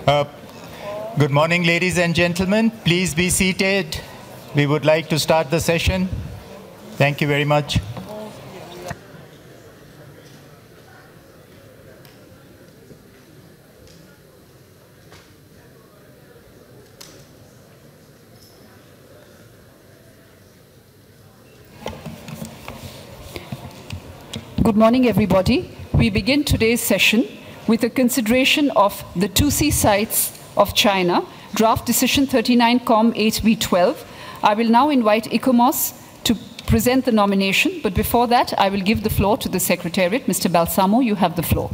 Uh, Good morning, ladies and gentlemen. Please be seated. We would like to start the session. Thank you very much. Good morning, everybody. We begin today's session with a consideration of the 2C sites of China, Draft Decision 39-COM-8B12. I will now invite ICOMOS to present the nomination, but before that, I will give the floor to the Secretariat. Mr. Balsamo, you have the floor.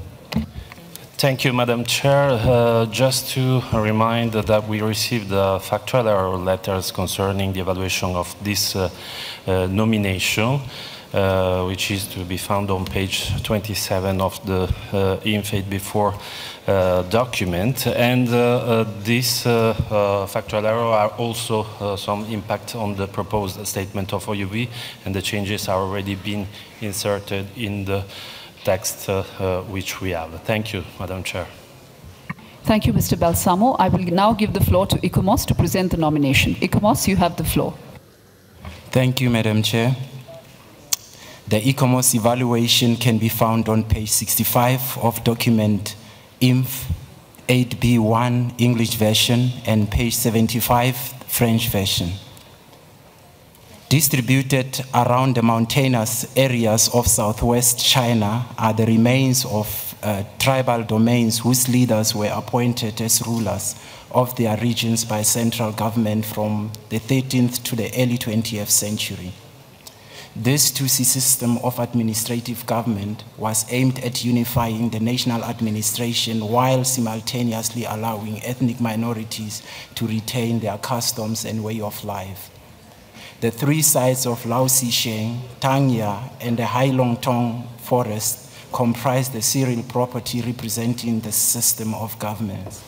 Thank you, Madam Chair. Just to remind that we received factual error letters concerning the evaluation of this nomination, which is to be found on page 27 of the INFAID before document. And this factual error are also some impact on the proposed statement of OUB, and the changes are already been inserted in the text which we have. Thank you, Madam Chair. Thank you, Mr. Balsamo. I will now give the floor to ICOMOS to present the nomination. ICOMOS, you have the floor. Thank you, Madam Chair. The ICOMOS evaluation can be found on page 65 of document INF 8B1 English version and page 75 French version. Distributed around the mountainous areas of southwest China are the remains of tribal domains whose leaders were appointed as rulers of their regions by central government from the 13th to the early 20th century. This 2C system of administrative government was aimed at unifying the national administration while simultaneously allowing ethnic minorities to retain their customs and way of life. The three sites of Lao Xisheng, Tangya, and the Heilongtong forest comprise the serial property representing the system of government.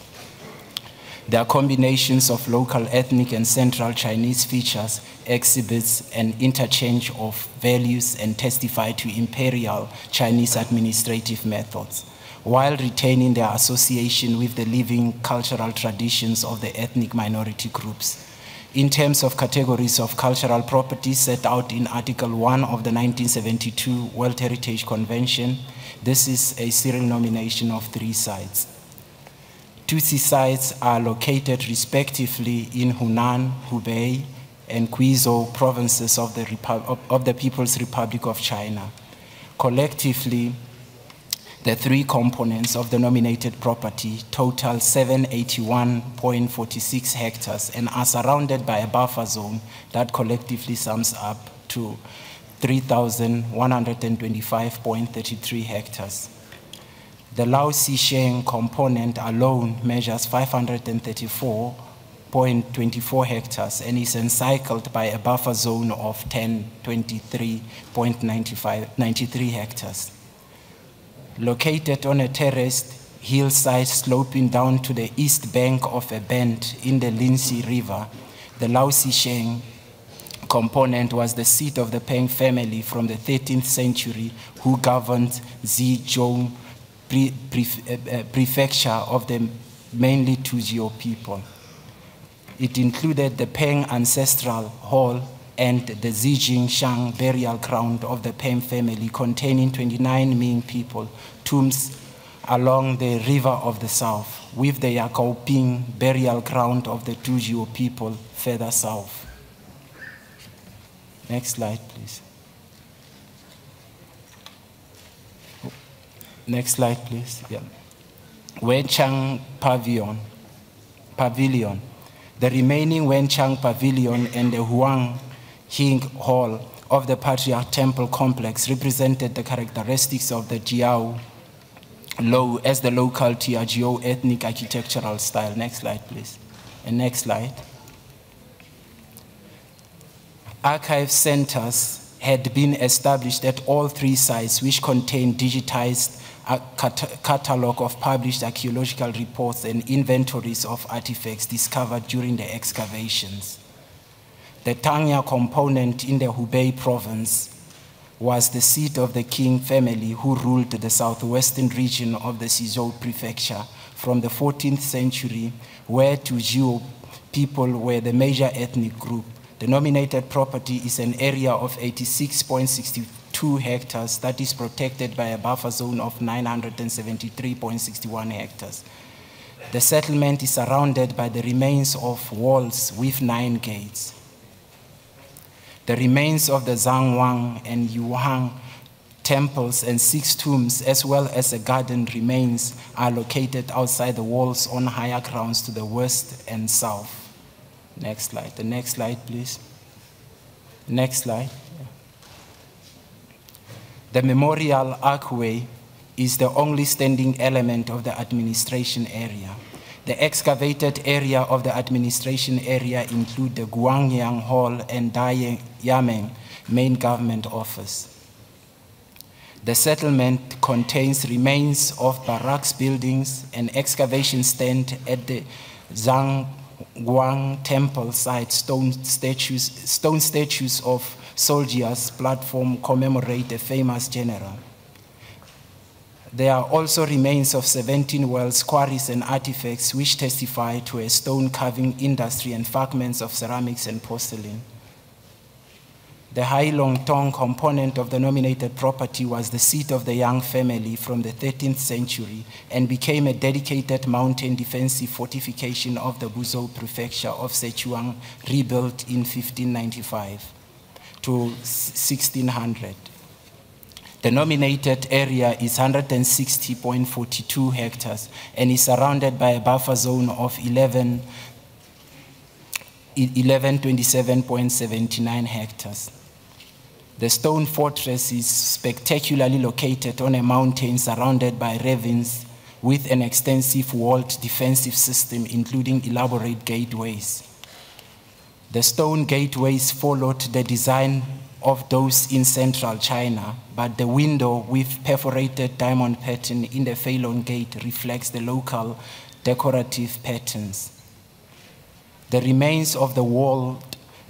Their combinations of local, ethnic, and central Chinese features exhibits an interchange of values and testify to imperial Chinese administrative methods, while retaining their association with the living cultural traditions of the ethnic minority groups. In terms of categories of cultural property set out in Article 1 of the 1972 World Heritage Convention, this is a serial nomination of three sites. 2C sites are located respectively in Hunan, Hubei, and Guizhou provinces of the People's Republic of China. Collectively, the three components of the nominated property total 781.46 hectares and are surrounded by a buffer zone that collectively sums up to 3,125.33 hectares. The Lao Xisheng component alone measures 534.24 hectares and is encircled by a buffer zone of 1023.93 hectares. Located on a terraced hillside sloping down to the east bank of a bend in the Linxi River, the Lao Xisheng component was the seat of the Peng family from the 13th century who governed Zhejiang prefecture of the mainly Tuzhou people. It included the Peng Ancestral Hall and the Zijing Shang burial ground of the Peng family containing 29 Ming people, tombs along the river of the south, with the Yakaoping burial ground of the Tuzhou people further south. Next slide, please. Next slide, please. Yeah. Wenchang Pavilion. The remaining Wenchang Pavilion and the Huang Hing Hall of the Patriarch Temple complex represented the characteristics of the Jiao Lo as the local Tianjiao ethnic architectural style. Next slide, please. And next slide. Archive centers had been established at all three sites, which contained digitized catalog of published archaeological reports and inventories of artifacts discovered during the excavations. The Tangya component in the Hubei province was the seat of the Qing family who ruled the southwestern region of the Xizhou prefecture from the 14th century, where Tuzhou people were the major ethnic group. The nominated property is an area of 86.62 hectares that is protected by a buffer zone of 973.61 hectares. The settlement is surrounded by the remains of walls with 9 gates. The remains of the Zhangwang and Yuhang temples and 6 tombs, as well as a garden remains, are located outside the walls on higher grounds to the west and south. Next slide. The next slide, please. Next slide. The memorial archway is the only standing element of the administration area. The excavated area of the administration area include the Guangyang Hall and Dayameng main government office. The settlement contains remains of barracks buildings, an excavation stand at the Zhangguang temple site, stone statues of soldiers platform commemorate a famous general. There are also remains of 17 wells, quarries, and artifacts which testify to a stone carving industry and fragments of ceramics and porcelain. The Hailong Tong component of the nominated property was the seat of the Yang family from the 13th century and became a dedicated mountain defensive fortification of the Buzhou prefecture of Sichuan, rebuilt in 1595 to 1600. The nominated area is 160.42 hectares and is surrounded by a buffer zone of 1127.79 hectares. The stone fortress is spectacularly located on a mountain surrounded by ravines with an extensive walled defensive system, including elaborate gateways. The stone gateways followed the design of those in central China, but the window with perforated diamond pattern in the Feilong gate reflects the local decorative patterns. The remains of the walled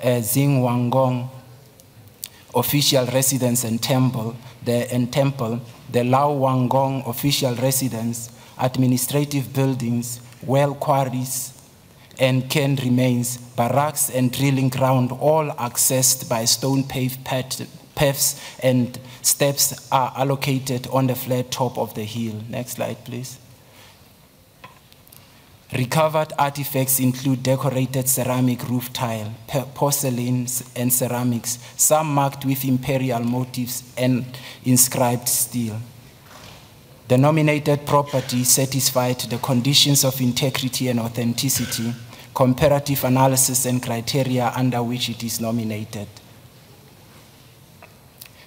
Xingwangong official residence and temple, the Lao Wangong official residence, administrative buildings, well quarries, and cairn remains, barracks and drilling ground, all accessed by stone paved paths and steps, are allocated on the flat top of the hill. Next slide, please. Recovered artifacts include decorated ceramic roof tile, porcelain and ceramics, some marked with imperial motifs and inscribed steel. The nominated property satisfied the conditions of integrity and authenticity, comparative analysis and criteria under which it is nominated.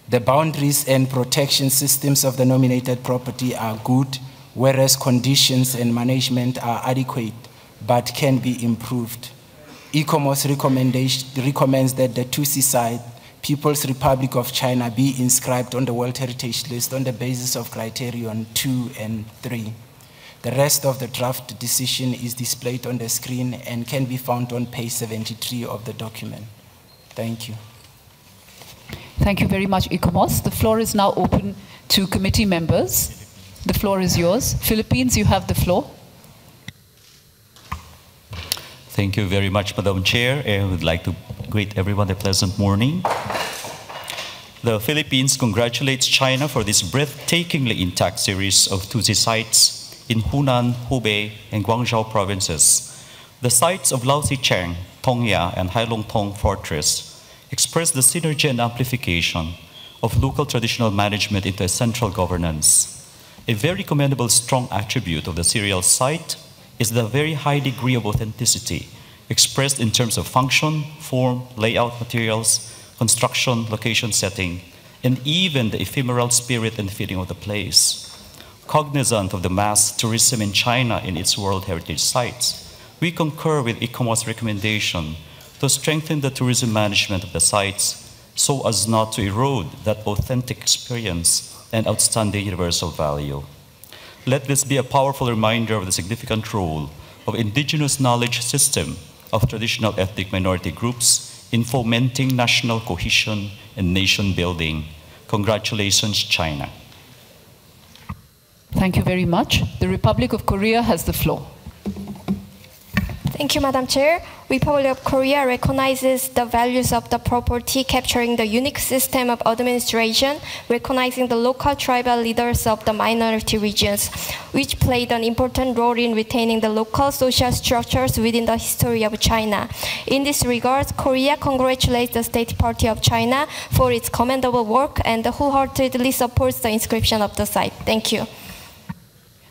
The boundaries and protection systems of the nominated property are good, whereas conditions and management are adequate but can be improved. ICOMOS recommends that the Tutsi site, People's Republic of China, be inscribed on the World Heritage List on the basis of criterion 2 and 3. The rest of the draft decision is displayed on the screen and can be found on page 73 of the document. Thank you. Thank you very much, ICOMOS. The floor is now open to committee members. The floor is yours. Philippines, you have the floor. Thank you very much, Madam Chair. I would like to greet everyone a pleasant morning. The Philippines congratulates China for this breathtakingly intact series of Tutsi sites in Hunan, Hubei, and Guangzhou provinces. The sites of Laozicheng, Tongya, and Hailong Tong Fortress express the synergy and amplification of local traditional management into a central governance. A very commendable strong attribute of the serial site is the very high degree of authenticity expressed in terms of function, form, layout, materials, construction, location, setting, and even the ephemeral spirit and feeling of the place. Cognizant of the mass tourism in China in its World Heritage Sites, we concur with ICOMOS' recommendation to strengthen the tourism management of the sites so as not to erode that authentic experience and outstanding universal value. Let this be a powerful reminder of the significant role of indigenous knowledge system of traditional ethnic minority groups in fomenting national cohesion and nation building. Congratulations, China. Thank you very much. The Republic of Korea has the floor. Thank you, Madam Chair. Republic of Korea recognizes the values of the property, capturing the unique system of administration, recognizing the local tribal leaders of the minority regions, which played an important role in retaining the local social structures within the history of China. In this regard, Korea congratulates the State Party of China for its commendable work and wholeheartedly supports the inscription of the site. Thank you.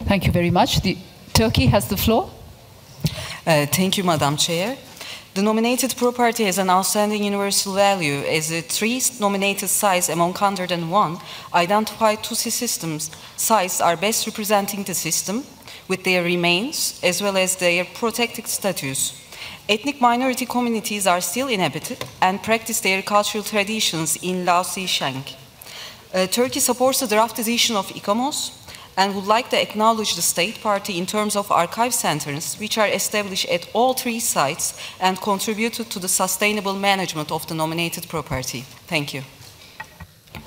Thank you very much. Turkey has the floor. Thank you, Madam Chair. The nominated property has an outstanding universal value as the 3 nominated sites among 101 identified Tutsi systems sites are best representing the system with their remains as well as their protected status. Ethnic minority communities are still inhabited and practice their cultural traditions in Laosi Shang. Turkey supports the draft decision of ICOMOS and would like to acknowledge the State Party in terms of archive centers, which are established at all 3 sites and contributed to the sustainable management of the nominated property. Thank you.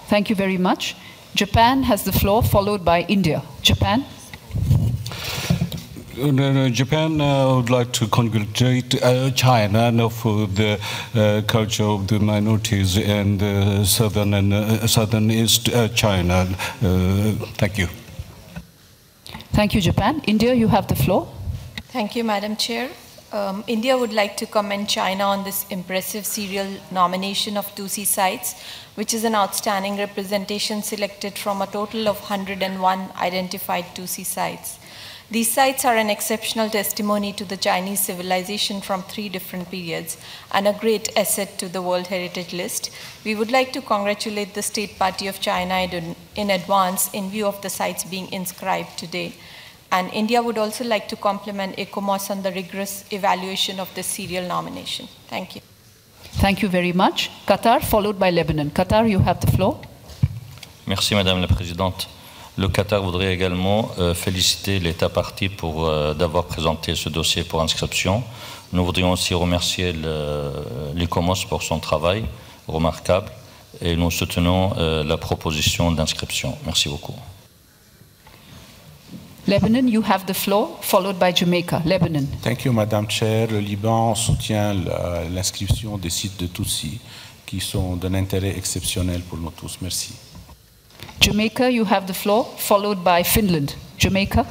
Thank you very much. Japan has the floor, followed by India. Japan. Japan would like to congratulate China for the culture of the minorities in southern and southern-east China. Thank you. Thank you, Japan. India, you have the floor. Thank you, Madam Chair. India would like to commend China on this impressive serial nomination of Tutsi sites, which is an outstanding representation selected from a total of 101 identified Tutsi sites. These sites are an exceptional testimony to the Chinese civilization from 3 different periods and a great asset to the World Heritage List. We would like to congratulate the State Party of China in advance in view of the sites being inscribed today. And India would also like to compliment ICOMOS on the rigorous evaluation of this serial nomination. Thank you. Thank you very much. Qatar, followed by Lebanon. Qatar, you have the floor. Merci, Madame la Présidente. Le Qatar voudrait également féliciter l'État partie pour d'avoir présenté ce dossier pour inscription. Nous voudrions aussi remercier l'ICOMOS pour son travail remarquable et nous soutenons la proposition d'inscription. Merci beaucoup. Lebanon, you have the floor, followed by Jamaica. Lebanon. Thank you, Madame Chair. Le Liban soutient l'inscription des sites de Tutsi qui sont d'un intérêt exceptionnel pour nous tous. Merci. Jamaica, you have the floor, followed by Finland. Jamaica.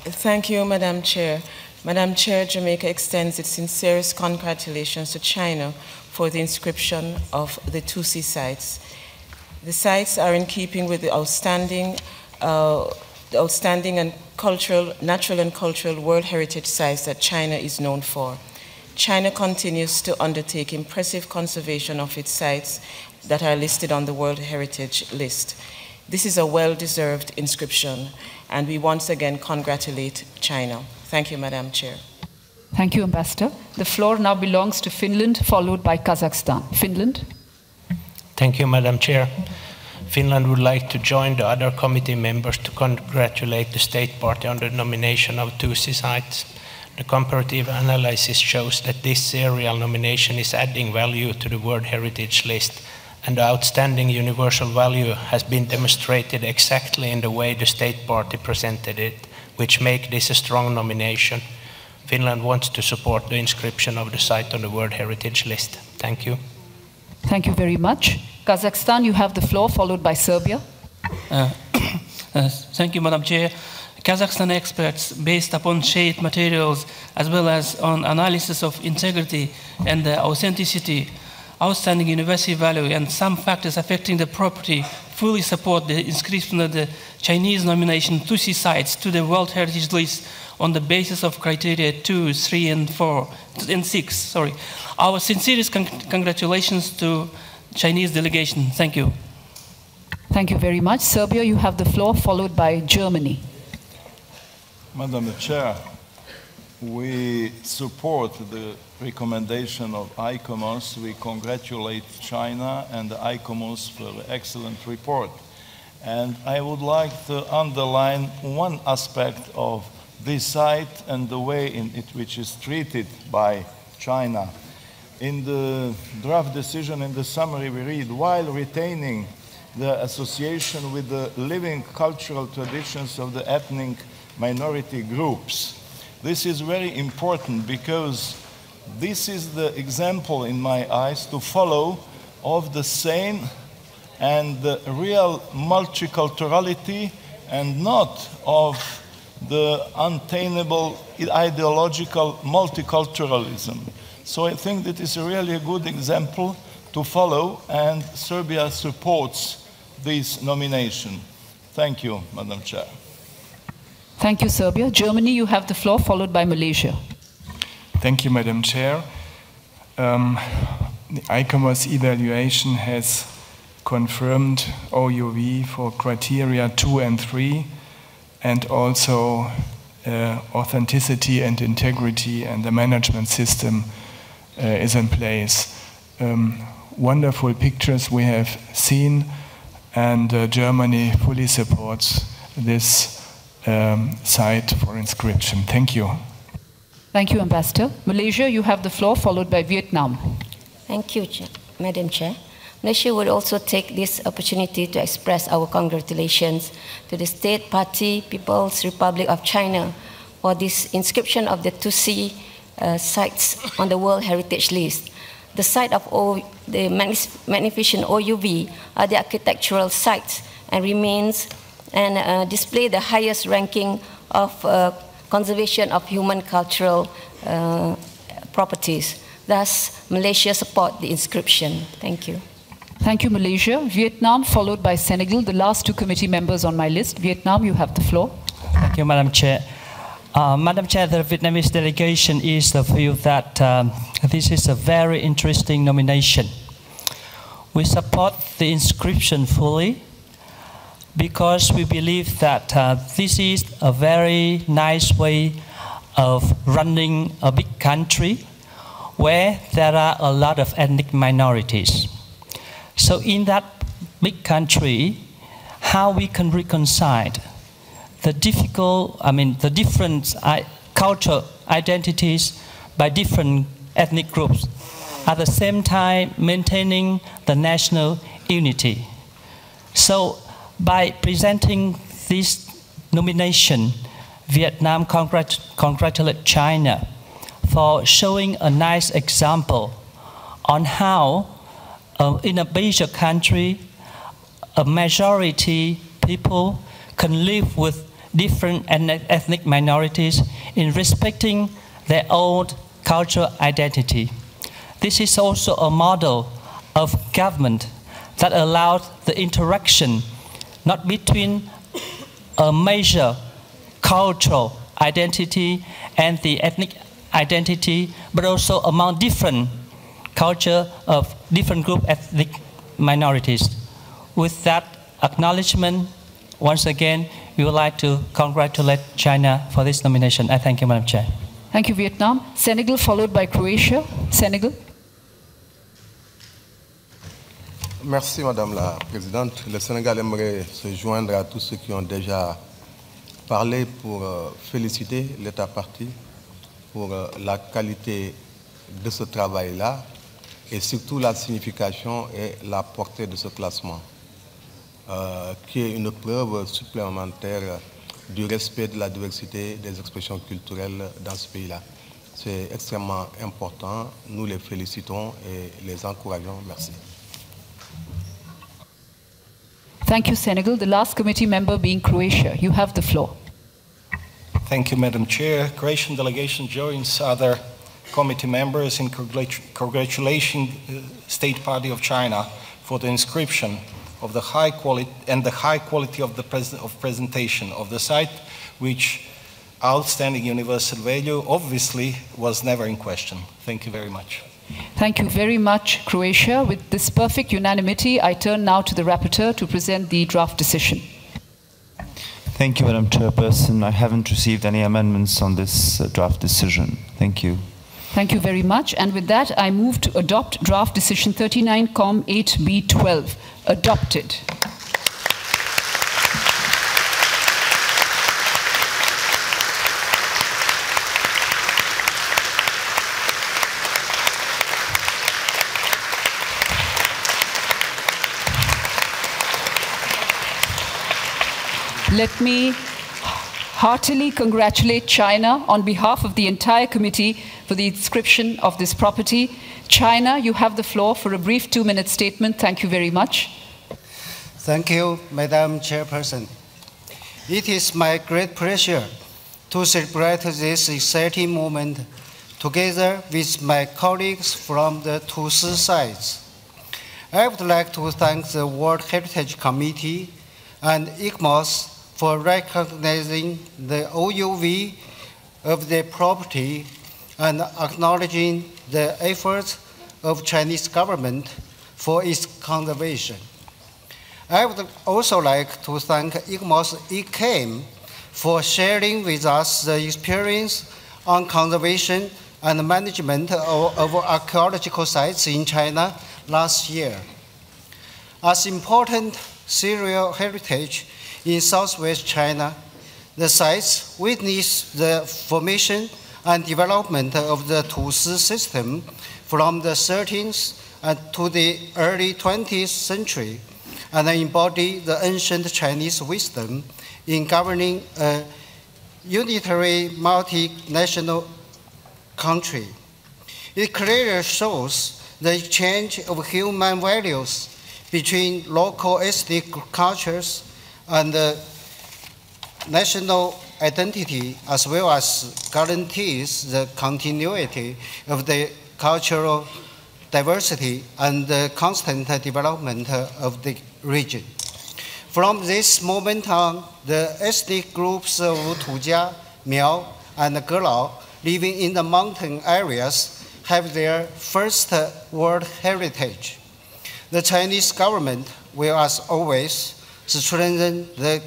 Thank you, Madam Chair. Madam Chair, Jamaica extends its sincerest congratulations to China for the inscription of the Tutsi sites. The sites are in keeping with the outstanding and natural and cultural World Heritage sites that China is known for. China continues to undertake impressive conservation of its sites that are listed on the World Heritage List. This is a well-deserved inscription, and we once again congratulate China. Thank you, Madam Chair. Thank you, Ambassador. The floor now belongs to Finland, followed by Kazakhstan. Finland. Thank you, Madam Chair. Finland would like to join the other committee members to congratulate the State Party on the nomination of Tutsi sites. The comparative analysis shows that this serial nomination is adding value to the World Heritage List, and the outstanding universal value has been demonstrated exactly in the way the State Party presented it, which make this a strong nomination. Finland wants to support the inscription of the site on the World Heritage List. Thank you. Thank you very much. Kazakhstan, you have the floor, followed by Serbia. Thank you, Madam Chair. Kazakhstan experts, based upon shade materials as well as on analysis of integrity and authenticity, outstanding universal value, and some factors affecting the property, fully support the inscription of the Chinese nomination Tutsi sites to the World Heritage List on the basis of criteria 2, 3, and 6. Our sincerest congratulations to Chinese delegation. Thank you. Thank you very much. Serbia, you have the floor, followed by Germany. Madam Chair, we support the recommendation of ICOMOS. We congratulate China and the ICOMOS for the excellent report. And I would like to underline one aspect of this site and the way in it which is treated by China. In the draft decision, in the summary, we read, while retaining the association with the living cultural traditions of the ethnic minority groups. This is very important because this is the example, in my eyes, to follow of the sane and the real multiculturality and not of the unattainable ideological multiculturalism. So I think that is really a good example to follow, and Serbia supports this nomination. Thank you, Madam Chair. Thank you, Serbia. Germany, you have the floor, followed by Malaysia. Thank you, Madam Chair. The ICOMOS evaluation has confirmed OUV for criteria 2 and 3, and also authenticity and integrity, and the management system is in place. Wonderful pictures we have seen, and Germany fully supports this site for inscription. Thank you. Thank you, Ambassador. Malaysia, you have the floor, followed by Vietnam. Thank you, Madam Chair. Malaysia would also take this opportunity to express our congratulations to the State Party People's Republic of China for this inscription of the Tutsi sites on the World Heritage List. The site of the magnificent OUV are the architectural sites and remains and display the highest ranking of conservation of human cultural properties. Thus, Malaysia support the inscription. Thank you. Thank you, Malaysia. Vietnam, followed by Senegal, the last two committee members on my list. Vietnam, you have the floor. Thank you, Madam Chair. Madam Chair, the Vietnamese delegation is the view that this is a very interesting nomination. We support the inscription fully because we believe that this is a very nice way of running a big country where there are a lot of ethnic minorities. So in that big country, how we can reconcile the the different cultural identities by different ethnic groups, at the same time maintaining the national unity. So by presenting this nomination, Vietnam congratulates China for showing a nice example on how in a major country, a majority people can live with different ethnic minorities in respecting their own cultural identity. This is also a model of government that allowed the interaction not between a major cultural identity and the ethnic identity, but also among different culture of different group ethnic minorities. With that acknowledgement, once again, we would like to congratulate China for this nomination. I thank you, Madam Chair. Thank you, Vietnam. Senegal, followed by Croatia. Senegal. Merci, Madame la Présidente. Le Sénégal aimerait se joindre à tous ceux qui ont déjà parlé pour féliciter l'État parti pour la qualité de ce travail-là et surtout la signification et la portée de ce classement, qui est une preuve supplémentaire du respect de la diversité des expressions culturelles dans ce pays-là. C'est extrêmement important. Nous les félicitons et les encourageons. Merci. Thank you, Senegal. The last committee member being Croatia. You have the floor. Thank you, Madam Chair. Croatian delegation joins other committee members in congratulating the State Party of China for the inscription of the high quality of the presentation of the site, which outstanding universal value obviously was never in question. Thank you very much. Thank you very much, Croatia. With this perfect unanimity, I turn now to the rapporteur to present the draft decision. Thank you, Madam Chairperson. I haven't received any amendments on this draft decision. Thank you. Thank you very much. And with that, I move to adopt draft decision 39-8B12. Adopted. Let me heartily congratulate China on behalf of the entire committee for the inscription of this property. China, you have the floor for a brief 2-minute statement. Thank you very much. Thank you, Madam Chairperson. It is my great pleasure to celebrate this exciting moment together with my colleagues from the Tusi sites. I would like to thank the World Heritage Committee and ICMOS for recognizing the OUV of the property and acknowledging the efforts of Chinese government for its conservation. I would also like to thank ICMOS ICAM for sharing with us the experience on conservation and management of archaeological sites in China last year. As important serial heritage in southwest China, the sites witness the formation and development of the Tusi system from the 13th to the early 20th century and embody the ancient Chinese wisdom in governing a unitary multinational country. It clearly shows the exchange of human values between local ethnic cultures and national identity, as well as guarantees the continuity of the cultural diversity and the constant development of the region. From this moment on, the ethnic groups of Tujia, Miao, and Gelao living in the mountain areas have their first World Heritage. The Chinese government will, as always, strengthen the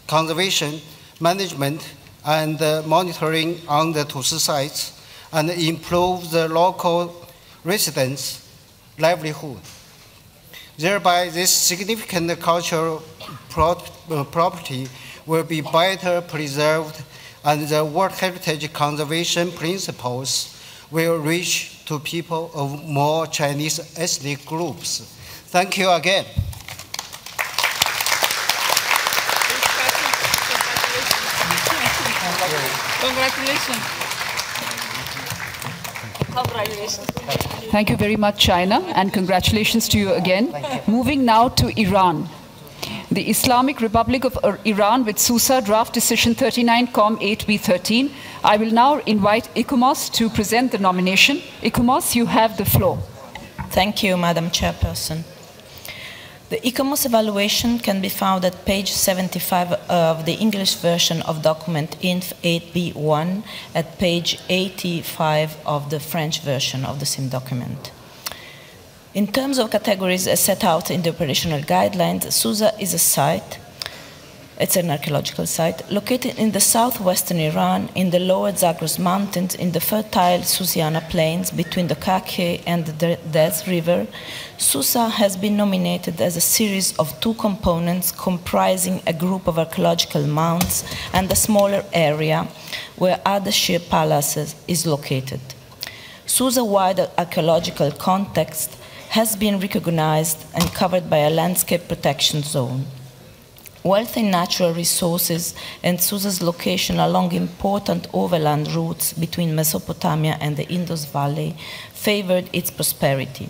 conservation, management, and monitoring on the Tusi sites and improve the local residents' livelihood. Thereby, this significant cultural property will be better preserved and the World Heritage conservation principles will reach to people of more Chinese ethnic groups. Thank you again. Congratulations. Thank you very much, China, and congratulations to you again. Moving now to Iran. The Islamic Republic of Iran with Susa Draft Decision 39-8B13. I will now invite ICMOS to present the nomination. ICMOS, you have the floor. Thank you, Madam Chairperson. The ICMOS evaluation can be found at page 75 of the English version of document INF 8B1, at page 85 of the French version of the same document. In terms of categories as set out in the operational guidelines, Susa is a site, it's an archaeological site, located in the southwestern Iran, in the lower Zagros Mountains, in the fertile Susiana plains between the Kakhe and the Des River. Susa has been nominated as a series of two components comprising a group of archaeological mounds and a smaller area where Ardashir Palace is located. Susa's wider archaeological context has been recognized and covered by a landscape protection zone. Wealth in natural resources and Susa's location along important overland routes between Mesopotamia and the Indus Valley favored its prosperity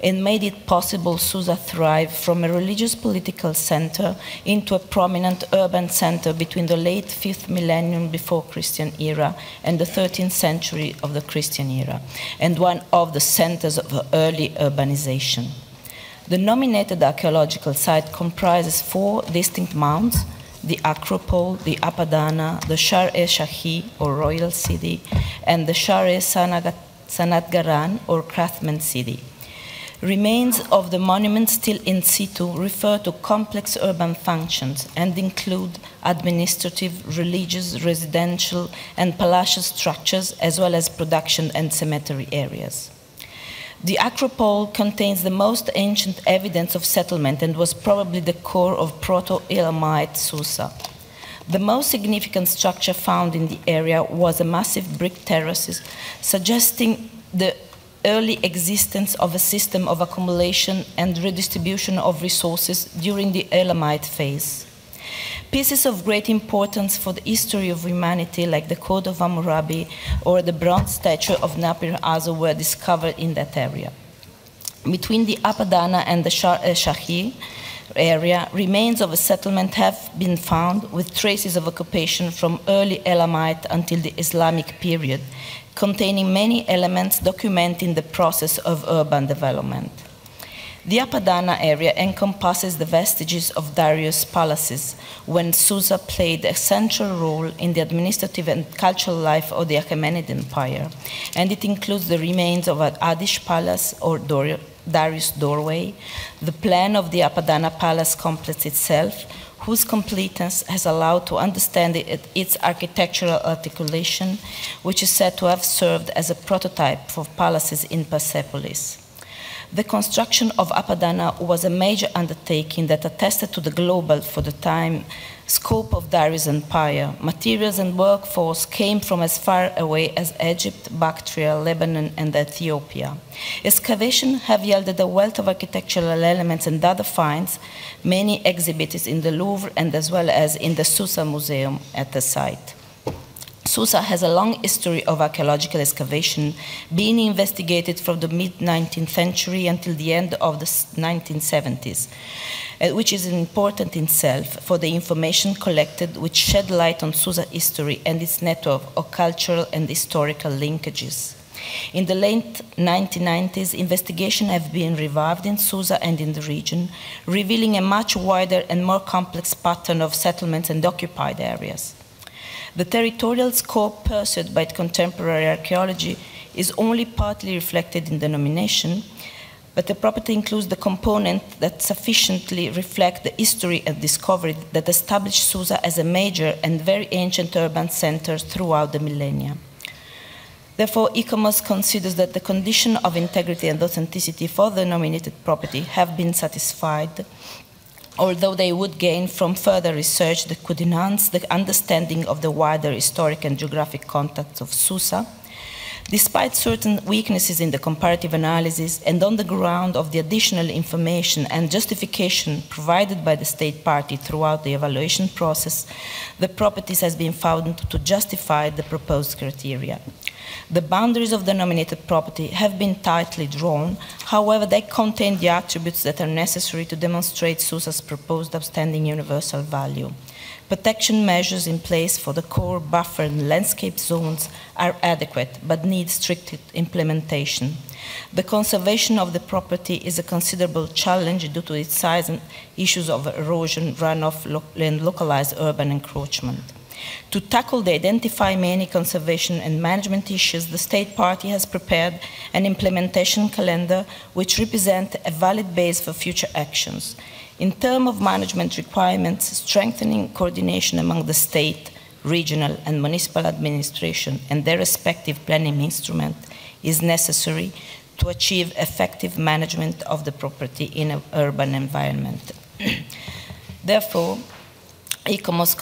and made it possible Susa thrive from a religious political center into a prominent urban center between the late 5th millennium before Christian era and the 13th century of the Christian era, and one of the centers of early urbanization. The nominated archaeological site comprises 4 distinct mounds: the Acropole, the Apadana, the Shar-e-Shahi, or Royal City, and the Shar-e-Sanatgaran, or Craftsman City. Remains of the monument still in situ refer to complex urban functions and include administrative, religious, residential, and palatial structures, as well as production and cemetery areas. The Acropole contains the most ancient evidence of settlement and was probably the core of Proto-Elamite Susa. The most significant structure found in the area was a massive brick terraces, suggesting the early existence of a system of accumulation and redistribution of resources during the Elamite phase. Pieces of great importance for the history of humanity, like the Code of Hammurabi or the bronze statue of Napi Azo, were discovered in that area. Between the Apadana and the Shahi area, remains of a settlement have been found with traces of occupation from early Elamite until the Islamic period, containing many elements documenting the process of urban development. The Apadana area encompasses the vestiges of Darius' palaces, when Susa played a central role in the administrative and cultural life of the Achaemenid Empire, and it includes the remains of an Adish palace or Darius doorway, the plan of the Apadana palace complex itself, whose completeness has allowed to understand its architectural articulation, which is said to have served as a prototype for palaces in Persepolis. The construction of Apadana was a major undertaking that attested to the global, for the time, scope of Darius' empire. Materials and workforce came from as far away as Egypt, Bactria, Lebanon, and Ethiopia. Excavations have yielded a wealth of architectural elements and other finds, many exhibited in the Louvre and as well as in the Susa Museum at the site. Susa has a long history of archaeological excavation, being investigated from the mid-19th century until the end of the 1970s, which is important in itself for the information collected, which shed light on Susa history and its network of cultural and historical linkages. In the late 1990s, investigations have been revived in Susa and in the region, revealing a much wider and more complex pattern of settlements and occupied areas. The territorial scope pursued by contemporary archaeology is only partly reflected in the nomination, but the property includes the component that sufficiently reflect the history and discovery that established Susa as a major and very ancient urban center throughout the millennia. Therefore, ICOMOS considers that the condition of integrity and authenticity for the nominated property have been satisfied, although they would gain from further research that could enhance the understanding of the wider historic and geographic context of Susa. Despite certain weaknesses in the comparative analysis and on the ground of the additional information and justification provided by the state party throughout the evaluation process, the properties has been found to justify the proposed criteria. The boundaries of the nominated property have been tightly drawn, however, they contain the attributes that are necessary to demonstrate Susa's proposed outstanding universal value. Protection measures in place for the core buffer and landscape zones are adequate, but need strict implementation. The conservation of the property is a considerable challenge due to its size and issues of erosion, runoff, and localized urban encroachment. To tackle the identified many conservation and management issues, the state party has prepared an implementation calendar which represents a valid base for future actions. In terms of management requirements, strengthening coordination among the state, regional, and municipal administration and their respective planning instrument is necessary to achieve effective management of the property in an urban environment. Therefore, ICOMOS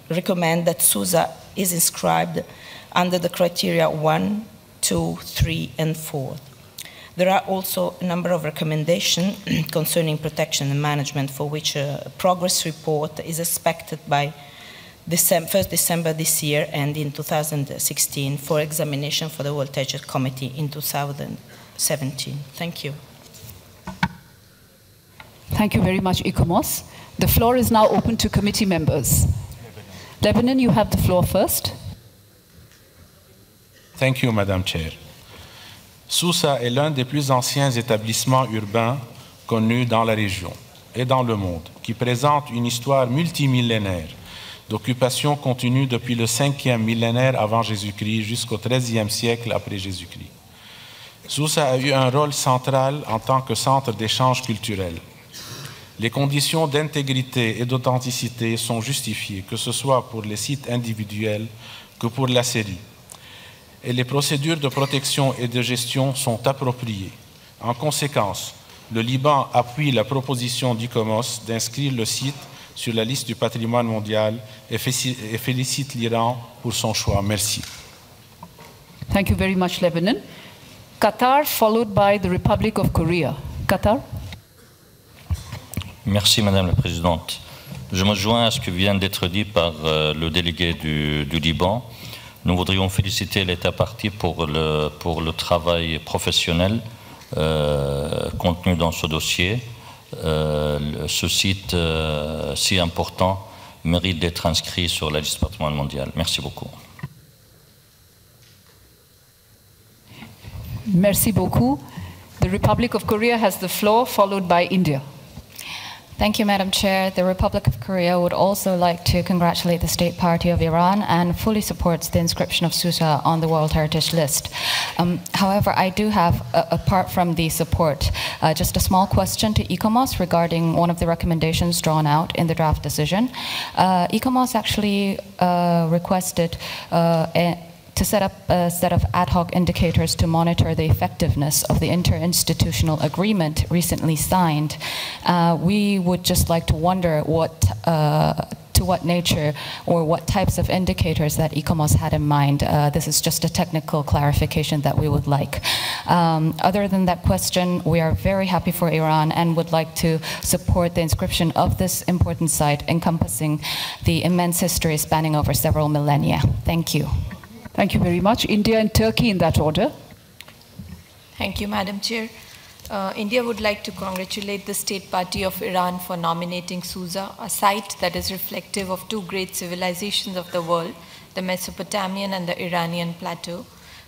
recommend that Susa is inscribed under the criteria 1, 2, 3, and 4. There are also a number of recommendations concerning protection and management for which a progress report is expected by 1st December this year and in 2016 for examination for the World Heritage Committee in 2017. Thank you. Thank you very much, ICOMOS. The floor is now open to committee members. Lebanon, you have the floor first. Thank you, Madam Chair. Susa est l'un des plus anciens établissements urbains connus dans la région et dans le monde, qui présente une histoire multimillénaire d'occupation continue depuis le 5e millénaire avant Jésus-Christ jusqu'au 13e siècle après Jésus-Christ. Susa a eu un rôle central en tant que centre d'échange culturel. Les conditions d'intégrité et d'authenticité sont justifiées, que ce soit pour les sites individuels que pour la série. Et les procédures de protection et de gestion sont appropriées. En conséquence, le Liban appuie la proposition d'ICOMOS d'inscrire le site sur la liste du patrimoine mondial et félicite l'Iran pour son choix. Merci. Thank you very much, Lebanon. Qatar, followed by the Republic of Korea. Qatar. Merci, Madame la Présidente. Je me joins à ce qui vient d'être dit par le délégué du Liban. Nous voudrions féliciter l'État partie pour le travail professionnel contenu dans ce dossier. Ce site si important mérite d'être inscrit sur la liste patrimoine mondial. Merci beaucoup. Merci beaucoup. The Republic of Korea has the floor, followed by India. Thank you, Madam Chair. The Republic of Korea would also like to congratulate the State Party of Iran and fully supports the inscription of Susa on the World Heritage List. However, I do have, apart from the support, just a small question to ICOMOS regarding one of the recommendations drawn out in the draft decision. ICOMOS actually requested to set up a set of ad hoc indicators to monitor the effectiveness of the interinstitutional agreement recently signed. We would just like to wonder to what nature or what types of indicators that ICOMOS had in mind. This is just a technical clarification that we would like. Other than that question, we are very happy for Iran and would like to support the inscription of this important site encompassing the immense history spanning over several millennia. Thank you. Thank you very much. India and Turkey in that order. Thank you, Madam Chair. India would like to congratulate the State Party of Iran for nominating Susa, a site that is reflective of two great civilizations of the world, the Mesopotamian and the Iranian plateau.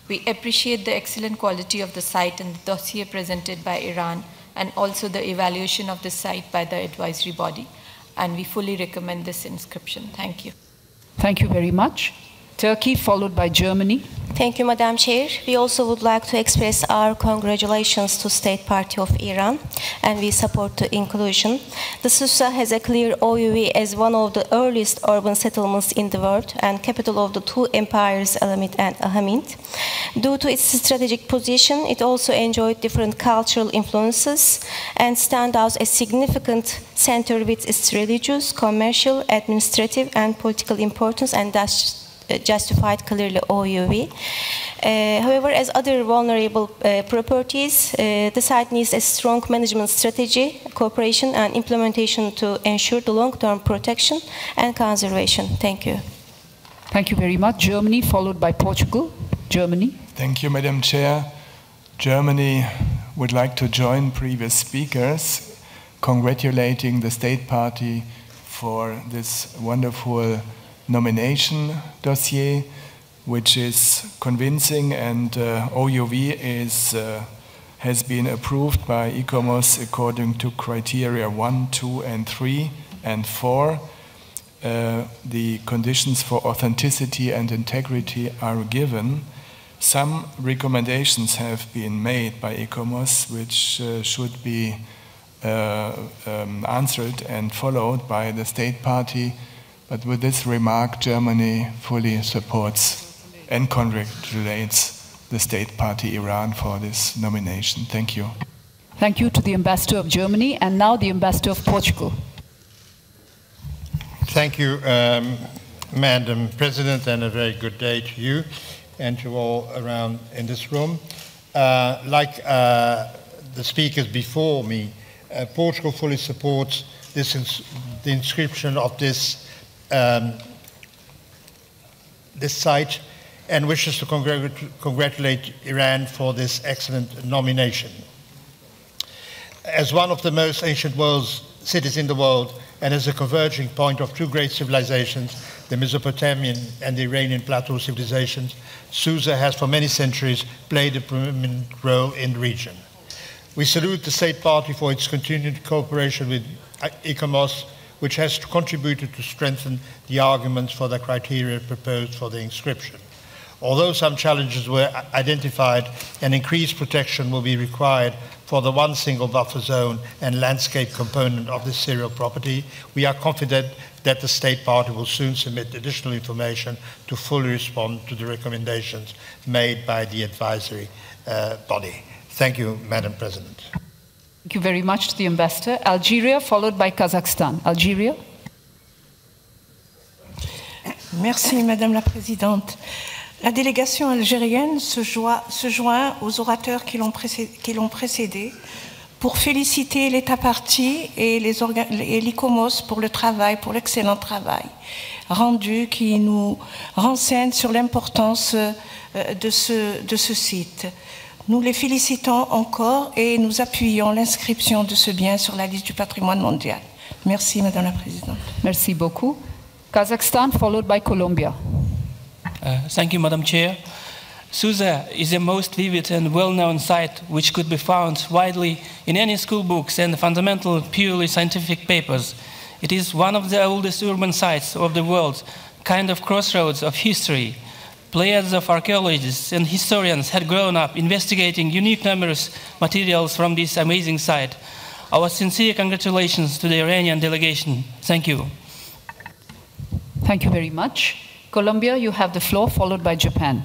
We appreciate the excellent quality of the site and the dossier presented by Iran, and also the evaluation of the site by the advisory body. And we fully recommend this inscription. Thank you. Thank you very much. Turkey, followed by Germany. Thank you, Madam Chair. We also would like to express our congratulations to State Party of Iran, and we support the inclusion. The Susa has a clear OUV as one of the earliest urban settlements in the world and capital of the two empires, Elamite and Ahamid. Due to its strategic position, it also enjoyed different cultural influences and stands out as a significant center with its religious, commercial, administrative, and political importance, and thus justified clearly OUV. However, as other vulnerable properties, the site needs a strong management strategy, cooperation and implementation to ensure the long-term protection and conservation. Thank you. Thank you very much. Germany, followed by Portugal. Germany. Thank you, Madam Chair. Germany would like to join previous speakers congratulating the State Party for this wonderful nomination dossier, which is convincing, and OUV has been approved by ICOMOS according to criteria 1, 2, and 3, and 4. The conditions for authenticity and integrity are given. Some recommendations have been made by ICOMOS which should be answered and followed by the State Party. But with this remark, Germany fully supports and congratulates the State Party Iran for this nomination. Thank you. Thank you to the Ambassador of Germany, and now the Ambassador of Portugal. Thank you, Madam President, and a very good day to you and to all around in this room. Like the speakers before me, Portugal fully supports the inscription of this site and wishes to congratulate Iran for this excellent nomination. As one of the most ancient cities in the world, and as a converging point of two great civilizations, the Mesopotamian and the Iranian plateau civilizations, Susa has for many centuries played a prominent role in the region. We salute the State Party for its continued cooperation with ICOMOS, which has contributed to strengthen the arguments for the criteria proposed for the inscription. Although some challenges were identified, an increased protection will be required for the one single buffer zone and landscape component of this serial property. We are confident that the State Party will soon submit additional information to fully respond to the recommendations made by the advisory body. Thank you, Madam President. Thank you very much to the Ambassador. Algeria, followed by Kazakhstan. Algeria. Merci, Madame la Présidente. La délégation algérienne se joint aux orateurs qui l'ont précédé pour féliciter l'État partie et l'ICOMOS pour le travail, pour l'excellent travail rendu qui nous renseigne sur l'importance de ce site. Nous les félicitons encore et nous appuyons l'inscription de ce bien sur la liste du patrimoine mondial. Merci, Madame la Présidente. Merci beaucoup. Kazakhstan, followed by Colombia. Thank you, Madam Chair. Susa is a most vivid and well-known site which could be found widely in any school books and fundamental purely scientific papers. It is one of the oldest urban sites of the world, kind of crossroads of history. Players of archaeologists and historians had grown up investigating unique numerous materials from this amazing site. Our sincere congratulations to the Iranian delegation. Thank you. Thank you very much. Colombia, you have the floor, followed by Japan.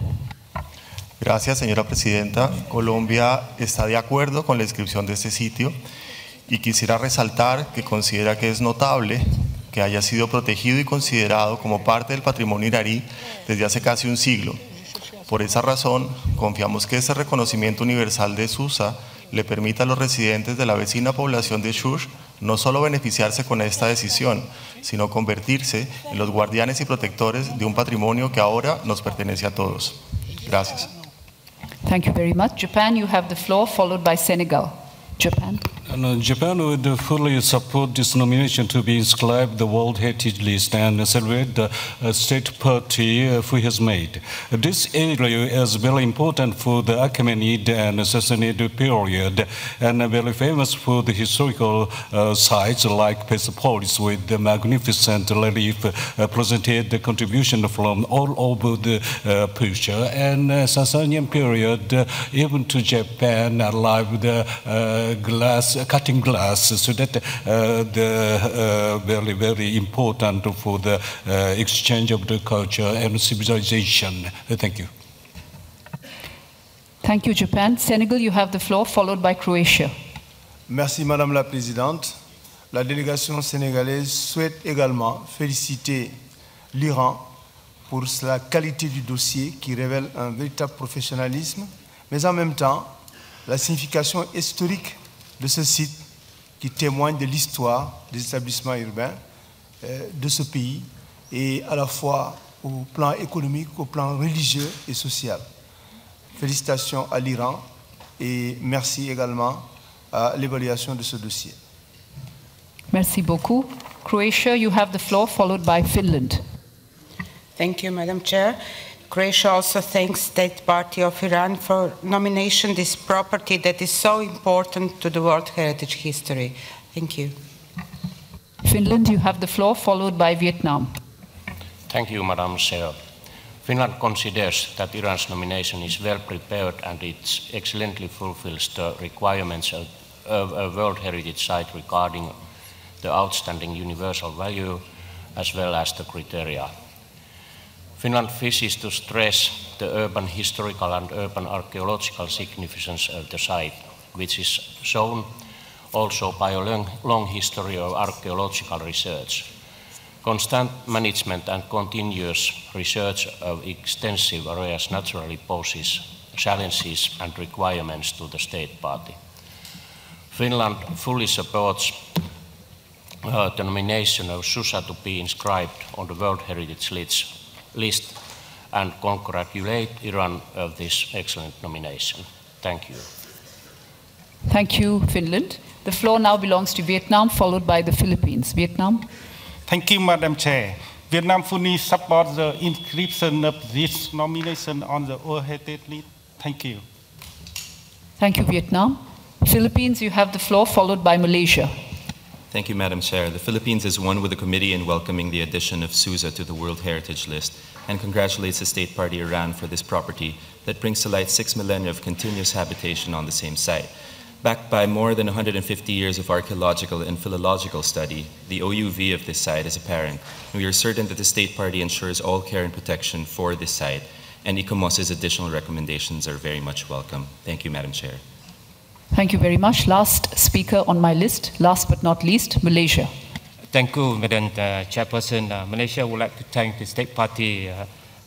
Gracias, señora presidenta. Colombia está de acuerdo con la inscripción de este sitio y quisiera resaltar que considera que es notable que haya sido protegido y considerado como parte del patrimonio iraní desde hace casi un siglo. Por esa razón, confiamos que este reconocimiento universal de Susa le permita a los residentes de la vecina población de Shush no solo beneficiarse con esta decisión, sino convertirse en los guardianes y protectores de un patrimonio que ahora nos pertenece a todos. Gracias. Thank you very much. Japan, you have the floor, followed by Senegal. Japan. Japan would fully support this nomination to be inscribed the World Heritage List and celebrate the state party who has made. This area is very important for the Achaemenid and Sassanid period and very famous for the historical sites like Persepolis with the magnificent relief presented the contribution from all over the Persia and Sasanian period even to Japan arrived cutting glass, so that very, very important for the exchange of the culture and civilization. Thank you. Thank you, Japan. Senegal, you have the floor, followed by Croatia. Merci, Madame la Présidente. La délégation sénégalaise souhaite également féliciter l'Iran pour la qualité du dossier qui révèle un véritable professionnalisme, mais en même temps, la signification historique de ce site qui témoigne de l'histoire des établissements urbains de ce pays et à la fois au plan économique, au plan religieux et social. Félicitations à l'Iran et merci également à l'évaluation de ce dossier. Merci beaucoup. Croatia, you have the floor, followed by Finland. Thank you, Madam Chair. Croatia also thanks State Party of Iran for nomination this property that is so important to the World Heritage history. Thank you. Finland, you have the floor, followed by Vietnam. Thank you, Madam Chair. Finland considers that Iran's nomination is well prepared and it excellently fulfills the requirements of a World Heritage Site regarding the outstanding universal value as well as the criteria. Finland wishes to stress the urban historical and urban archaeological significance of the site, which is shown also by a long history of archaeological research. Constant management and continuous research of extensive areas naturally poses challenges and requirements to the state party. Finland fully supports the nomination of Susa to be inscribed on the World Heritage list and congratulate Iran of this excellent nomination. Thank you. Thank you, Finland. The floor now belongs to Vietnam, followed by the Philippines. Vietnam. Thank you, Madam Chair. Vietnam fully supports the inscription of this nomination on the World Heritage List. Thank you. Thank you, Vietnam. Philippines, you have the floor, followed by Malaysia. Thank you, Madam Chair. The Philippines is one with the committee in welcoming the addition of Susa to the World Heritage List and congratulates the State Party Iran for this property that brings to light 6 millennia of continuous habitation on the same site. Backed by more than 150 years of archaeological and philological study, the OUV of this site is apparent. We are certain that the State Party ensures all care and protection for this site, and ICOMOS's additional recommendations are very much welcome. Thank you, Madam Chair. Thank you very much. Last speaker on my list, last but not least, Malaysia. Thank you, Madam Chairperson. Malaysia would like to thank the State Party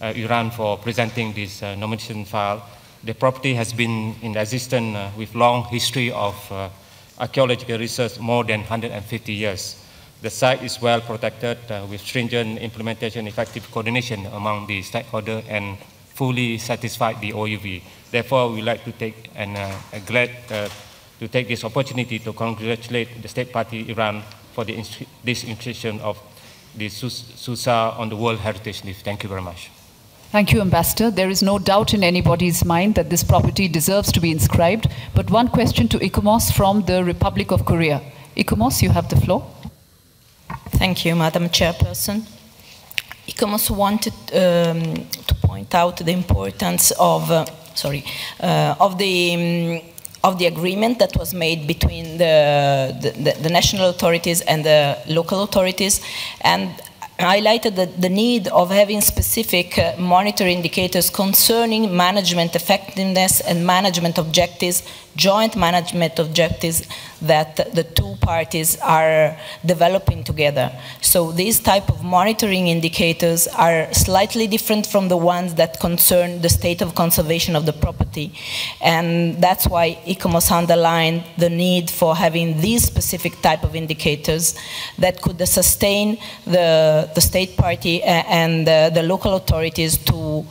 Iran for presenting this nomination file. The property has been in existence with long history of archaeological research more than 150 years. The site is well protected with stringent implementation, effective coordination among the stakeholders, and fully satisfied the OUV. Therefore, we would like to take to take this opportunity to congratulate the State Party Iran for this inscription of the Susa on the World Heritage List. Thank you very much. Thank you, Ambassador. There is no doubt in anybody's mind that this property deserves to be inscribed. But one question to ICOMOS from the Republic of Korea. ICOMOS, you have the floor. Thank you, Madam Chairperson. ICOMOS wanted to point out the importance of the agreement that was made between the national authorities and the local authorities, and highlighted the need of having specific monitoring indicators concerning management effectiveness and management objectives, joint management objectives that the two parties are developing together. So these type of monitoring indicators are slightly different from the ones that concern the state of conservation of the property. And that's why ICOMOS underlined the need for having these specific type of indicators that could sustain the state party and the local authorities to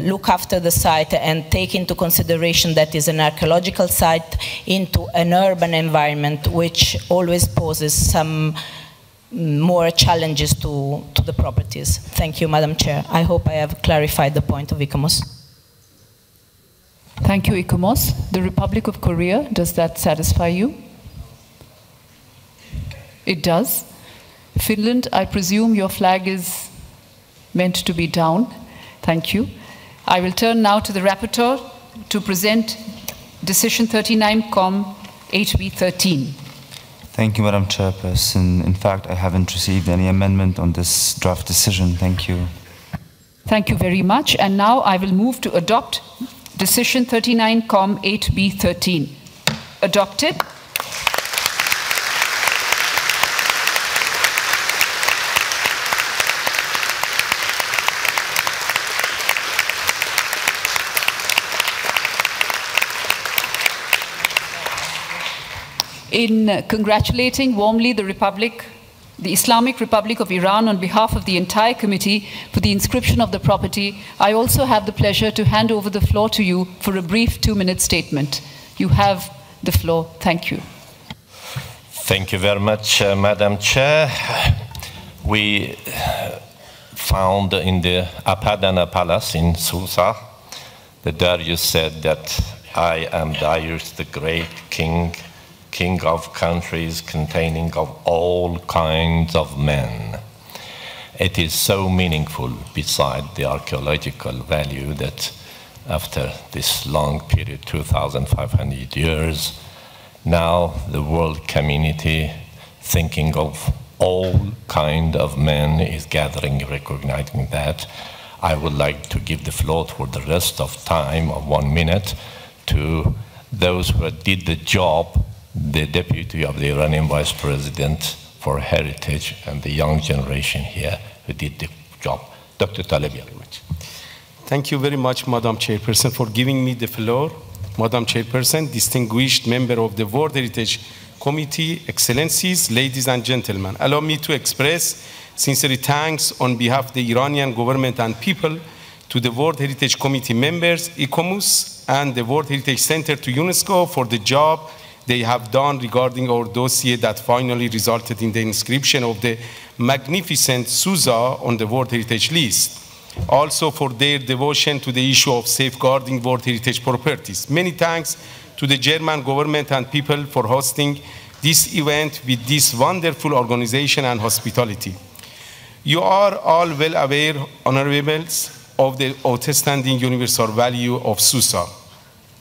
look after the site and take into consideration that is an archaeological site into an urban environment, which always poses some more challenges to the properties. Thank you, Madam Chair. I hope I have clarified the point of ICOMOS. Thank you, ICOMOS. The Republic of Korea, does that satisfy you? It does. Finland, I presume your flag is meant to be down. Thank you. I will turn now to the rapporteur to present Decision 39-COM HB13. Thank you, Madam Chairperson. In fact, I haven't received any amendment on this draft decision. Thank you. Thank you very much. And now I will move to adopt Decision 39-COM HB13. Adopted. In congratulating warmly the Islamic Republic of Iran on behalf of the entire committee for the inscription of the property, I also have the pleasure to hand over the floor to you for a brief 2-minute statement. You have the floor. Thank you. Thank you very much, Madam Chair. We found in the Apadana Palace in Susa that Darius said that I am Darius the great king of countries containing of all kinds of men. It is so meaningful beside the archaeological value that after this long period, 2,500 years, now the world community thinking of all kind of men is gathering, recognizing that. I would like to give the floor for the rest of time of 1 minute to those who did the job, the deputy of the Iranian vice president for heritage and the young generation here who did the job. Dr. Talebi. Thank you very much, Madam Chairperson, for giving me the floor. Madam Chairperson, distinguished member of the World Heritage Committee, Excellencies, ladies and gentlemen, allow me to express sincere thanks on behalf of the Iranian government and people to the World Heritage Committee members, ICOMOS, and the World Heritage Center to UNESCO for the job they have done regarding our dossier that finally resulted in the inscription of the magnificent Susa on the World Heritage List. Also for their devotion to the issue of safeguarding World Heritage properties. Many thanks to the German government and people for hosting this event with this wonderful organization and hospitality. You are all well aware, honorables, of the outstanding universal value of Susa.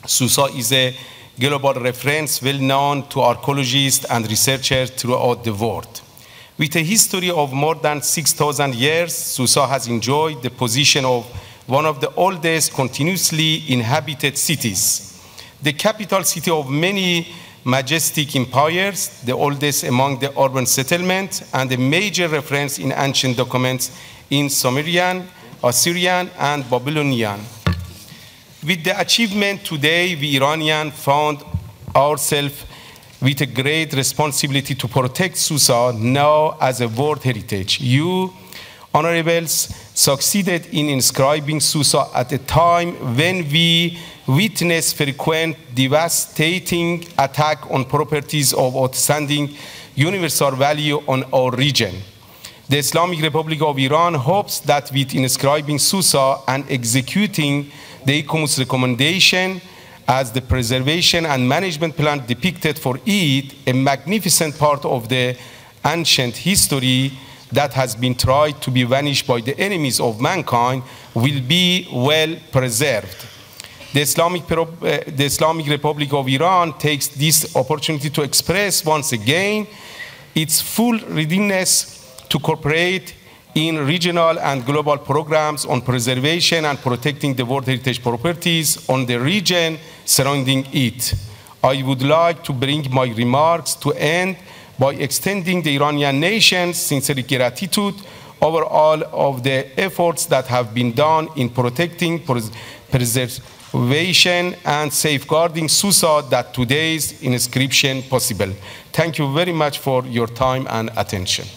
Susa is a global reference well known to archaeologists and researchers throughout the world. With a history of more than 6,000 years, Susa has enjoyed the position of one of the oldest continuously inhabited cities, the capital city of many majestic empires, the oldest among the urban settlements, and a major reference in ancient documents in Sumerian, Assyrian, and Babylonian. With the achievement today, we Iranians found ourselves with a great responsibility to protect Susa now as a World Heritage. You, honorables, succeeded in inscribing Susa at a time when we witness frequent devastating attack on properties of outstanding universal value on our region. The Islamic Republic of Iran hopes that with inscribing Susa and executing the ICOMOS recommendation as the preservation and management plan depicted for it, a magnificent part of the ancient history that has been tried to be vanished by the enemies of mankind will be well preserved. The Islamic Republic of Iran takes this opportunity to express once again its full readiness to cooperate in regional and global programs on preservation and protecting the World Heritage properties on the region surrounding it. I would like to bring my remarks to end by extending the Iranian nation's sincere gratitude over all of the efforts that have been done in protecting, preservation, and safeguarding Susa that today's inscription possible. Thank you very much for your time and attention.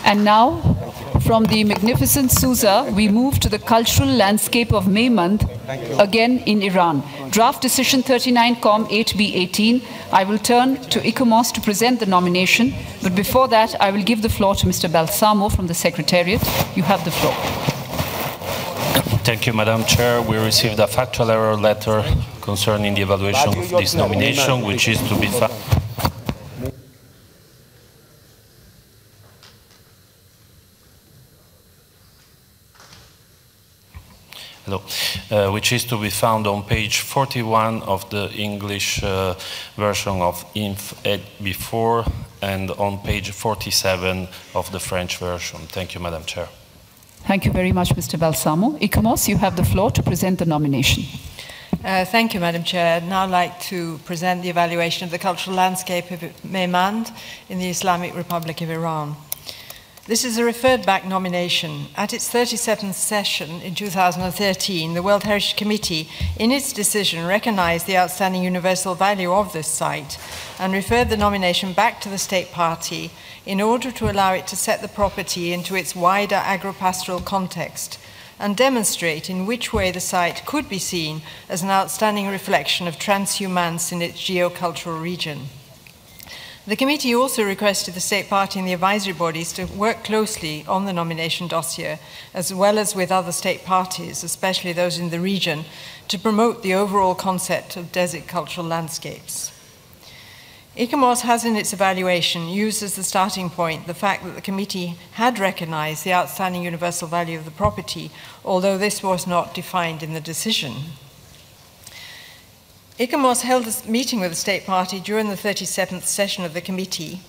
And now, from the magnificent Susa, we move to the cultural landscape of Meymand, again in Iran. Draft Decision 39-COM 8B18. I will turn to ICOMOS to present the nomination, but before that, I will give the floor to Mr. Balsamo from the Secretariat. You have the floor. Thank you, Madam Chair. We received a factual error letter concerning the evaluation of this nomination, which is to be found. Which is to be found on page 41 of the English version of Inf. Ed before and on page 47 of the French version. Thank you, Madam Chair. Thank you very much, Mr. Balsamo. ICOMOS, you have the floor to present the nomination. Thank you, Madam Chair. I'd now like to present the evaluation of the cultural landscape of Meymand in the Islamic Republic of Iran. This is a referred back nomination. At its 37th session in 2013, the World Heritage Committee, in its decision, recognized the outstanding universal value of this site and referred the nomination back to the State Party in order to allow it to set the property into its wider agro-pastoral context and demonstrate in which way the site could be seen as an outstanding reflection of transhumance in its geocultural region. The committee also requested the State Party and the advisory bodies to work closely on the nomination dossier, as well as with other state parties, especially those in the region, to promote the overall concept of desert cultural landscapes. ICOMOS has in its evaluation used as the starting point the fact that the committee had recognized the outstanding universal value of the property, although this was not defined in the decision. ICOMOS held a meeting with the State Party during the 37th session of the committee,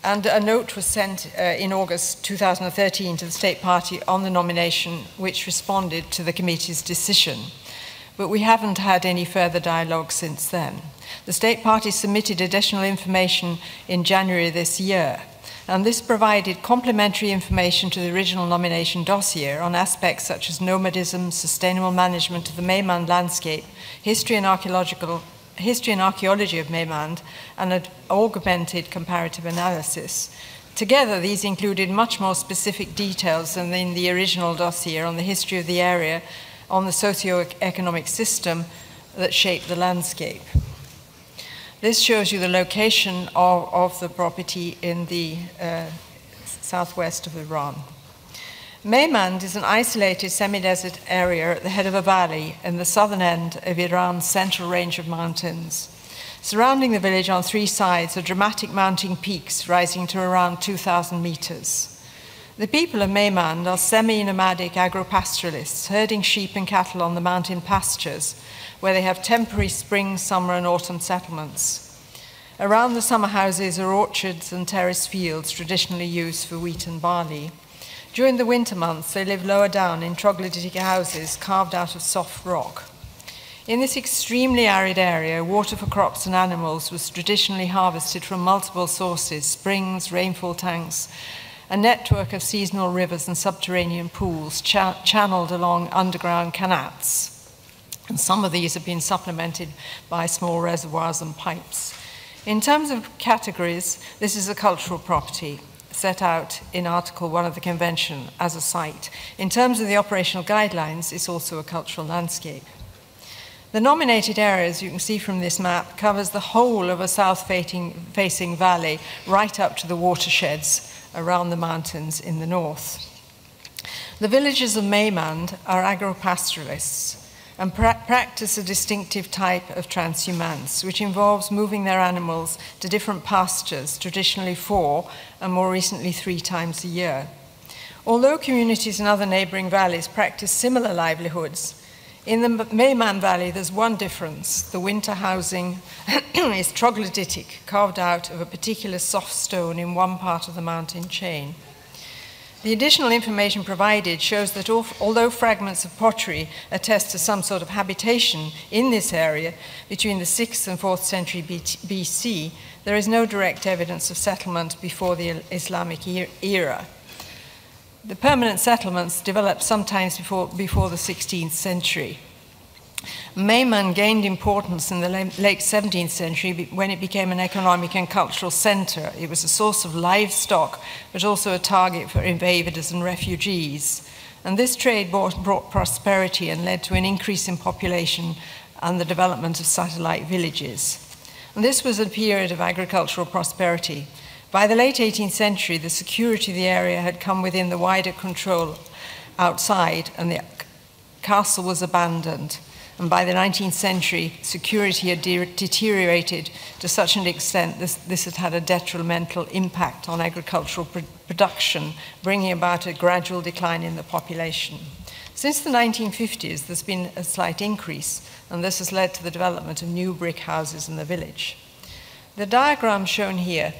and a note was sent in August 2013 to the State Party on the nomination, which responded to the committee's decision. But we haven't had any further dialogue since then. The State Party submitted additional information in January this year, and this provided complementary information to the original nomination dossier on aspects such as nomadism, sustainable management of the Meymand landscape, history and archaeology of Meymand, and an augmented comparative analysis. Together, these included much more specific details than in the original dossier on the history of the area, on the socio-economic system that shaped the landscape. This shows you the location of the property in the southwest of Iran. Meymand is an isolated semi-desert area at the head of a valley in the southern end of Iran's central range of mountains. Surrounding the village on three sides are dramatic mountain peaks rising to around 2,000 meters. The people of Meymand are semi-nomadic agro-pastoralists, herding sheep and cattle on the mountain pastures, where they have temporary spring, summer, and autumn settlements. Around the summer houses are orchards and terrace fields traditionally used for wheat and barley. During the winter months, they live lower down in troglodytic houses carved out of soft rock. In this extremely arid area, water for crops and animals was traditionally harvested from multiple sources: springs, rainfall tanks, a network of seasonal rivers and subterranean pools channeled along underground canats. And some of these have been supplemented by small reservoirs and pipes. In terms of categories, this is a cultural property set out in Article 1 of the Convention as a site. In terms of the operational guidelines, it's also a cultural landscape. The nominated area, as you can see from this map, covers the whole of a south-facing valley right up to the watersheds around the mountains in the north. The villages of Maymand are agro-pastoralists and practice a distinctive type of transhumance, which involves moving their animals to different pastures, traditionally 4 and more recently 3 times a year. Although communities in other neighboring valleys practice similar livelihoods, in the Maymand Valley there's one difference. The winter housing is troglodytic, carved out of a particular soft stone in one part of the mountain chain. The additional information provided shows that although fragments of pottery attest to some sort of habitation in this area between the 6th and 4th century BC, there is no direct evidence of settlement before the Islamic era. The permanent settlements developed sometimes before the 16th century. Maymand gained importance in the late 17th century when it became an economic and cultural center. It was a source of livestock, but also a target for invaders and refugees. And this trade brought prosperity and led to an increase in population and the development of satellite villages. And this was a period of agricultural prosperity. By the late 18th century, the security of the area had come within the wider control outside, and the castle was abandoned. And by the 19th century, security had deteriorated to such an extent this had had a detrimental impact on agricultural production, bringing about a gradual decline in the population. Since the 1950s, there's been a slight increase, and this has led to the development of new brick houses in the village. The diagram shown here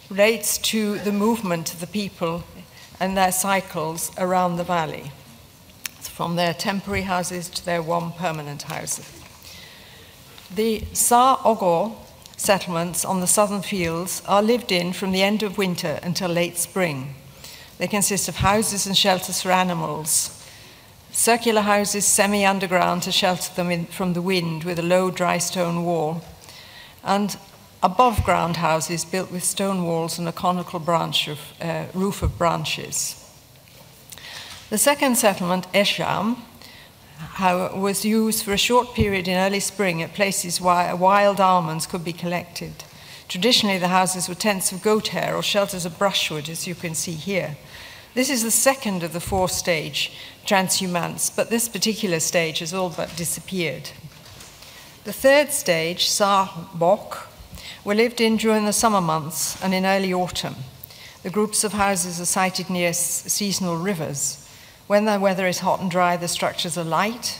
relates to the movement of the people and their cycles around the valley, from their temporary houses to their one permanent house. The Sa-Ogo settlements on the southern fields are lived in from the end of winter until late spring. They consist of houses and shelters for animals, circular houses semi-underground to shelter them from the wind with a low dry stone wall, and above-ground houses built with stone walls and a conical roof of branches. The second settlement, Esham, was used for a short period in early spring at places where wild almonds could be collected. Traditionally, the houses were tents of goat hair or shelters of brushwood, as you can see here. This is the second of the 4-stage transhumance, but this particular stage has all but disappeared. The third stage, Sa-Bok, were lived in during the summer months and in early autumn. The groups of houses are sited near seasonal rivers. When the weather is hot and dry, the structures are light.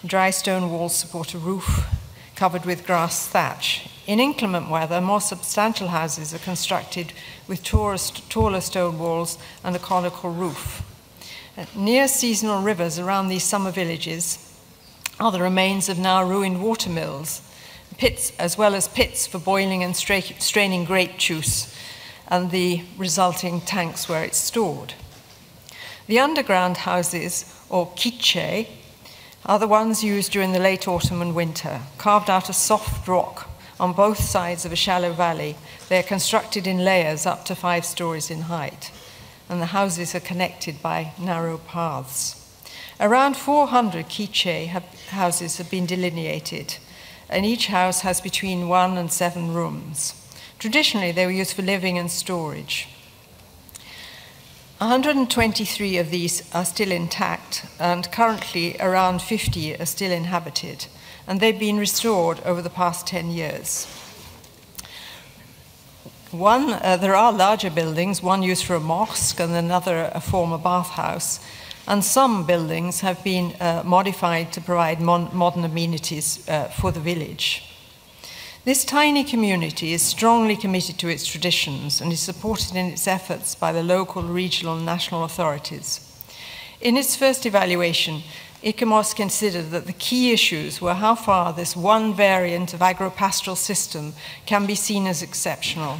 Dry stone walls support a roof covered with grass thatch. In inclement weather, more substantial houses are constructed with taller stone walls and a conical roof. Near seasonal rivers around these summer villages are the remains of now ruined water mills, pits, as well as pits for boiling and straining grape juice, and the resulting tanks where it's stored. The underground houses, or kiche, are the ones used during the late autumn and winter. Carved out of soft rock on both sides of a shallow valley, they are constructed in layers up to 5 stories in height, and the houses are connected by narrow paths. Around 400 kiche houses have been delineated, and each house has between 1 and 7 rooms. Traditionally, they were used for living and storage. 123 of these are still intact, and currently around 50 are still inhabited, and they've been restored over the past 10 years. There are larger buildings, one used for a mosque and another a former bathhouse, and some buildings have been modified to provide modern amenities for the village. This tiny community is strongly committed to its traditions and is supported in its efforts by the local, regional, and national authorities. In its first evaluation, ICOMOS considered that the key issues were how far this one variant of agropastoral system can be seen as exceptional.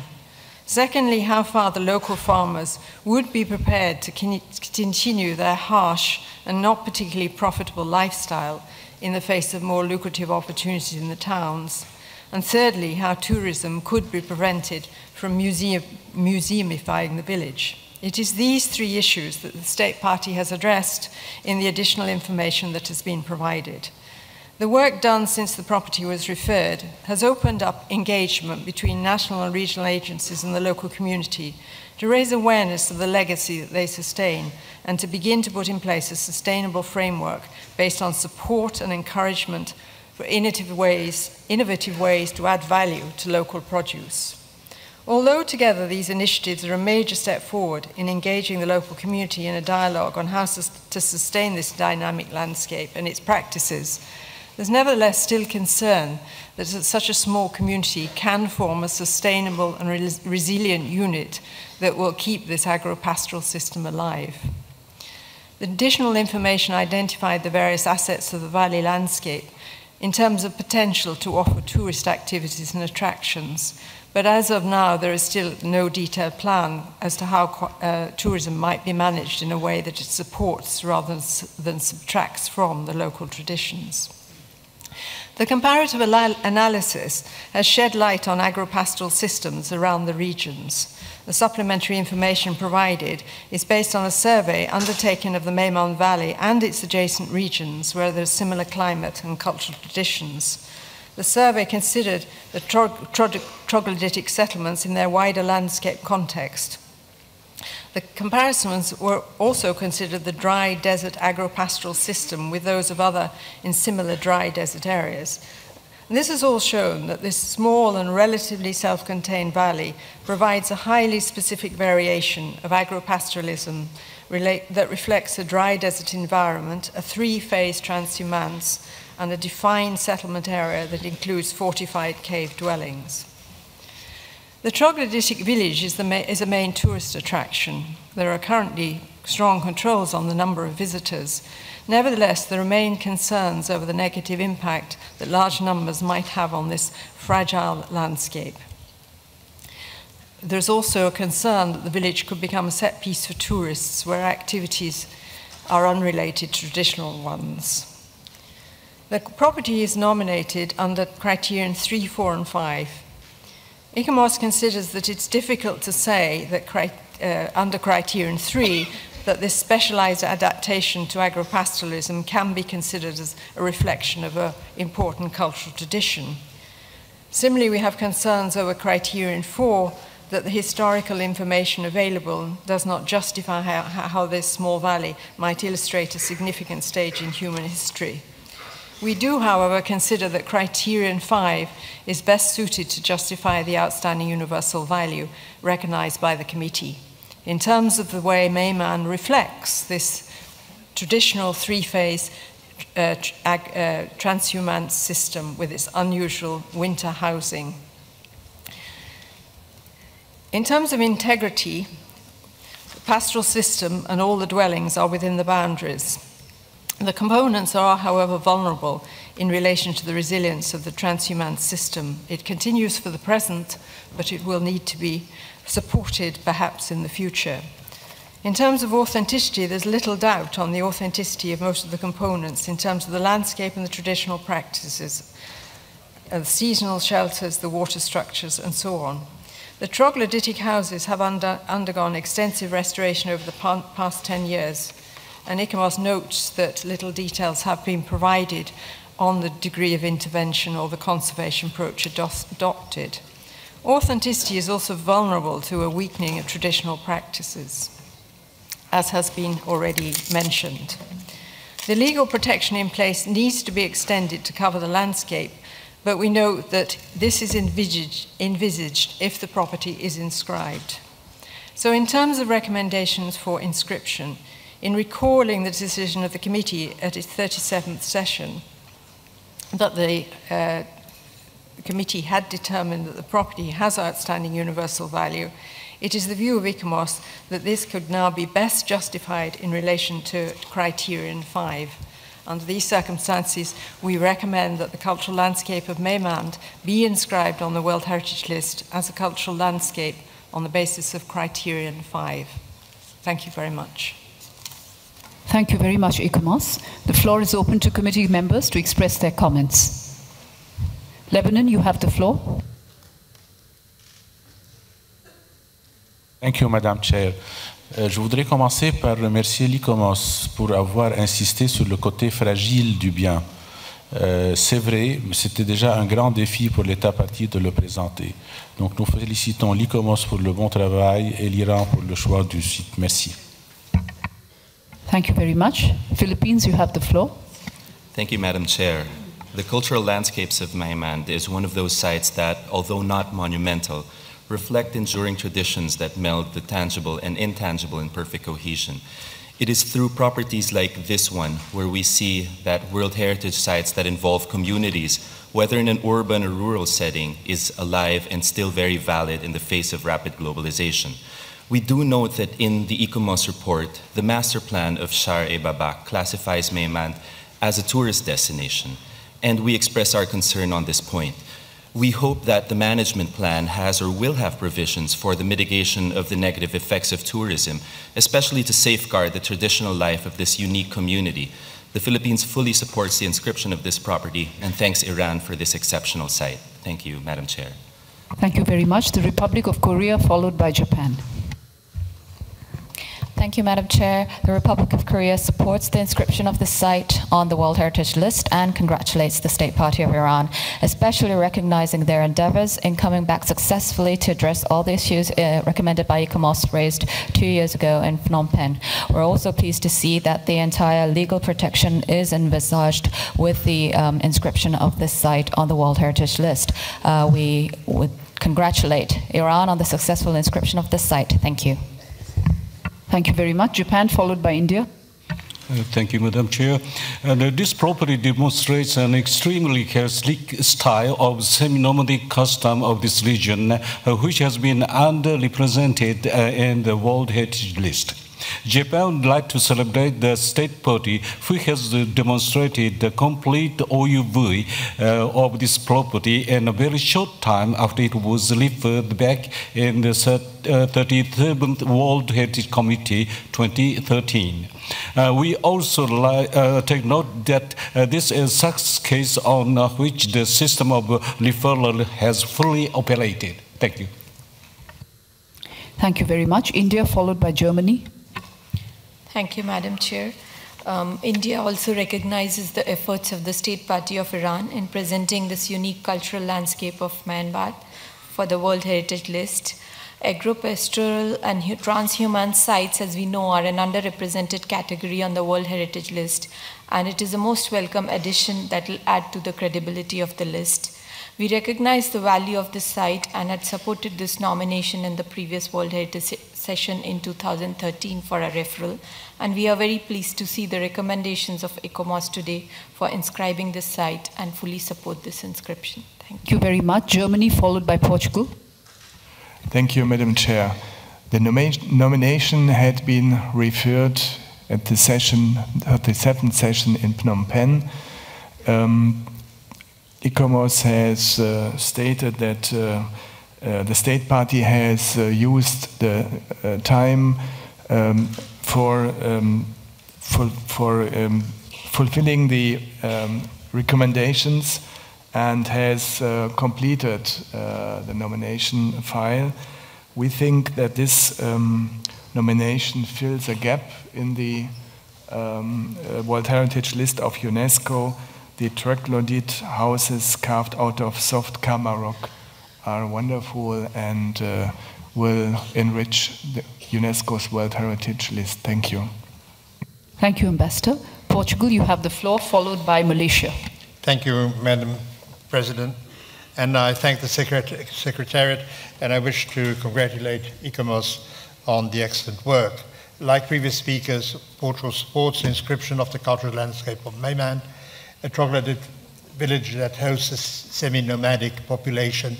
Secondly, how far the local farmers would be prepared to continue their harsh and not particularly profitable lifestyle in the face of more lucrative opportunities in the towns. And thirdly, how tourism could be prevented from museumifying the village. It is these three issues that the State Party has addressed in the additional information that has been provided. The work done since the property was referred has opened up engagement between national and regional agencies and the local community to raise awareness of the legacy that they sustain and to begin to put in place a sustainable framework based on support and encouragement for innovative ways to add value to local produce. Although together these initiatives are a major step forward in engaging the local community in a dialogue on how to sustain this dynamic landscape and its practices, there's nevertheless still concern that such a small community can form a sustainable and resilient unit that will keep this agropastoral system alive. The additional information identified the various assets of the valley landscape in terms of potential to offer tourist activities and attractions. But as of now, there is still no detailed plan as to how tourism might be managed in a way that it supports rather than subtracts from the local traditions. The comparative analysis has shed light on agropastoral systems around the regions. The supplementary information provided is based on a survey undertaken of the Maymon Valley and its adjacent regions where there is similar climate and cultural traditions. The survey considered the troglodytic settlements in their wider landscape context. The comparisons were also considered the dry desert agropastoral system with those of other in similar dry desert areas. And this has all shown that this small and relatively self-contained valley provides a highly specific variation of agropastoralism that reflects a dry desert environment, a three-phase transhumance, and a defined settlement area that includes fortified cave dwellings. The troglodytic village is a main tourist attraction. There are currently strong controls on the number of visitors. Nevertheless, there remain concerns over the negative impact that large numbers might have on this fragile landscape. There's also a concern that the village could become a set piece for tourists where activities are unrelated to traditional ones. The property is nominated under criterion 3, 4, and 5. ICOMOS considers that it's difficult to say that under criterion 3 that this specialized adaptation to agropastoralism can be considered as a reflection of an important cultural tradition. Similarly, we have concerns over criterion 4 that the historical information available does not justify how this small valley might illustrate a significant stage in human history. We do, however, consider that criterion 5 is best suited to justify the outstanding universal value recognized by the committee in terms of the way Mayman reflects this traditional three-phase transhumance system with its unusual winter housing. In terms of integrity, the pastoral system and all the dwellings are within the boundaries. The components are, however, vulnerable in relation to the resilience of the transhumance system. It continues for the present, but it will need to be supported perhaps in the future. In terms of authenticity, there's little doubt on the authenticity of most of the components in terms of the landscape and the traditional practices, the seasonal shelters, the water structures, and so on. The troglodytic houses have undergone extensive restoration over the past 10 years. And ICOMOS notes that little details have been provided on the degree of intervention or the conservation approach adopted. Authenticity is also vulnerable to a weakening of traditional practices, as has been already mentioned. The legal protection in place needs to be extended to cover the landscape, but we note that this is envisaged if the property is inscribed. So in terms of recommendations for inscription, in recalling the decision of the committee at its 37th session that the committee had determined that the property has outstanding universal value, it is the view of ICOMOS that this could now be best justified in relation to criterion 5. Under these circumstances, we recommend that the cultural landscape of Mainland be inscribed on the World Heritage List as a cultural landscape on the basis of criterion 5. Thank you very much. Thank you very much, ICOMOS. The floor is open to committee members to express their comments. Lebanon, you have the floor. Thank you, Madam Chair. Je voudrais commencer par remercier l'ICOMOS pour avoir insisté sur le côté fragile du bien. C'est vrai, mais c'était déjà un grand défi pour l'État partie de le présenter. Donc nous félicitons l'ICOMOS pour le bon travail et l'Iran pour le choix du site. Merci. Thank you very much. Philippines, you have the floor. Thank you, Madam Chair. The cultural landscapes of Mainland is one of those sites that, although not monumental, reflect enduring traditions that meld the tangible and intangible in perfect cohesion. It is through properties like this one where we see that World Heritage sites that involve communities, whether in an urban or rural setting, is alive and still very valid in the face of rapid globalization. We do note that in the ICOMOS report, the master plan of Shar-e-Baba classifies Mainland as a tourist destination, and we express our concern on this point. We hope that the management plan has or will have provisions for the mitigation of the negative effects of tourism, especially to safeguard the traditional life of this unique community. The Philippines fully supports the inscription of this property and thanks Iran for this exceptional site. Thank you, Madam Chair. Thank you very much. The Republic of Korea, followed by Japan. Thank you, Madam Chair. The Republic of Korea supports the inscription of the site on the World Heritage List and congratulates the State Party of Iran, especially recognizing their endeavors in coming back successfully to address all the issues recommended by ICOMOS raised 2 years ago in Phnom Penh. We're also pleased to see that the entire legal protection is envisaged with the inscription of this site on the World Heritage List. We would congratulate Iran on the successful inscription of this site. Thank you. Thank you very much. Japan, followed by India. Thank you, Madam Chair. This property demonstrates an extremely charismatic style of semi-nomadic custom of this region, which has been underrepresented in the World Heritage List. Japan would like to celebrate the state party, which has demonstrated the complete OUV of this property in a very short time after it was referred back in the 37th World Heritage Committee 2013. We also take note that this is such case on which the system of referral has fully operated. Thank you. Thank you very much. India, followed by Germany. Thank you, Madam Chair. India also recognizes the efforts of the State Party of Iran in presenting this unique cultural landscape of Myanmar for the World Heritage List. Agropastoral and transhuman sites, as we know, are an underrepresented category on the World Heritage List, and it is a most welcome addition that will add to the credibility of the list. We recognize the value of this site and had supported this nomination in the previous World Heritage session in 2013 for a referral, and we are very pleased to see the recommendations of ICOMOS today for inscribing this site and fully support this inscription. Thank you very much. Germany, followed by Portugal. Thank you, Madam Chair. The nomination had been referred at the 37th session in Phnom Penh. ICOMOS has stated that the State Party has used the time for fulfilling the recommendations and has completed the nomination file. We think that this nomination fills a gap in the World Heritage List of UNESCO. The troglodyte houses carved out of soft Kama rock are wonderful and will enrich the UNESCO's World Heritage List. Thank you. Thank you, Ambassador. Portugal, you have the floor, followed by Malaysia. Thank you, Madam President. And I thank the Secretariat, and I wish to congratulate ICOMOS on the excellent work. Like previous speakers, Portugal supports the inscription of the cultural landscape of Mainland, a troglodyte village that hosts a semi-nomadic population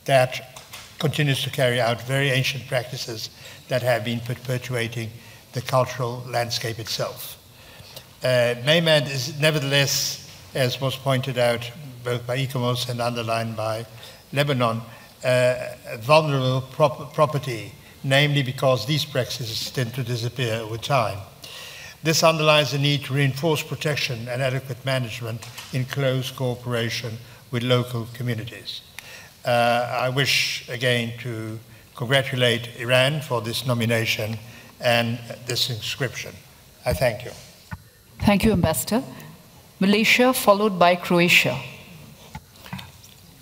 that continues to carry out very ancient practices that have been perpetuating the cultural landscape itself. Mainland is nevertheless, as was pointed out both by ICOMOS and underlined by Lebanon, vulnerable property, namely because these practices tend to disappear over time. This underlines the need to reinforce protection and adequate management in close cooperation with local communities. I wish again to congratulate Iran for this nomination and this inscription. I thank you. Thank you, Ambassador. Malaysia, followed by Croatia.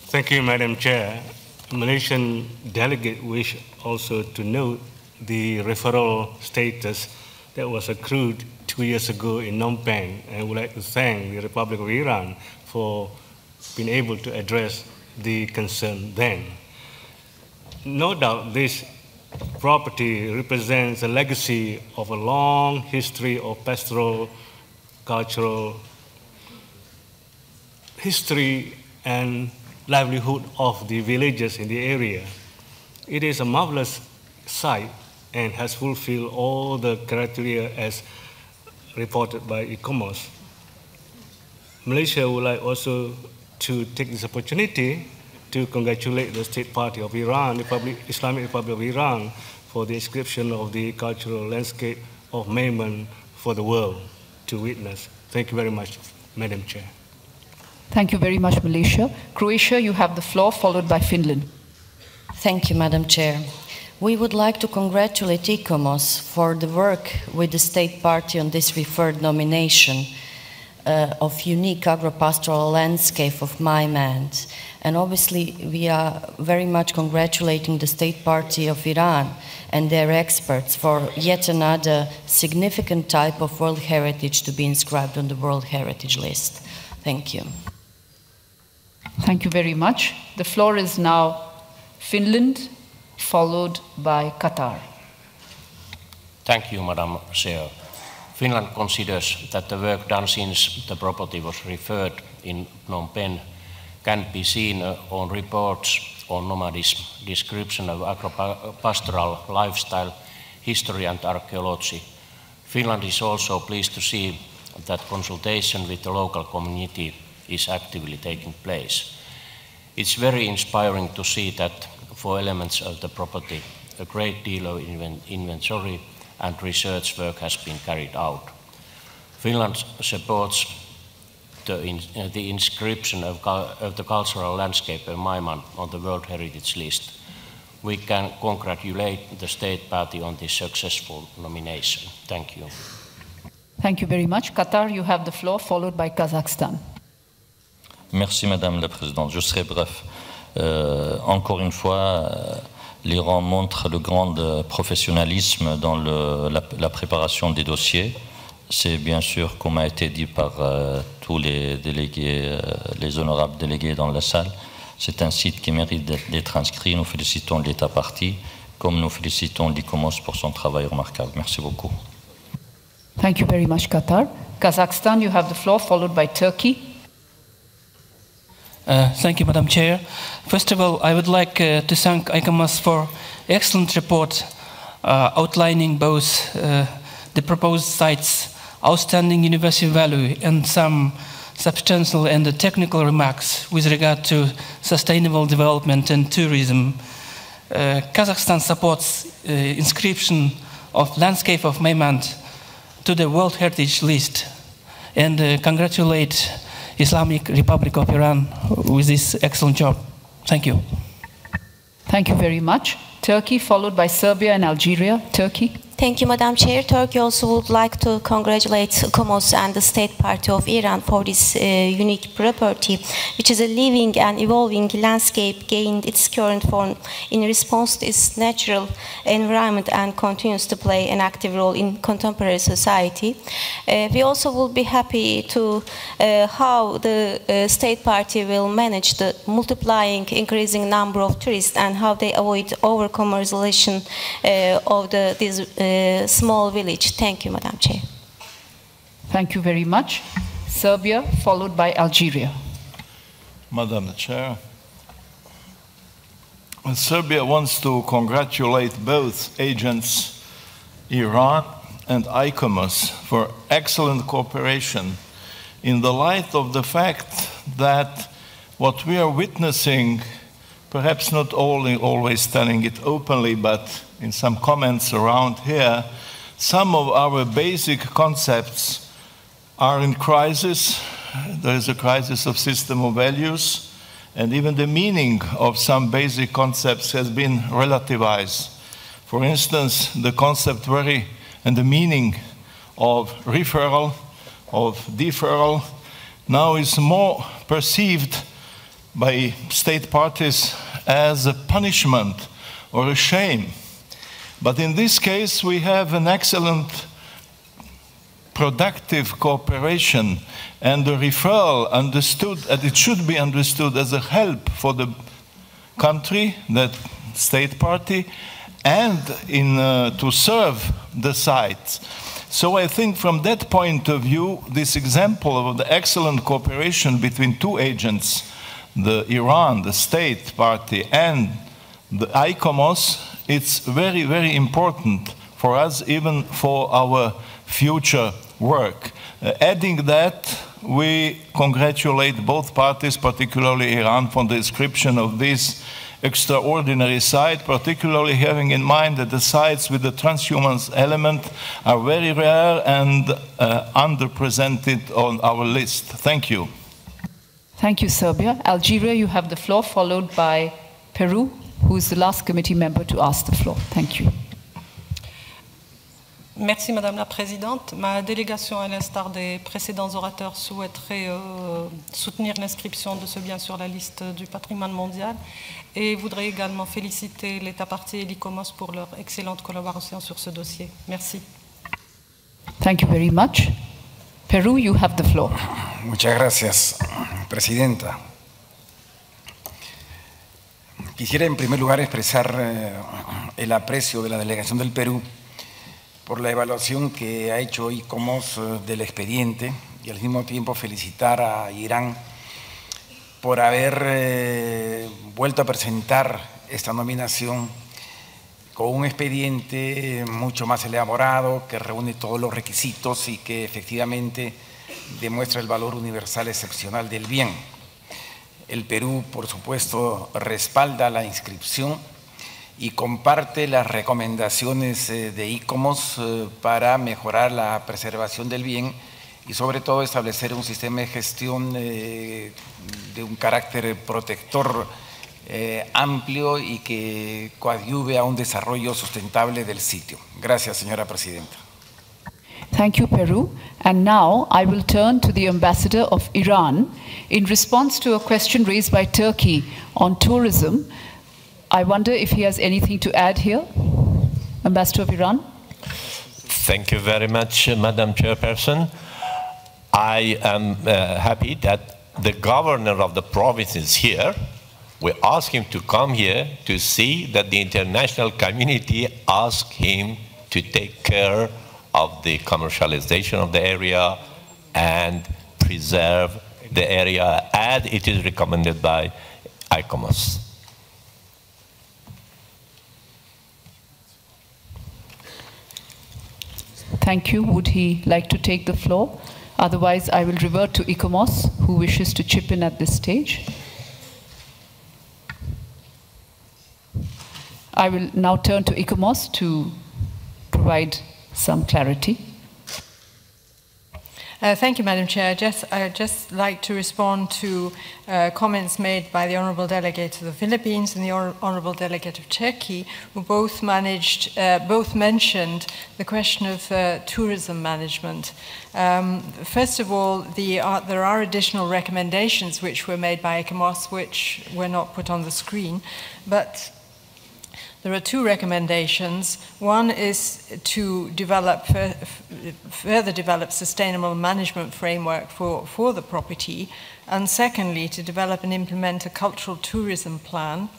Thank you, Madam Chair. Malaysian delegate wish also to note the referral status that was accrued 2 years ago in Phnom Penh, and would like to thank the Republic of Iran for being able to address the concern then. No doubt this property represents a legacy of a long history of pastoral, cultural history and livelihood of the villagers in the area. It is a marvelous site and has fulfilled all the criteria as reported by ICOMOS. Malaysia would like also to take this opportunity to congratulate the State Party of Iran, the Islamic Republic of Iran, for the inscription of the cultural landscape of Maiman for the world to witness. Thank you very much, Madam Chair. Thank you very much, Malaysia. Croatia, you have the floor, followed by Finland. Thank you, Madam Chair. We would like to congratulate ICOMOS for the work with the State Party on this referred nomination of unique agro-pastoral landscape of Maiman. And obviously, we are very much congratulating the State Party of Iran and their experts for yet another significant type of World Heritage to be inscribed on the World Heritage List. Thank you. Thank you very much. The floor is now Finland, followed by Qatar. Thank you, Madam Chair. Finland considers that the work done since the property was referred in Phnom Penh can be seen on reports on nomadism, description of agro-pastoral lifestyle, history and archaeology. Finland is also pleased to see that consultation with the local community is actively taking place. It's very inspiring to see that for elements of the property, a great deal of inventory and research work has been carried out. Finland supports the inscription of the cultural landscape of Maiman on the World Heritage List. We can congratulate the State Party on this successful nomination. Thank you. Thank you very much. Qatar, you have the floor, followed by Kazakhstan. Merci Madame la Présidente. Je serai bref. Encore une fois, l'Iran montre le grand professionnalisme dans la préparation des dossiers. C'est bien sûr, comme a été dit par tous les délégués, les honorables délégués dans la salle, c'est un site qui mérite d'être inscrit. Nous félicitons l'État parti, comme nous félicitons l'ICOMOS pour son travail remarquable. Merci beaucoup. Thank you very much, Qatar. Kazakhstan, you have the floor, followed by Turkey. Thank you, Madam Chair. First of all, I would like to thank ICOMOS for excellent report outlining both the proposed sites, outstanding university value, and some substantial and technical remarks with regard to sustainable development and tourism. Kazakhstan supports inscription of landscape of Maiman to the World Heritage List, and congratulate Islamic Republic of Iran with this excellent job. Thank you. Thank you very much. Turkey, followed by Serbia and Algeria. Turkey. Thank you, Madam Chair. Turkey also would like to congratulate ICOMOS and the State Party of Iran for this unique property, which is a living and evolving landscape, gained its current form in response to its natural environment and continues to play an active role in contemporary society. We also will be happy to how the State Party will manage the multiplying, increasing number of tourists and how they avoid over-commercialization of this small village. Thank you, Madam Chair. Thank you very much. Serbia, followed by Algeria. Madam Chair, Serbia wants to congratulate both agents, Iran and ICOMOS for excellent cooperation in the light of the fact that what we are witnessing, perhaps not always telling it openly, but in some comments around here, some of our basic concepts are in crisis. There is a crisis of system of values, and even the meaning of some basic concepts has been relativized. For instance, the concept and the meaning of referral, of deferral, now is more perceived by state parties as a punishment or a shame. But in this case, we have an excellent productive cooperation, and the referral understood, and it should be understood as a help for the country, that state party, and to serve the sites. So I think from that point of view, this example of the excellent cooperation between two agents, the Iran, the state party, and the ICOMOS, it's very, very important for us, even for our future work. Adding that, we congratulate both parties, particularly Iran, for the inscription of this extraordinary site, particularly having in mind that the sites with the transhuman element are very rare and underrepresented on our list. Thank you. Thank you, Serbia. Algeria, you have the floor, followed by Peru, who is the last committee member to ask the floor. Thank you. Merci Madame la Présidente. Ma délégation, à l'instar des précédents orateurs, souhaiterait soutenir l'inscription de ce bien sur la liste du patrimoine mondial et voudrais également féliciter l'État partie et l'ICOMOS pour leur excellente collaboration sur ce dossier. Merci. Thank you very much. Peru, you have the floor. Muchas gracias, Presidenta. Quisiera en primer lugar expresar el aprecio de la delegación del Perú por la evaluación que ha hecho ICOMOS del expediente y al mismo tiempo felicitar a Irán por haber vuelto a presentar esta nominación con un expediente mucho más elaborado, que reúne todos los requisitos y que efectivamente demuestra el valor universal excepcional del bien. El Perú, por supuesto, respalda la inscripción y comparte las recomendaciones de ICOMOS para mejorar la preservación del bien y sobre todo establecer un sistema de gestión de un carácter protector amplio y que coadyuve a un desarrollo sustentable del sitio. Gracias, señora Presidenta. Thank you, Peru. And now I will turn to the ambassador of Iran. In response to a question raised by Turkey on tourism, I wonder if he has anything to add here. Ambassador of Iran. Thank you very much, Madam Chairperson. I am happy that the governor of the province is here. We asked him to come here to see that the international community asked him to take care of the commercialization of the area and preserve the area as it is recommended by ICOMOS. Thank you. Would he like to take the floor? Otherwise, I will revert to ICOMOS, who wishes to chip in at this stage. I will now turn to ICOMOS to provide some clarity. Thank you, Madam Chair. I'd just like to respond to comments made by the Honourable Delegate of the Philippines and the Honourable Delegate of Turkey, who both mentioned the question of tourism management. First of all, there are additional recommendations which were made by ICOMOS, which were not put on the screen, but there are two recommendations. One is to further develop sustainable management framework for the property, and secondly, to develop and implement a cultural tourism plan.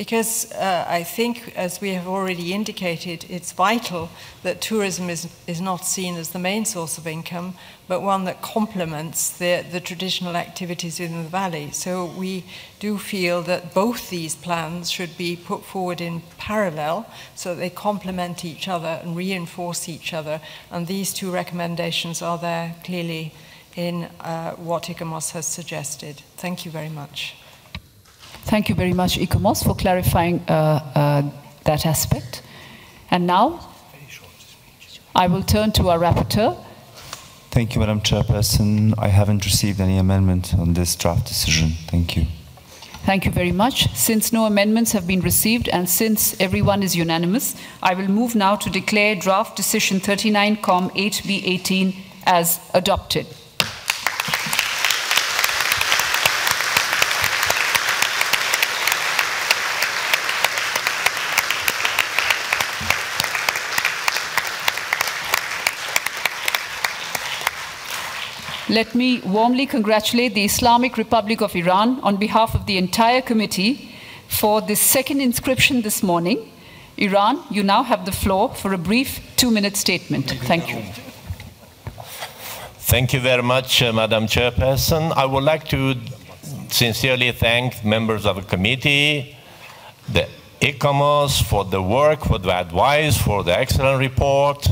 because I think, as we have already indicated, it's vital that tourism is not seen as the main source of income, but one that complements the traditional activities in the valley. So we do feel that both these plans should be put forward in parallel so that they complement each other and reinforce each other. And these two recommendations are there clearly in what ICOMOS has suggested. Thank you very much. Thank you very much, ICOMOS, for clarifying that aspect. And now, I will turn to our rapporteur. Thank you, Madam Chairperson. I haven't received any amendment on this draft decision. Thank you. Thank you very much. Since no amendments have been received and since everyone is unanimous, I will move now to declare draft decision 39-8B18 as adopted. Let me warmly congratulate the Islamic Republic of Iran on behalf of the entire committee for this second inscription this morning. Iran, you now have the floor for a brief 2-minute statement. Thank you. Thank you very much, Madam Chairperson. I would like to sincerely thank members of the committee, the ICOMOS for the work, for the advice, for the excellent report,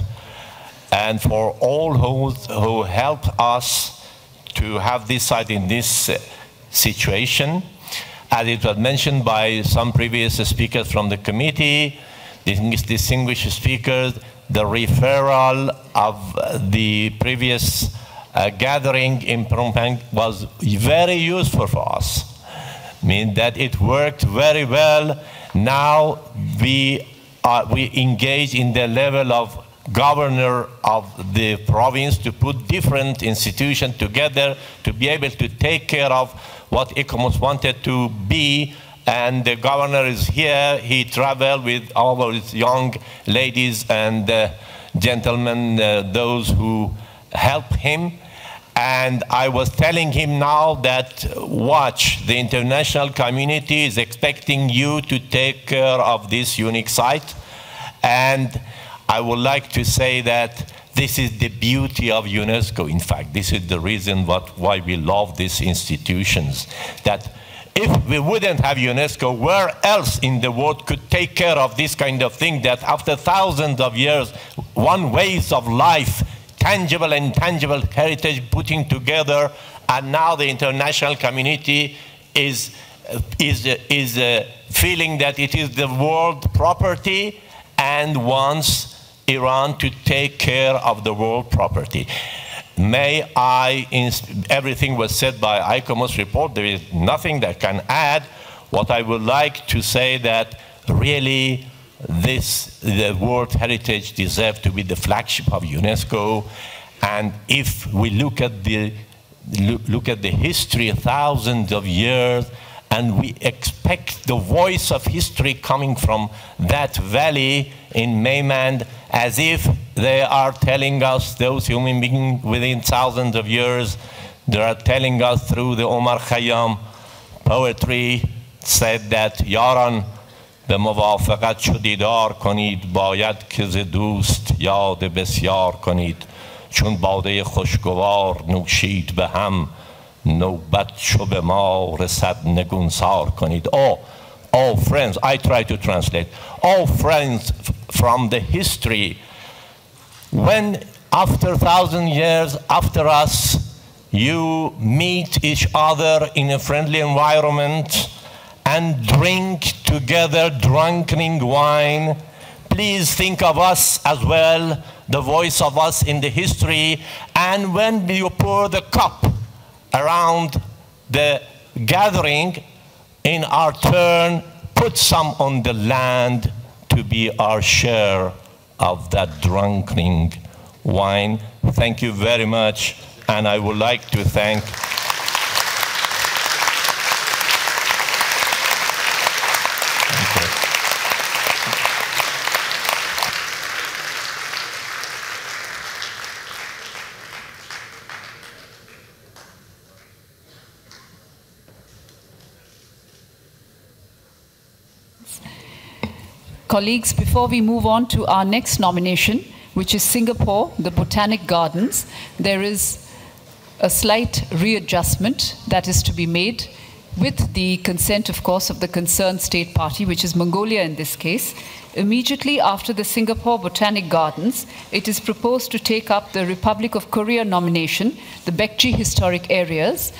and for all who helped us to have this site in this situation. As it was mentioned by some previous speakers from the committee, distinguished speakers, the referral of the previous gathering in Phnom Penh was very useful for us. I mean that it worked very well. Now we engage in the level of governor of the province to put different institutions together to be able to take care of what ICOMOS wanted to be. And the governor is here. He traveled with all of his young ladies and gentlemen, those who helped him. And I was telling him now that, watch, the international community is expecting you to take care of this unique site. And I would like to say that this is the beauty of UNESCO. In fact, this is the reason why we love these institutions. That if we wouldn't have UNESCO, where else in the world could take care of this kind of thing that after thousands of years, one ways of life, tangible and intangible heritage putting together, and now the international community is feeling that it is the world property and wants Iran to take care of the world property. May I, everything was said by ICOMOS report, there is nothing that can add. What I would like to say that really the World Heritage deserves to be the flagship of UNESCO. And if we look at the history, thousands of years, and we expect the voice of history coming from that valley in mainland, as if they are telling us, those human beings within thousands of years, they are telling us through the Omar Khayyam poetry, said that Yaran به موافقت چو دیدار کنید باید که ز دوست یاد بسیار کنید چون باده خوشگوار نوشید به هم نوبت چو به ما رسد نگونسار کنید. Oh friends, I try to translate. Oh friends from the history, when after 1,000 years after us, you meet each other in a friendly environment and drink together drunkening wine, please think of us as well, the voice of us in the history. And when you pour the cup around the gathering, in our turn, put some on the land to be our share of that drunkening wine. Thank you very much, and I would like to thank Colleagues, before we move on to our next nomination, which is Singapore, the Botanic Gardens, there is a slight readjustment that is to be made with the consent, of course, of the concerned state party, which is Mongolia in this case. Immediately after the Singapore Botanic Gardens, it is proposed to take up the Republic of Korea nomination, the Baekje Historic Areas.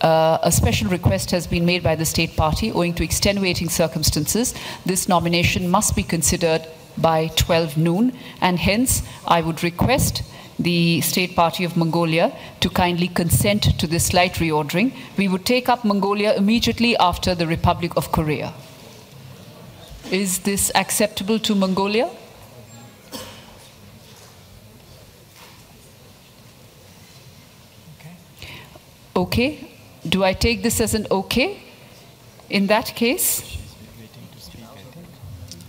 A special request has been made by the state party owing to extenuating circumstances. This nomination must be considered by 12 noon, and hence I would request the state party of Mongolia to kindly consent to this slight reordering. We would take up Mongolia immediately after the Republic of Korea. Is this acceptable to Mongolia? Okay. Do I take this as an okay? In that case,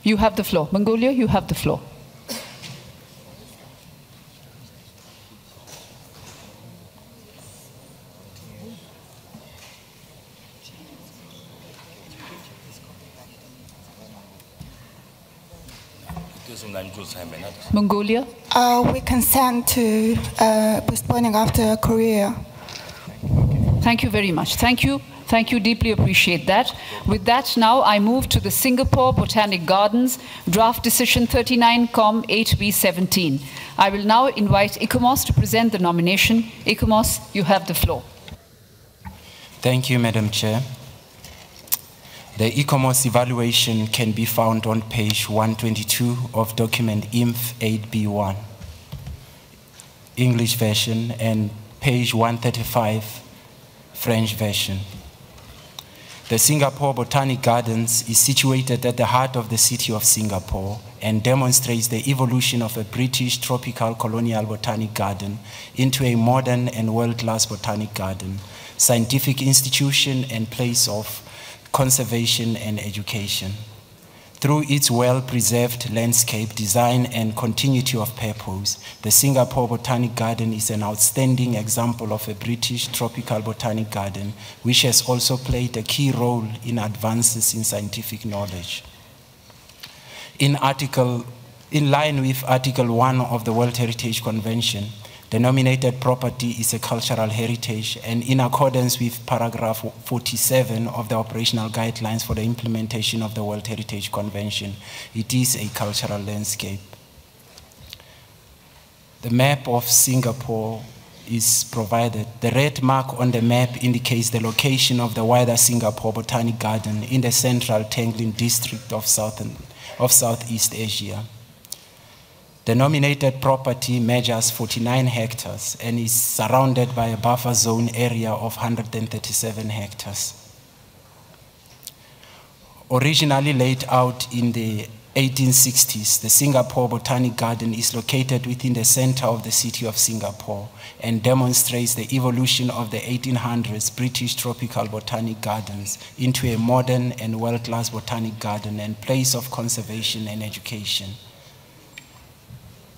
you have the floor. Mongolia, you have the floor. Mongolia? We consent to postponing after Korea. Thank you very much. Thank you. Thank you. Deeply appreciate that. With that, now I move to the Singapore Botanic Gardens, draft decision 39-8B17. I will now invite ICOMOS to present the nomination. ICOMOS, you have the floor. Thank you, Madam Chair. The ICOMOS evaluation can be found on page 122 of document INF 8B1, English version, and page 135, French version. The Singapore Botanic Gardens is situated at the heart of the city of Singapore and demonstrates the evolution of a British tropical colonial botanic garden into a modern and world-class botanic garden, scientific institution, and place of conservation and education. Through its well-preserved landscape design and continuity of purpose, the Singapore Botanic Garden is an outstanding example of a British tropical botanic garden, which has also played a key role in advances in scientific knowledge. In line with Article 1 of the World Heritage Convention, the nominated property is a cultural heritage, and in accordance with paragraph 47 of the operational guidelines for the implementation of the World Heritage Convention, it is a cultural landscape. The map of Singapore is provided. The red mark on the map indicates the location of the wider Singapore Botanic Garden in the central Tanglin district of Southeast Asia. The nominated property measures 49 hectares and is surrounded by a buffer zone area of 137 hectares. Originally laid out in the 1860s, the Singapore Botanic Garden is located within the center of the city of Singapore and demonstrates the evolution of the 1800s British tropical botanic gardens into a modern and world-class botanic garden and place of conservation and education.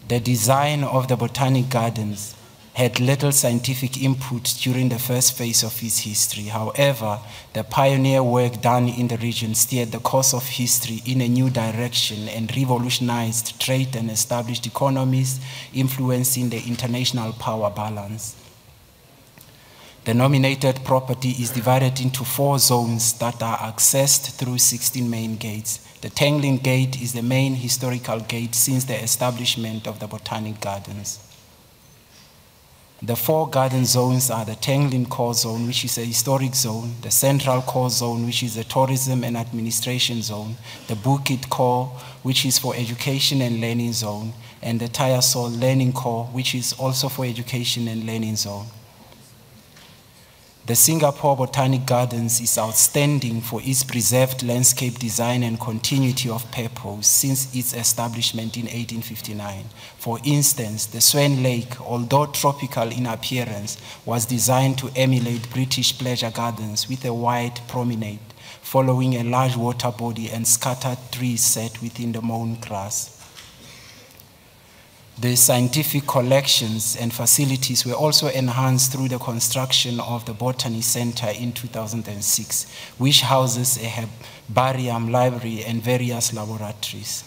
The design of the Botanic Gardens had little scientific input during the first phase of its history. However, the pioneer work done in the region steered the course of history in a new direction and revolutionized trade and established economies, influencing the international power balance. The nominated property is divided into 4 zones that are accessed through 16 main gates. The Tanglin Gate is the main historical gate since the establishment of the Botanic Gardens. The 4 garden zones are the Tanglin Core Zone, which is a historic zone, the Central Core Zone, which is a tourism and administration zone, the Bukit Core, which is for education and learning zone, and the Tayasol Learning Core, which is also for education and learning zone. The Singapore Botanic Gardens is outstanding for its preserved landscape design and continuity of purpose since its establishment in 1859. For instance, the Swan Lake, although tropical in appearance, was designed to emulate British pleasure gardens with a wide promenade, following a large water body and scattered trees set within the mown grass. The scientific collections and facilities were also enhanced through the construction of the Botany Center in 2006, which houses a herbarium library and various laboratories.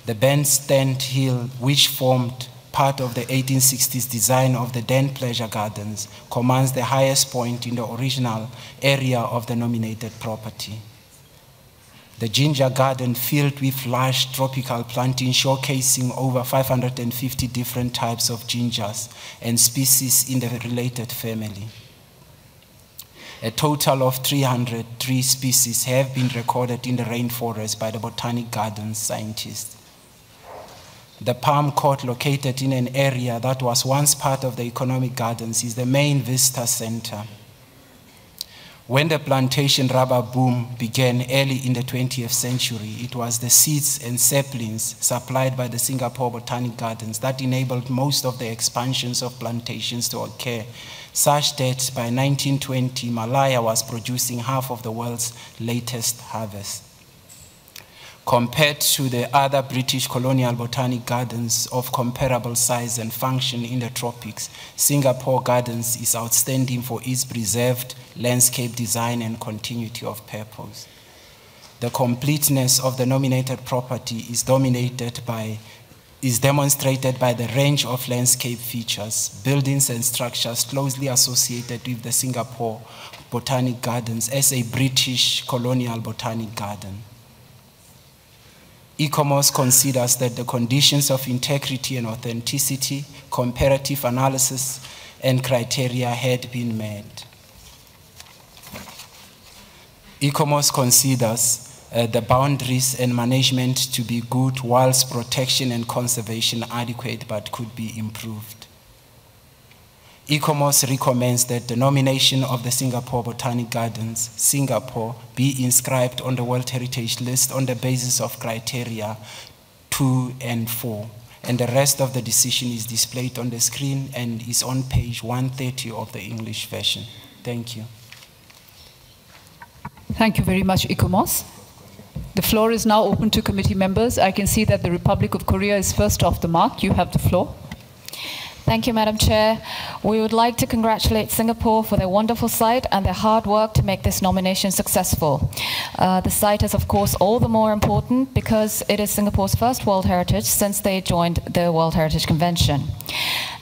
The Bandstand Hill, which formed part of the 1860s design of the Den Pleasure Gardens, commands the highest point in the original area of the nominated property. The ginger garden filled with lush tropical planting showcasing over 550 different types of gingers and species in the related family. A total of 303 species have been recorded in the rainforest by the Botanic Gardens scientists. The Palm Court, located in an area that was once part of the Economic Gardens, is the main visitor center. When the plantation rubber boom began early in the 20th century, it was the seeds and saplings supplied by the Singapore Botanic Gardens that enabled most of the expansions of plantations to occur, such that by 1920, Malaya was producing half of the world's latest harvest. Compared to the other British colonial botanic gardens of comparable size and function in the tropics, Singapore Gardens is outstanding for its preserved landscape design and continuity of purpose. The completeness of the nominated property is demonstrated by the range of landscape features, buildings and structures closely associated with the Singapore Botanic Gardens as a British colonial botanic garden. ICOMOS considers that the conditions of integrity and authenticity, comparative analysis, and criteria had been met. ICOMOS considers the boundaries and management to be good, whilst protection and conservation adequate but could be improved. ICOMOS recommends that the nomination of the Singapore Botanic Gardens, Singapore, be inscribed on the World Heritage List on the basis of criteria 2 and 4. And the rest of the decision is displayed on the screen and is on page 130 of the English version. Thank you. Thank you very much, ICOMOS. The floor is now open to committee members. I can see that the Republic of Korea is first off the mark. You have the floor. Thank you, Madam Chair. We would like to congratulate Singapore for their wonderful site and their hard work to make this nomination successful. The site is, of course, all the more important because it is Singapore's first World Heritage since they joined the World Heritage Convention.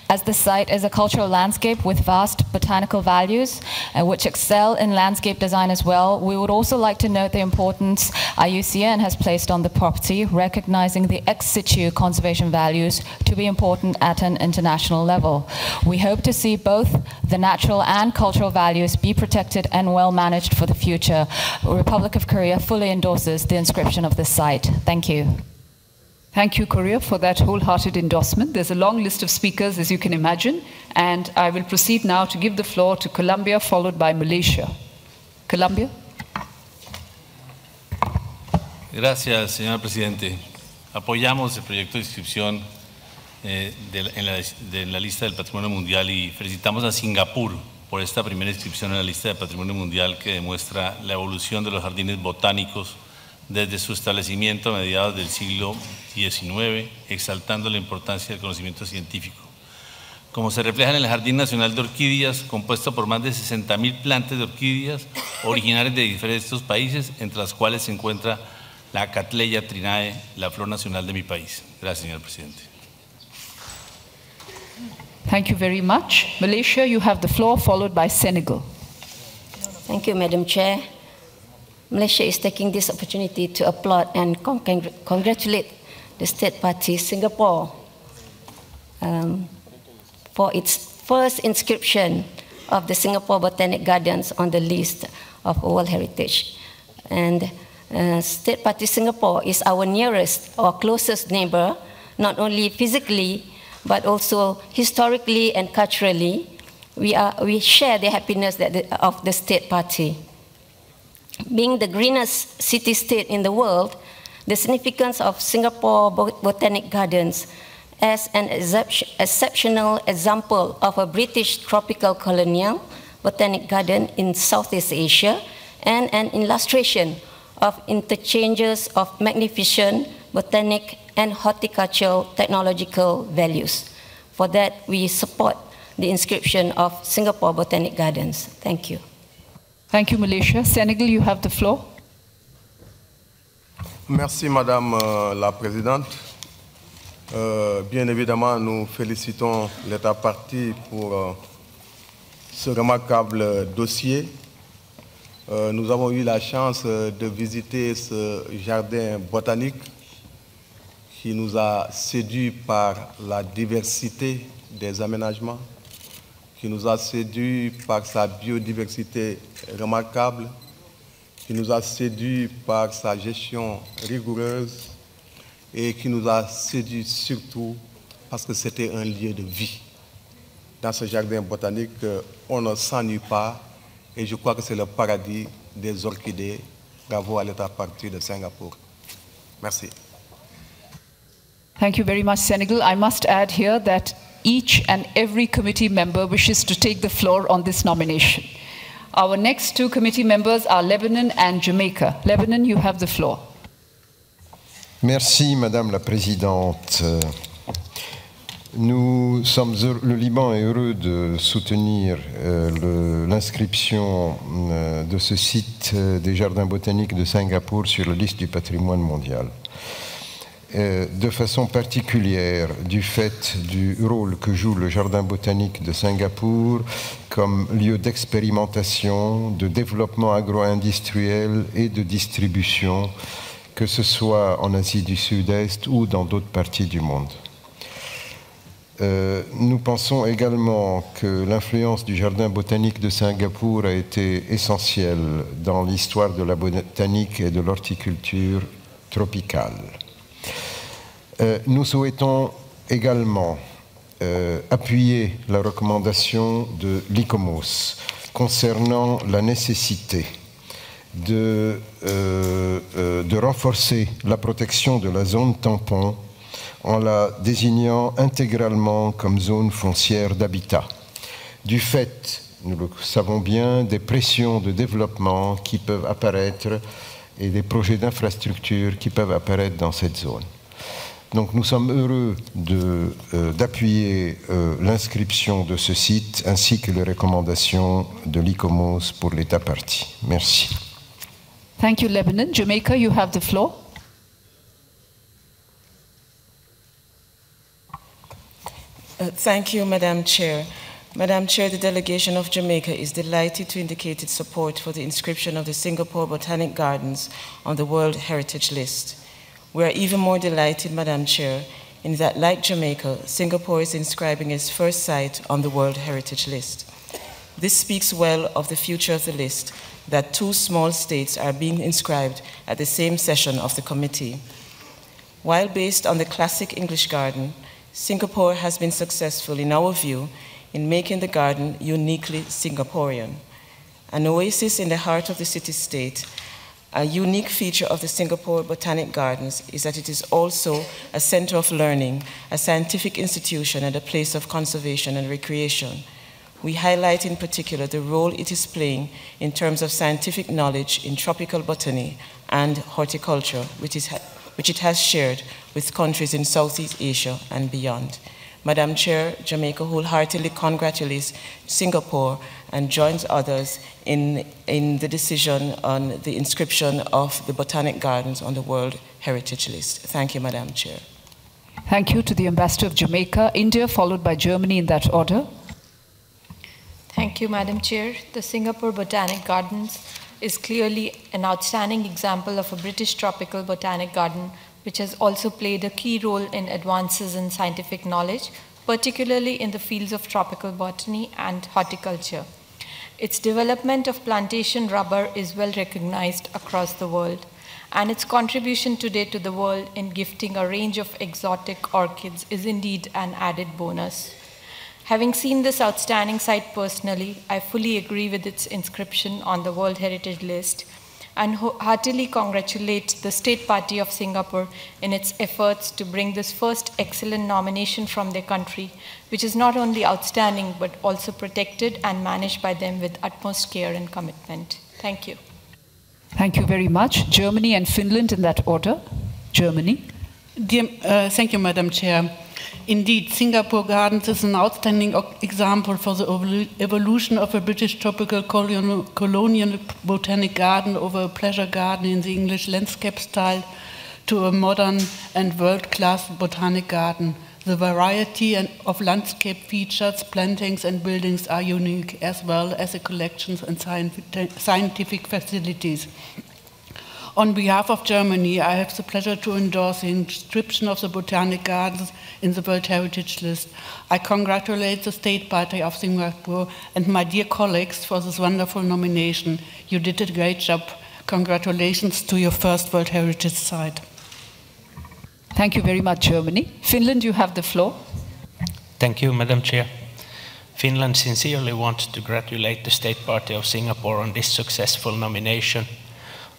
As the site is a cultural landscape with vast botanical values, which excel in landscape design as well, we would also like to note the importance IUCN has placed on the property, recognizing the ex situ conservation values to be important at an international level. We hope to see both the natural and cultural values be protected and well managed for the future. The Republic of Korea fully endorses the inscription of this site. Thank you. Thank you, Korea, for that wholehearted endorsement. There's a long list of speakers, as you can imagine, and I will proceed now to give the floor to Colombia, followed by Malaysia. Colombia. Gracias, señor presidente. Apoyamos el proyecto de inscripción de la lista del Patrimonio Mundial y felicitamos a Singapur por esta primera inscripción en la lista del Patrimonio Mundial que demuestra la evolución de los jardines botánicos desde su establecimiento a mediados del siglo XIX, exaltando la importancia del conocimiento científico. Como se refleja en el Jardín Nacional de Orquídeas, compuesto por más de 60.000 plantas de orquídeas originarias de diferentes países, entre las cuales se encuentra la Cattleya trinae, la flor nacional de mi país. Gracias, señor presidente. Thank you very much. Malaysia, you have the floor, followed by Senegal. Thank you, Madam Chair. Malaysia is taking this opportunity to applaud and congratulate the State Party Singapore for its first inscription of the Singapore Botanic Gardens on the list of World Heritage. And State Party Singapore is our nearest or closest neighbor, not only physically, but also historically and culturally. We share the happiness of the State Party. Being the greenest city-state in the world, the significance of Singapore Botanic Gardens as an exceptional example of a British tropical colonial botanic garden in Southeast Asia and an illustration of interchanges of magnificent botanic, and horticultural technological values. For that, we support the inscription of Singapore Botanic Gardens. Thank you. Thank you, Malaysia. Senegal, you have the floor. Merci, Madame la Présidente. Bien évidemment, nous félicitons l'État partie pour ce remarquable dossier. Nous avons eu la chance de visiter ce jardin botanique qui nous a séduits par la diversité des aménagements, qui nous a séduits par sa biodiversité remarquable, qui nous a séduits par sa gestion rigoureuse et qui nous a séduits surtout parce que c'était un lieu de vie. Dans ce jardin botanique, on ne s'ennuie pas et je crois que c'est le paradis des orchidées. Bravo à l'État partie de Singapour. Merci. Thank you very much, Senegal. I must add here that each and every committee member wishes to take the floor on this nomination. Our next two committee members are Lebanon and Jamaica. Lebanon, you have the floor. Merci, Madame la Présidente. Le Liban est heureux de soutenir l'inscription de ce site des jardins botaniques de Singapour sur la liste du patrimoine mondial. De façon particulière du fait du rôle que joue le jardin botanique de Singapour comme lieu d'expérimentation, de développement agro-industriel et de distribution, que ce soit en Asie du Sud-Est ou dans d'autres parties du monde. Nous pensons également que l'influence du jardin botanique de Singapour a été essentielle dans l'histoire de la botanique et de l'horticulture tropicale. Nous souhaitons également appuyer la recommandation de l'ICOMOS concernant la nécessité de renforcer la protection de la zone tampon en la désignant intégralement comme zone foncière d'habitat. Du fait, nous le savons bien, des pressions de développement qui peuvent apparaître et des projets d'infrastructure qui peuvent apparaître dans cette zone. Donc nous sommes heureux d'appuyer l'inscription de ce site ainsi que les recommandations de l'ICOMOS pour l'État partie. Merci. Thank you, Lebanon. Jamaica, you have the floor. Thank you, Madam Chair. Madam Chair, the delegation of Jamaica is delighted to indicate its support for the inscription of the Singapore Botanic Gardens on the World Heritage List. We are even more delighted, Madam Chair, in that, like Jamaica, Singapore is inscribing its first site on the World Heritage List. This speaks well of the future of the list, that two small states are being inscribed at the same session of the committee. While based on the classic English garden, Singapore has been successful, in our view, in making the garden uniquely Singaporean. An oasis in the heart of the city-state, a unique feature of the Singapore Botanic Gardens is that it is also a center of learning, a scientific institution, and a place of conservation and recreation. We highlight in particular the role it is playing in terms of scientific knowledge in tropical botany and horticulture, which it has shared with countries in Southeast Asia and beyond. Madam Chair, Jamaica wholeheartedly congratulates Singapore and joins others in the decision on the inscription of the Botanic Gardens on the World Heritage List. Thank you, Madam Chair. Thank you to the Ambassador of Jamaica. India, followed by Germany in that order. Thank you, Madam Chair. The Singapore Botanic Gardens is clearly an outstanding example of a British tropical botanic garden, which has also played a key role in advances in scientific knowledge, particularly in the fields of tropical botany and horticulture. Its development of plantation rubber is well recognized across the world, and its contribution today to the world in gifting a range of exotic orchids is indeed an added bonus. Having seen this outstanding site personally, I fully agree with its inscription on the World Heritage List and heartily congratulate the State Party of Singapore in its efforts to bring this first excellent nomination from their country, which is not only outstanding but also protected and managed by them with utmost care and commitment. Thank you. Thank you very much. Germany and Finland in that order. Germany. Thank you, Madam Chair. Indeed, Singapore Gardens is an outstanding example for the evolution of a British tropical colonial botanic garden over a pleasure garden in the English landscape style to a modern and world-class botanic garden. The variety of landscape features, plantings and buildings are unique, as well as the collections and scientific facilities. On behalf of Germany, I have the pleasure to endorse the inscription of the Botanic Gardens in the World Heritage List. I congratulate the State Party of Singapore and my dear colleagues for this wonderful nomination. You did a great job. Congratulations to your first World Heritage Site. Thank you very much, Germany. Finland, you have the floor. Thank you, Madam Chair. Finland sincerely wants to congratulate the State Party of Singapore on this successful nomination.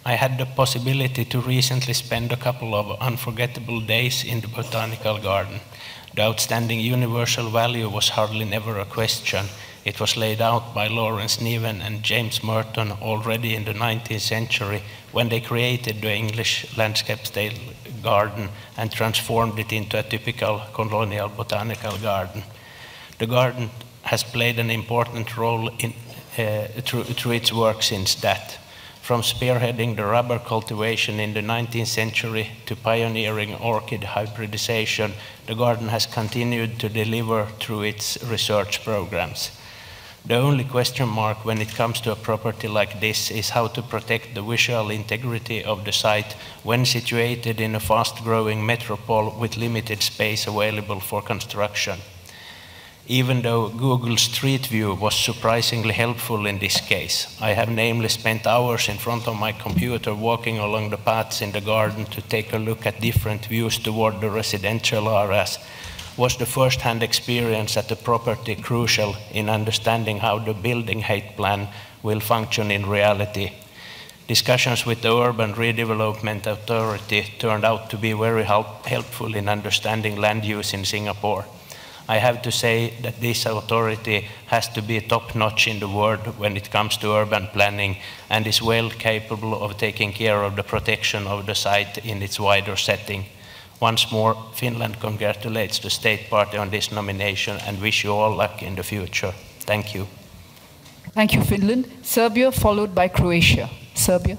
I had the possibility to recently spend a couple of unforgettable days in the botanical garden. The outstanding universal value was hardly never a question. It was laid out by Lawrence Niven and James Merton already in the 19th century when they created the English landscape-style garden and transformed it into a typical colonial botanical garden. The garden has played an important role through its work since that. From spearheading the rubber cultivation in the 19th century to pioneering orchid hybridization, the garden has continued to deliver through its research programs. The only question mark when it comes to a property like this is how to protect the visual integrity of the site when situated in a fast-growing metropole with limited space available for construction. Even though Google Street View was surprisingly helpful in this case, I have namely spent hours in front of my computer walking along the paths in the garden to take a look at different views toward the residential areas. Was the first-hand experience at the property crucial in understanding how the building height plan will function in reality? Discussions with the Urban Redevelopment Authority turned out to be very helpful in understanding land use in Singapore. I have to say that this authority has to be top-notch in the world when it comes to urban planning and is well capable of taking care of the protection of the site in its wider setting. Once more, Finland congratulates the State Party on this nomination and wish you all luck in the future. Thank you. Thank you, Finland. Serbia, followed by Croatia. Serbia.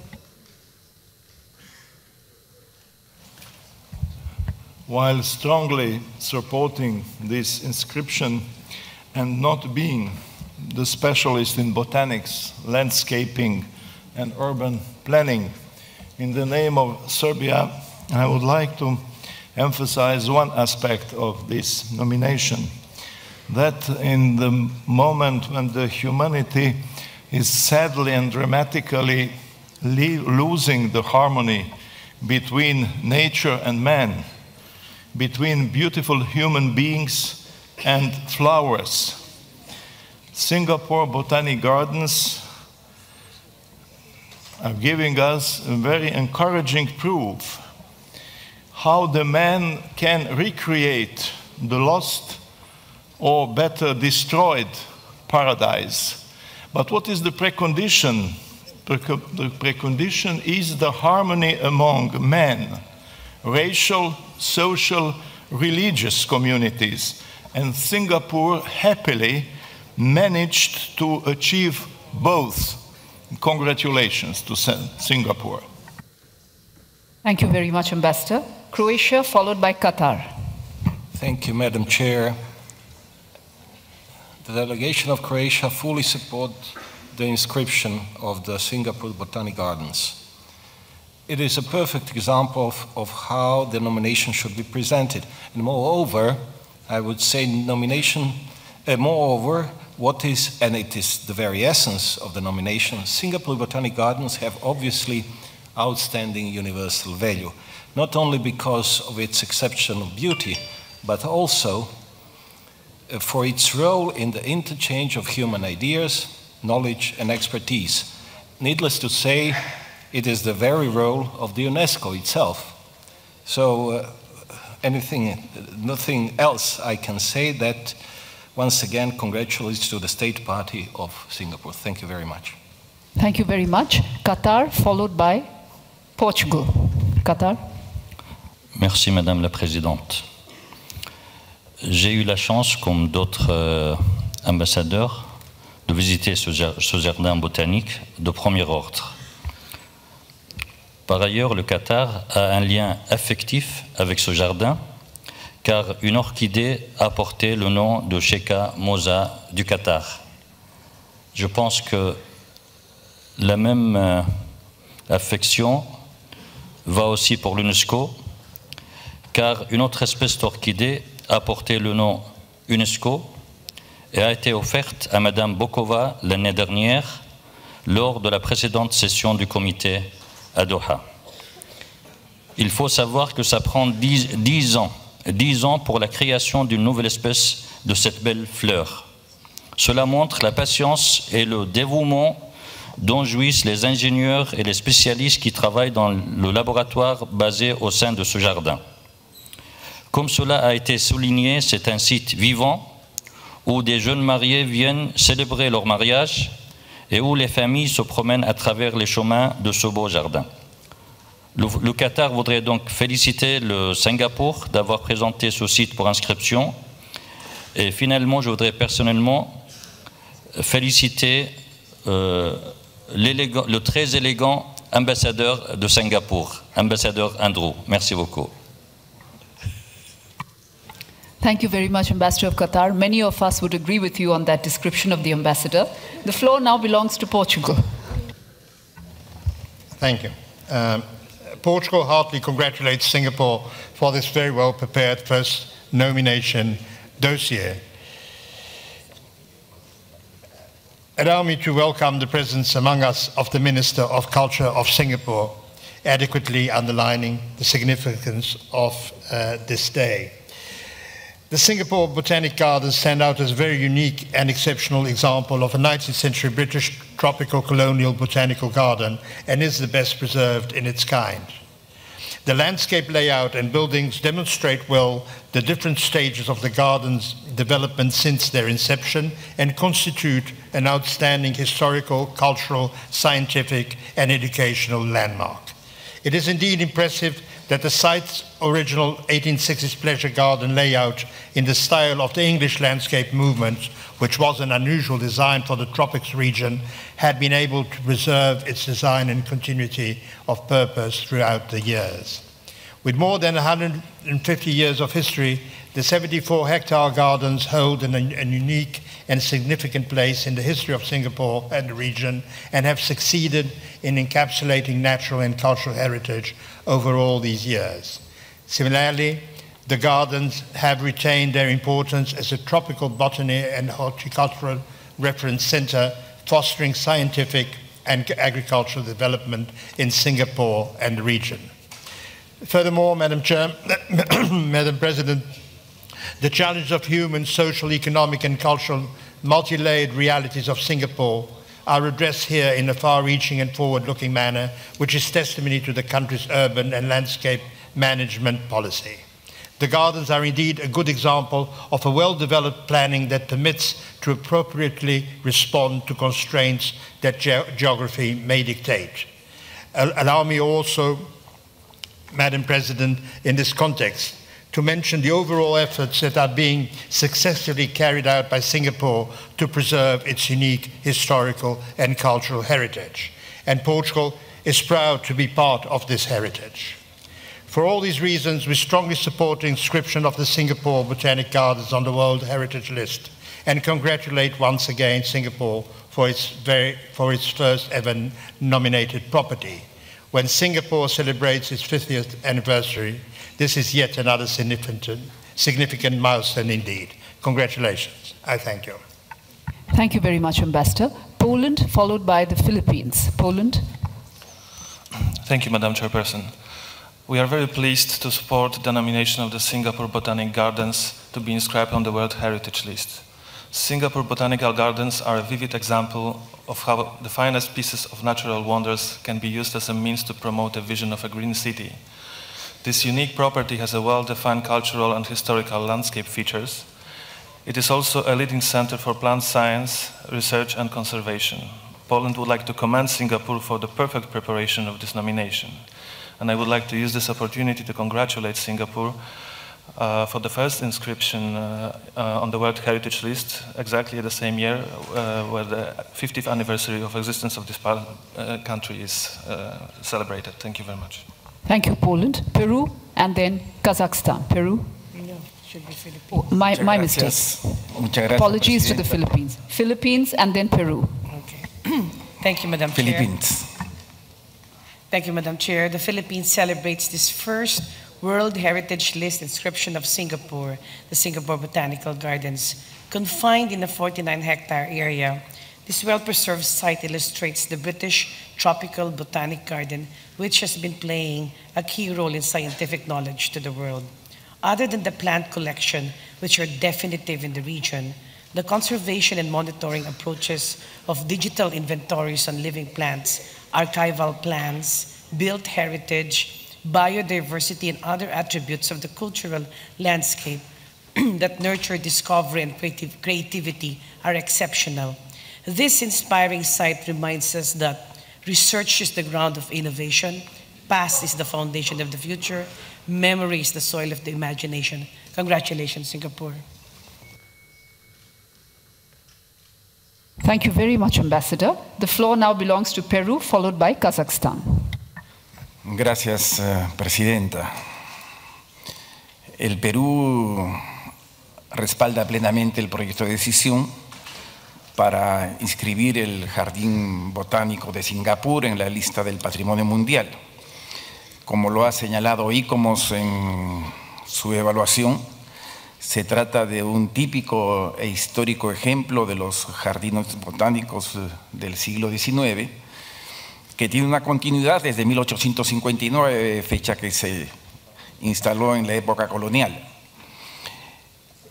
While strongly supporting this inscription and not being the specialist in botanics, landscaping, and urban planning, in the name of Serbia, I would like to emphasize one aspect of this nomination, that in the moment when the humanity is sadly and dramatically losing the harmony between nature and man, between beautiful human beings and flowers, Singapore Botanic Gardens are giving us a very encouraging proof how the man can recreate the lost or better destroyed paradise. But what is the precondition? The precondition is the harmony among men, racial, social, religious communities. And Singapore happily managed to achieve both. Congratulations to Singapore. Thank you very much, Ambassador. Croatia, followed by Qatar. Thank you, Madam Chair. The delegation of Croatia fully supports the inscription of the Singapore Botanic Gardens. It is a perfect example of how the nomination should be presented. And moreover, I would say moreover, what is, and it is the very essence of the nomination, Singapore Botanic Gardens have obviously outstanding universal value, not only because of its exceptional beauty, but also for its role in the interchange of human ideas, knowledge, and expertise. Needless to say, it is the very role of the UNESCO itself. So nothing else I can say that once again congratulations to the State Party of Singapore. Thank you very much. Thank you very much. Qatar, followed by Portugal. Qatar. Merci Madame la Présidente. J'ai eu la chance, comme d'autres ambassadeurs, de visiter ce jardin botanique de premier ordre. Par ailleurs, le Qatar a un lien affectif avec ce jardin, car une orchidée a porté le nom de Sheikha Moza du Qatar. Je pense que la même affection va aussi pour l'UNESCO, car une autre espèce d'orchidée a porté le nom UNESCO et a été offerte à Madame Bokova l'année dernière lors de la précédente session du comité à Doha. Il faut savoir que ça prend 10 ans pour la création d'une nouvelle espèce de cette belle fleur. Cela montre la patience et le dévouement dont jouissent les ingénieurs et les spécialistes qui travaillent dans le laboratoire basé au sein de ce jardin. Comme cela a été souligné, c'est un site vivant où des jeunes mariés viennent célébrer leur mariage et où les familles se promènent à travers les chemins de ce beau jardin. Le Qatar voudrait donc féliciter le Singapour d'avoir présenté ce site pour inscription. Et finalement, je voudrais personnellement féliciter le très élégant ambassadeur de Singapour, ambassadeur Andrew. Merci beaucoup. Thank you very much, Ambassador of Qatar. Many of us would agree with you on that description of the ambassador. The floor now belongs to Portugal. Thank you. Portugal heartily congratulates Singapore for this very well-prepared first nomination dossier. Allow me to welcome the presence among us of the Minister of Culture of Singapore, adequately underlining the significance of this day. The Singapore Botanic Gardens stand out as a very unique and exceptional example of a 19th century British tropical colonial botanical garden and is the best preserved in its kind. The landscape layout and buildings demonstrate well the different stages of the garden's development since their inception and constitute an outstanding historical, cultural, scientific and educational landmark. It is indeed impressive that the site's original 1860s pleasure garden layout in the style of the English landscape movement, which was an unusual design for the tropics region, had been able to preserve its design and continuity of purpose throughout the years. With more than 150 years of history, the 74-hectare gardens hold a unique and significant place in the history of Singapore and the region and have succeeded in encapsulating natural and cultural heritage over all these years. Similarly, the gardens have retained their importance as a tropical botany and horticultural reference center, fostering scientific and agricultural development in Singapore and the region. Furthermore, Madam Chair, Madam President, the challenge of human, social, economic and cultural multi-layered realities of Singapore are addressed here in a far-reaching and forward-looking manner, which is testimony to the country's urban and landscape management policy. The gardens are indeed a good example of a well-developed planning that permits to appropriately respond to constraints that geography may dictate. Allow me also, Madam President, in this context, to mention the overall efforts that are being successfully carried out by Singapore to preserve its unique historical and cultural heritage. And Portugal is proud to be part of this heritage. For all these reasons, we strongly support the inscription of the Singapore Botanic Gardens on the World Heritage List and congratulate once again Singapore for its first ever nominated property. When Singapore celebrates its 50th anniversary, this is yet another significant milestone indeed. Congratulations. I thank you. Thank you very much, Ambassador. Poland, followed by the Philippines. Poland. Thank you, Madam Chairperson. We are very pleased to support the nomination of the Singapore Botanic Gardens to be inscribed on the World Heritage List. Singapore Botanical Gardens are a vivid example of how the finest pieces of natural wonders can be used as a means to promote a vision of a green city. This unique property has a well-defined cultural and historical landscape features. It is also a leading center for plant science, research and conservation. Poland would like to commend Singapore for the perfect preparation of this nomination. And I would like to use this opportunity to congratulate Singapore for the first inscription on the World Heritage List, exactly the same year where the 50th anniversary of existence of this country is celebrated. Thank you very much. Thank you, Poland. Peru, and then Kazakhstan. Peru? No, should be Philippines. Oh, my mistake. Apologies to the Philippines. Philippines, and then Peru. Okay. Thank you, Madam Philippines. Chair. Thank you, Madam Chair. The Philippines celebrates this first World Heritage List inscription of Singapore, the Singapore Botanical Gardens. Confined in a 49-hectare area, this well-preserved site illustrates the British Tropical Botanic Garden, which has been playing a key role in scientific knowledge to the world. Other than the plant collection, which are definitive in the region, the conservation and monitoring approaches of digital inventories on living plants, archival plans, built heritage, biodiversity, and other attributes of the cultural landscape that nurture discovery and creativity are exceptional. This inspiring site reminds us that research is the ground of innovation, past is the foundation of the future, memory is the soil of the imagination. Congratulations, Singapore. Thank you very much, Ambassador. The floor now belongs to Peru, followed by Kazakhstan. Gracias, Presidenta. El Perú respalda plenamente el proyecto de decisión para inscribir el Jardín Botánico de Singapur en la lista del Patrimonio Mundial. Como lo ha señalado ICOMOS en su evaluación, se trata de un típico e histórico ejemplo de los jardines botánicos del siglo XIX, que tiene una continuidad desde 1859, fecha que se instaló en la época colonial.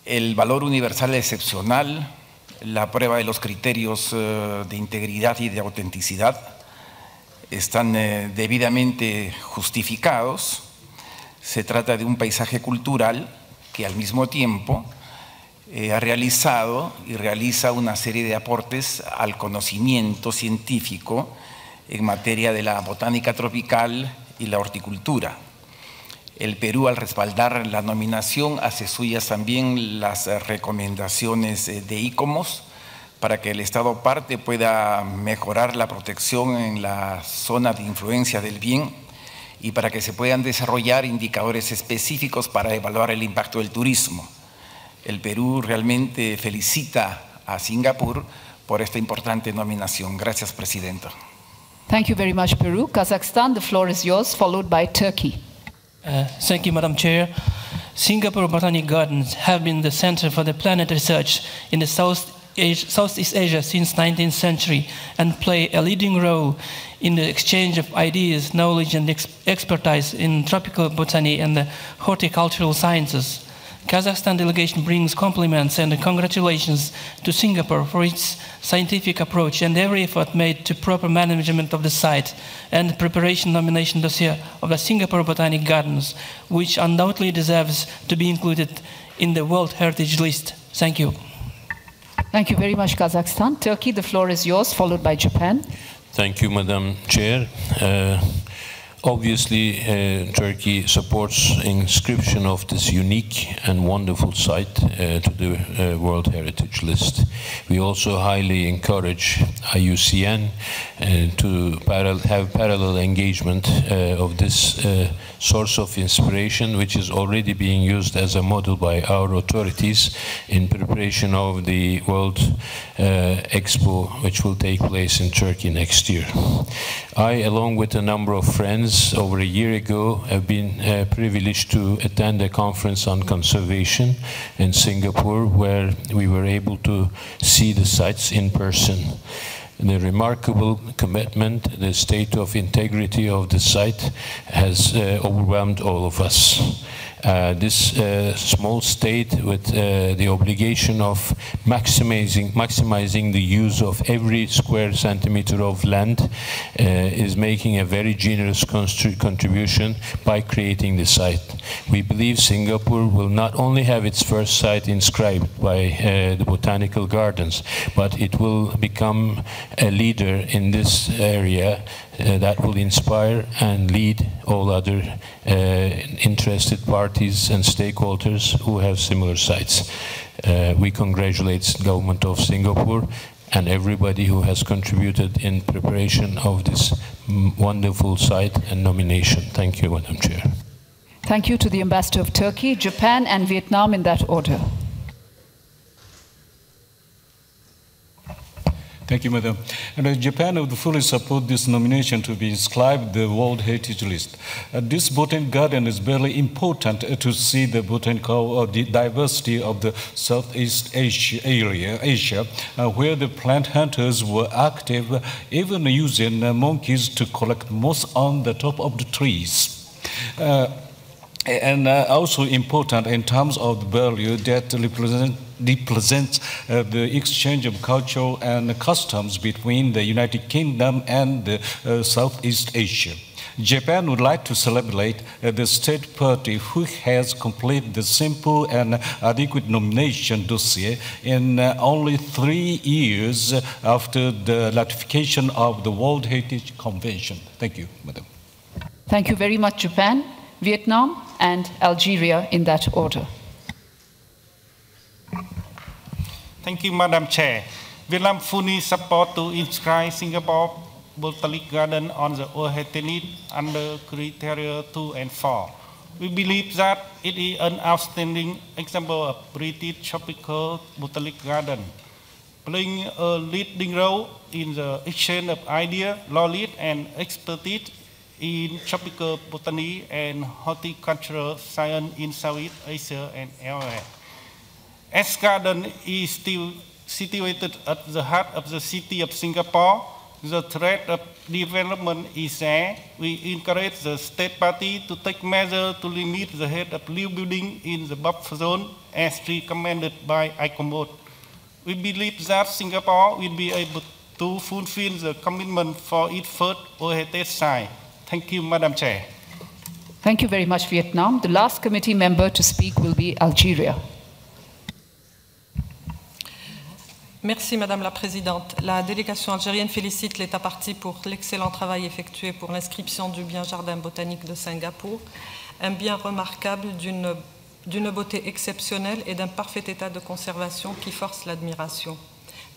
El valor universal excepcional, la prueba de los criterios de integridad y de autenticidad están debidamente justificados. Se trata de un paisaje cultural que al mismo tiempo ha realizado y realiza una serie de aportes al conocimiento científico en materia de la botánica tropical y la horticultura. El Perú, al respaldar la nominación, hace suyas también las recomendaciones de ICOMOS para que el Estado parte pueda mejorar la protección en la zona de influencia del bien y para que se puedan desarrollar indicadores específicos para evaluar el impacto del turismo. El Perú realmente felicita a Singapur por esta importante nominación. Gracias, Presidenta. Thank you very much, Peru. Kazakhstan, the floor is yours, followed by Turkey. Thank you, Madam Chair. Singapore Botanic Gardens have been the center for the planet research in the Southeast Asia since 19th century and play a leading role in the exchange of ideas, knowledge, and expertise in tropical botany and the horticultural sciences. Kazakhstan delegation brings compliments and congratulations to Singapore for its scientific approach and every effort made to proper management of the site and preparation nomination dossier of the Singapore Botanic Gardens, which undoubtedly deserves to be included in the World Heritage List. Thank you. Thank you very much, Kazakhstan. Turkey, the floor is yours, followed by Japan. Thank you, Madam Chair. Obviously, Turkey supports inscription of this unique and wonderful site to the World Heritage List. We also highly encourage IUCN to have parallel engagement of this source of inspiration, which is already being used as a model by our authorities in preparation of the World Expo, which will take place in Turkey next year. I, along with a number of friends, over a year ago, have been privileged to attend a conference on conservation in Singapore, where we were able to see the sites in person. The remarkable commitment, the state of integrity of the site has overwhelmed all of us. This small state with the obligation of maximizing the use of every square centimeter of land is making a very generous contribution by creating the site. We believe Singapore will not only have its first site inscribed by the botanical gardens, but it will become a leader in this area that will inspire and lead all other interested parties and stakeholders who have similar sites. We congratulate the government of Singapore and everybody who has contributed in preparation of this wonderful site and nomination. Thank you, Madam Chair. Thank you to the Ambassador of Turkey, Japan and Vietnam in that order. Thank you, Madam. And Japan would fully support this nomination to be inscribed the World Heritage List. This botanic garden is very important to see the botanical or the diversity of the Southeast Asia area, where the plant hunters were active, even using monkeys to collect moss on the top of the trees. And also important in terms of the value that represents the exchange of culture and customs between the United Kingdom and Southeast Asia. Japan would like to celebrate the state party who has completed the simple and adequate nomination dossier in only 3 years after the ratification of the World Heritage Convention. Thank you, Madam. Thank you very much, Japan, Vietnam, and Algeria in that order. Thank you, Madam Chair. Vietnam fully support to inscribe Singapore Botanic Garden on the World Heritage List under criteria 2 and 4. We believe that it is an outstanding example of British tropical botanic garden, playing a leading role in the exchange of ideas, knowledge, and expertise in tropical botany and horticultural science in Southeast Asia and elsewhere. As garden is still situated at the heart of the city of Singapore, the threat of development is there. We encourage the state party to take measures to limit the height of new building in the buffer zone as recommended by ICOMOD. We believe that Singapore will be able to fulfill the commitment for its first World Heritage Site. Thank you, Madam Chair. Thank you very much, Vietnam. The last committee member to speak will be Algeria. Merci Madame la Présidente. La délégation algérienne félicite l'État partie pour l'excellent travail effectué pour l'inscription du bien jardin botanique de Singapour, un bien remarquable d'une beauté exceptionnelle et d'un parfait état de conservation qui force l'admiration.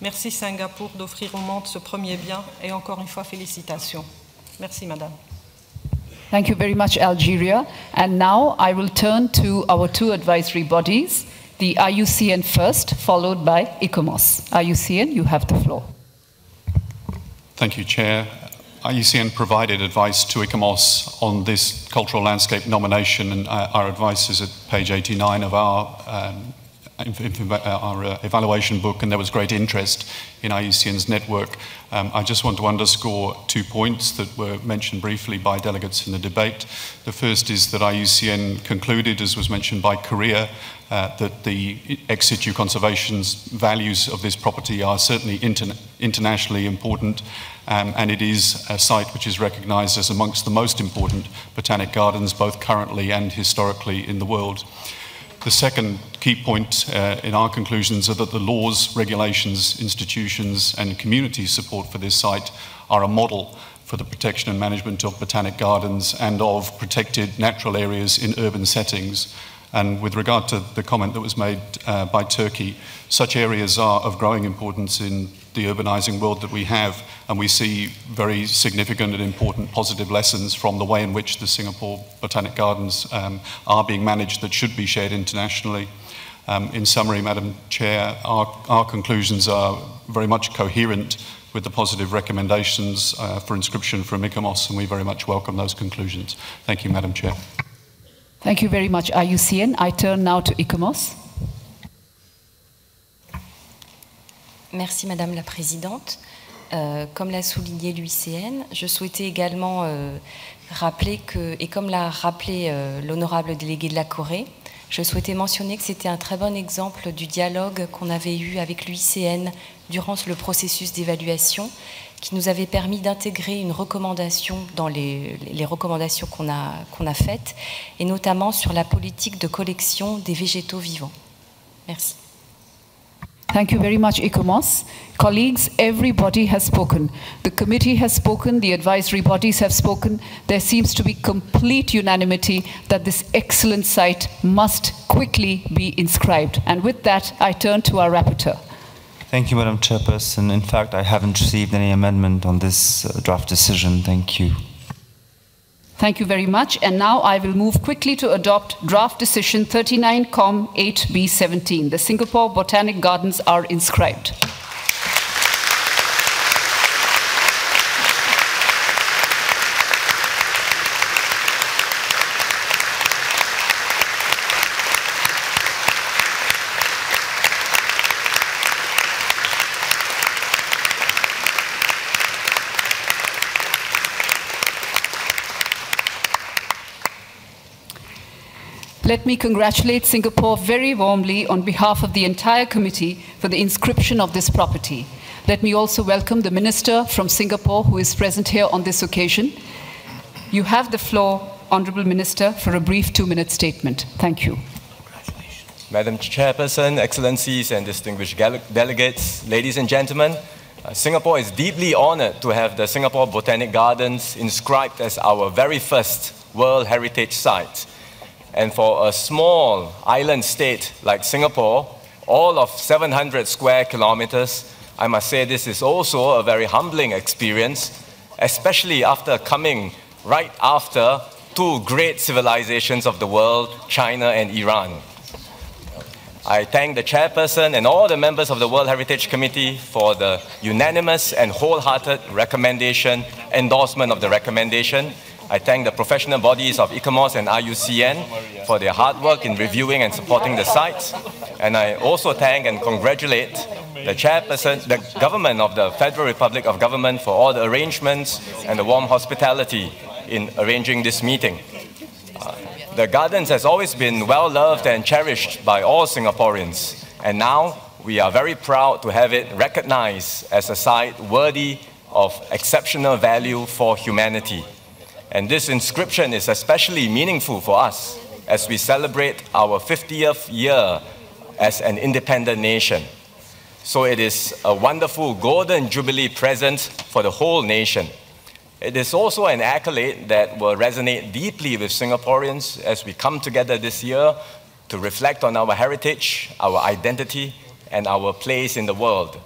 Merci Singapour d'offrir au monde ce premier bien et encore une fois félicitations. Merci Madame. Thank you very much, Algeria. And now I will turn to our 2 advisory bodies, the IUCN first, followed by ICOMOS. IUCN, you have the floor. Thank you, Chair. IUCN provided advice to ICOMOS on this cultural landscape nomination, and our advice is at page 89 of our evaluation book, and there was great interest in IUCN's network. I just want to underscore 2 points that were mentioned briefly by delegates in the debate. The first is that IUCN concluded, as was mentioned by Korea, that the ex situ conservation values of this property are certainly internationally important, and it is a site which is recognized as amongst the most important botanic gardens, both currently and historically in the world. The second key point in our conclusions are that the laws, regulations, institutions and community support for this site are a model for the protection and management of botanic gardens and of protected natural areas in urban settings. And with regard to the comment that was made by Turkey, such areas are of growing importance in the urbanizing world that we have, and we see very significant and important positive lessons from the way in which the Singapore Botanic Gardens are being managed that should be shared internationally. In summary, Madam Chair, our conclusions are very much coherent with the positive recommendations for inscription from ICOMOS, and we very much welcome those conclusions. Thank you, Madam Chair. Thank you very much, IUCN. I turn now to ICOMOS. Merci Madame la Présidente. Comme l'a souligné l'UICN, je souhaitais également rappeler que, et comme l'a rappelé l'honorable délégué de la Corée, je souhaitais mentionner que c'était un très bon exemple du dialogue qu'on avait eu avec l'UICN durant le processus d'évaluation, qui nous avait permis d'intégrer une recommandation dans les recommandations qu'on a faites, et notamment sur la politique de collection des végétaux vivants. Merci. Thank you very much, ICOMOS. Colleagues, everybody has spoken. The committee has spoken, the advisory bodies have spoken. There seems to be complete unanimity that this excellent site must quickly be inscribed. And with that, I turn to our rapporteur. Thank you, Madam Chairperson. In fact, I haven't received any amendment on this draft decision. Thank you. Thank you very much. And now I will move quickly to adopt draft decision 39-8B17. The Singapore Botanic Gardens are inscribed. Let me congratulate Singapore very warmly on behalf of the entire committee for the inscription of this property. Let me also welcome the Minister from Singapore who is present here on this occasion. You have the floor, Honourable Minister, for a brief 2-minute statement. Thank you. Madam Chairperson, Excellencies and distinguished delegates, ladies and gentlemen, Singapore is deeply honoured to have the Singapore Botanic Gardens inscribed as our very first World Heritage Site. And for a small island state like Singapore, all of 700 square kilometers, I must say this is also a very humbling experience, especially after coming right after two great civilizations of the world, China and Iran. I thank the chairperson and all the members of the World Heritage Committee for the unanimous and wholehearted endorsement of the recommendation. I thank the professional bodies of ICOMOS and IUCN for their hard work in reviewing and supporting the sites. And I also thank and congratulate the chairperson, the government of the Federal Republic of Government for all the arrangements and the warm hospitality in arranging this meeting. The gardens has always been well loved and cherished by all Singaporeans. And now we are very proud to have it recognized as a site worthy of exceptional value for humanity. And this inscription is especially meaningful for us as we celebrate our 50th year as an independent nation. So it is a wonderful golden jubilee present for the whole nation. It is also an accolade that will resonate deeply with Singaporeans as we come together this year to reflect on our heritage, our identity, and our place in the world.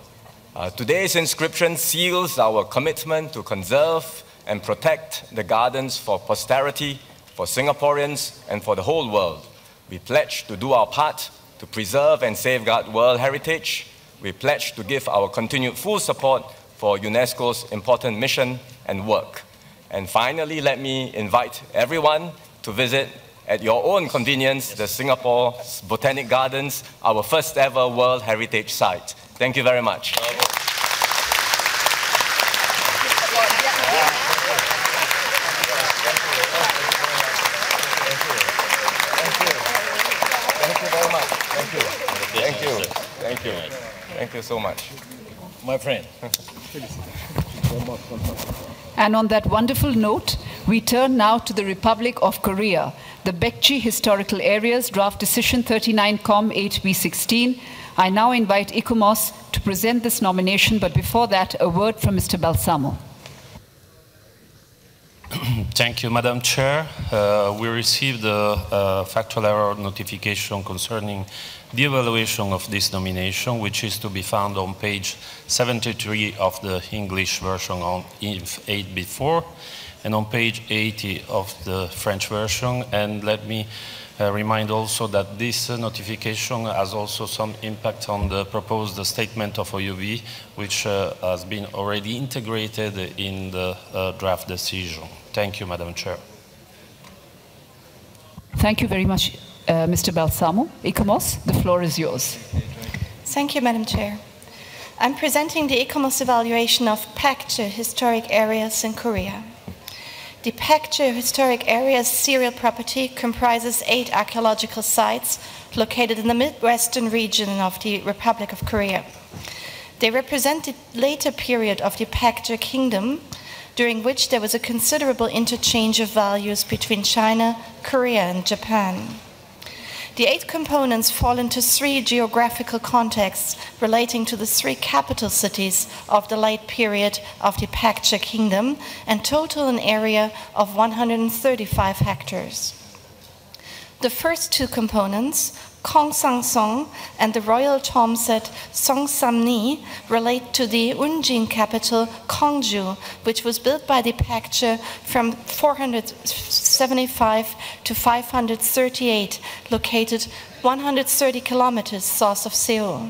Today's inscription seals our commitment to conserve and protect the gardens for posterity, for Singaporeans, and for the whole world. We pledge to do our part to preserve and safeguard world heritage. We pledge to give our continued full support for UNESCO's important mission and work. And finally, let me invite everyone to visit at your own convenience the Singapore Botanic Gardens, our first ever World Heritage Site. Thank you very much. Thank you so much. My friend. And on that wonderful note, we turn now to the Republic of Korea, the Baekje Historical Areas, Draft Decision 39-8B16. I now invite ICOMOS to present this nomination, but before that, a word from Mr. Balsamo. Thank you, Madam Chair. We received a factual error notification concerning the evaluation of this nomination, which is to be found on page 73 of the English version on INF 8B4 and on page 80 of the French version. And let me remind also that this notification has also some impact on the proposed statement of OUV, which has been already integrated in the draft decision. Thank you, Madam Chair. Thank you very much, Mr. Balsamo. ICOMOS, the floor is yours. Thank you, Madam Chair. I'm presenting the ICOMOS evaluation of Baekje Historic Areas in Korea. The Baekje Historic Areas serial property comprises 8 archaeological sites located in the midwestern region of the Republic of Korea. They represent the later period of the Baekje Kingdom, during which there was a considerable interchange of values between China, Korea, and Japan. The 8 components fall into 3 geographical contexts relating to the 3 capital cities of the late period of the Pakche Kingdom and total an area of 135 hectares. The first 2 components, Khongsang-song and the royal tombs at Songsamni, relate to the Unjin capital, Kongju, which was built by the Pakche from 475 to 538, located 130 kilometers south of Seoul.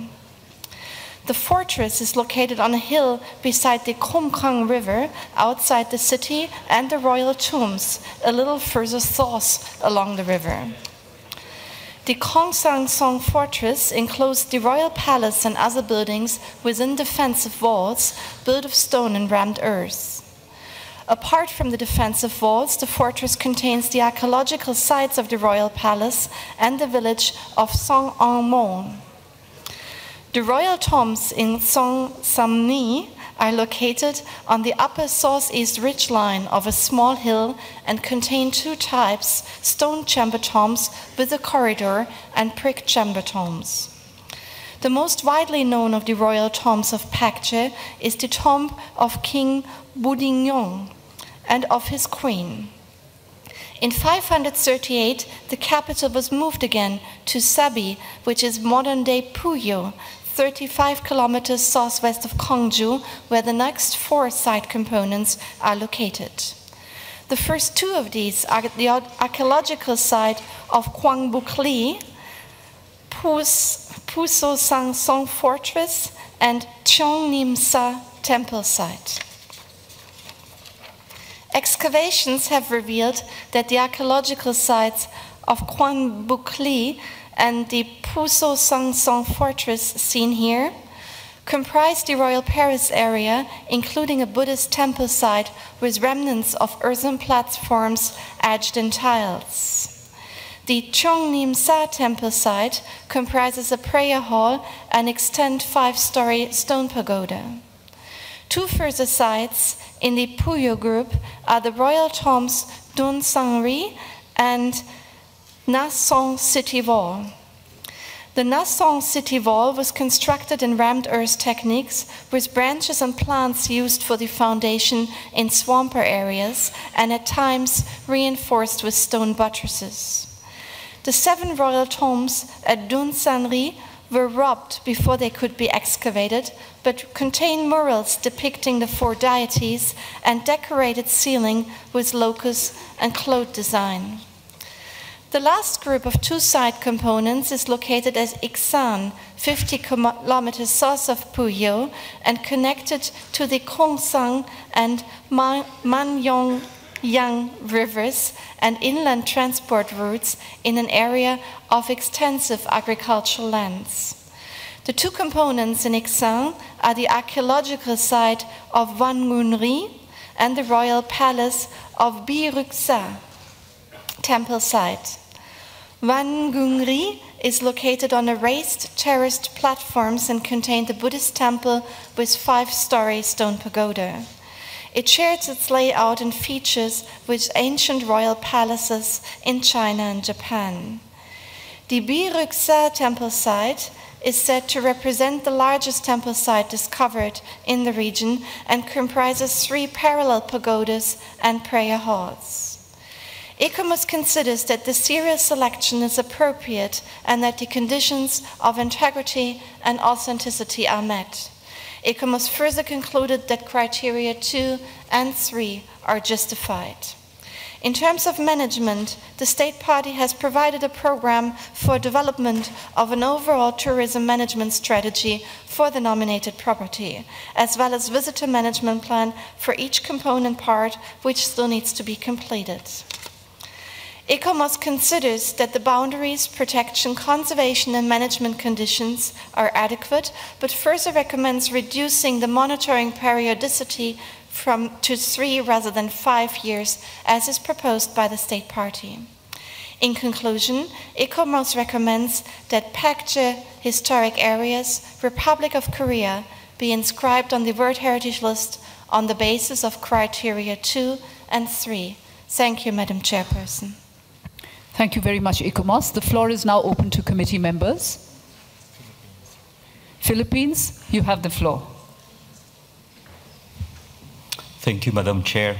The fortress is located on a hill beside the Kumkang River, outside the city, and the royal tombs, a little further south along the river. The Khongsang-song fortress enclosed the royal palace and other buildings within defensive walls built of stone and rammed earth. Apart from the defensive walls, the fortress contains the archaeological sites of the royal palace and the village of Song-An-Mon. The royal tombs in Song-Samni are located on the upper southeast ridgeline of a small hill and contain 2 types, stone chamber tombs with a corridor and brick chamber tombs. The most widely known of the royal tombs of Pakche is the tomb of King Budingyong and of his queen. In 538, the capital was moved again to Sabi, which is modern-day Puyo, 35 kilometers southwest of Kongju, where the next 4 site components are located. The first 2 of these are the archaeological site of Kwangbukli, Puso Sang-song Fortress, and Cheongnimsa Temple site. Excavations have revealed that the archaeological sites of Kwangbukli and the Puso Sang-song Fortress seen here comprise the royal Paris area, including a Buddhist temple site with remnants of earthen platforms edged in tiles. The Cheongnimsa temple site comprises a prayer hall and extant 5-story stone pagoda. 2 further sites in the Puyo group are the royal tombs Dunsangri and Nasong City Wall. The Nasong City Wall was constructed in rammed earth techniques with branches and plants used for the foundation in swamper areas and at times reinforced with stone buttresses. The 7 royal tombs at Dunsanri were robbed before they could be excavated, but contain murals depicting the 4 deities and decorated ceiling with locust and cloth design. The last group of 2 site components is located at Iksan, 50 kilometers south of Puyo, and connected to the Khongsang and Manyongyang rivers and inland transport routes in an area of extensive agricultural lands. The 2 components in Iksan are the archaeological site of Wangunri and the royal palace of Biruksa temple site. Wangungri is located on a raised terraced platforms and contained a Buddhist temple with 5-story stone pagoda. It shares its layout and features with ancient royal palaces in China and Japan. The Biruksa temple site is said to represent the largest temple site discovered in the region and comprises 3 parallel pagodas and prayer halls. ICOMOS considers that the serial selection is appropriate and that the conditions of integrity and authenticity are met. ICOMOS further concluded that criteria 2 and 3 are justified. In terms of management, the State Party has provided a program for development of an overall tourism management strategy for the nominated property, as well as visitor management plan for each component part, which still needs to be completed. ICOMOS considers that the boundaries, protection, conservation and management conditions are adequate, but further recommends reducing the monitoring periodicity to 3 rather than 5 years, as is proposed by the State Party. In conclusion, ICOMOS recommends that Pakche historic areas, Republic of Korea, be inscribed on the World Heritage List on the basis of criteria 2 and 3. Thank you, Madam Chairperson. Thank you very much, ICOMOS. The floor is now open to committee members. Philippines, you have the floor. Thank you, Madam Chair.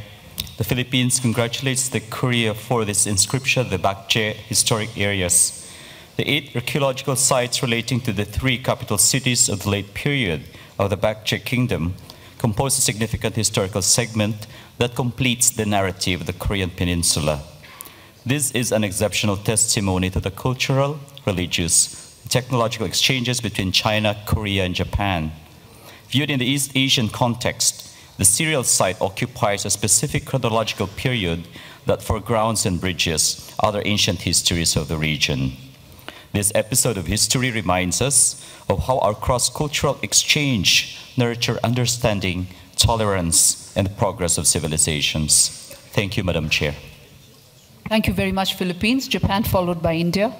The Philippines congratulates the Korea for this inscription, the Bakche historic areas. The 8 archaeological sites relating to the 3 capital cities of the late period of the Bakche Kingdom compose a significant historical segment that completes the narrative of the Korean Peninsula. This is an exceptional testimony to the cultural, religious, and technological exchanges between China, Korea, and Japan. Viewed in the East Asian context, the serial site occupies a specific chronological period that foregrounds and bridges other ancient histories of the region. This episode of history reminds us of how our cross-cultural exchange nurture understanding, tolerance, and the progress of civilizations. Thank you, Madam Chair. Thank you very much, Philippines. Japan, followed by India.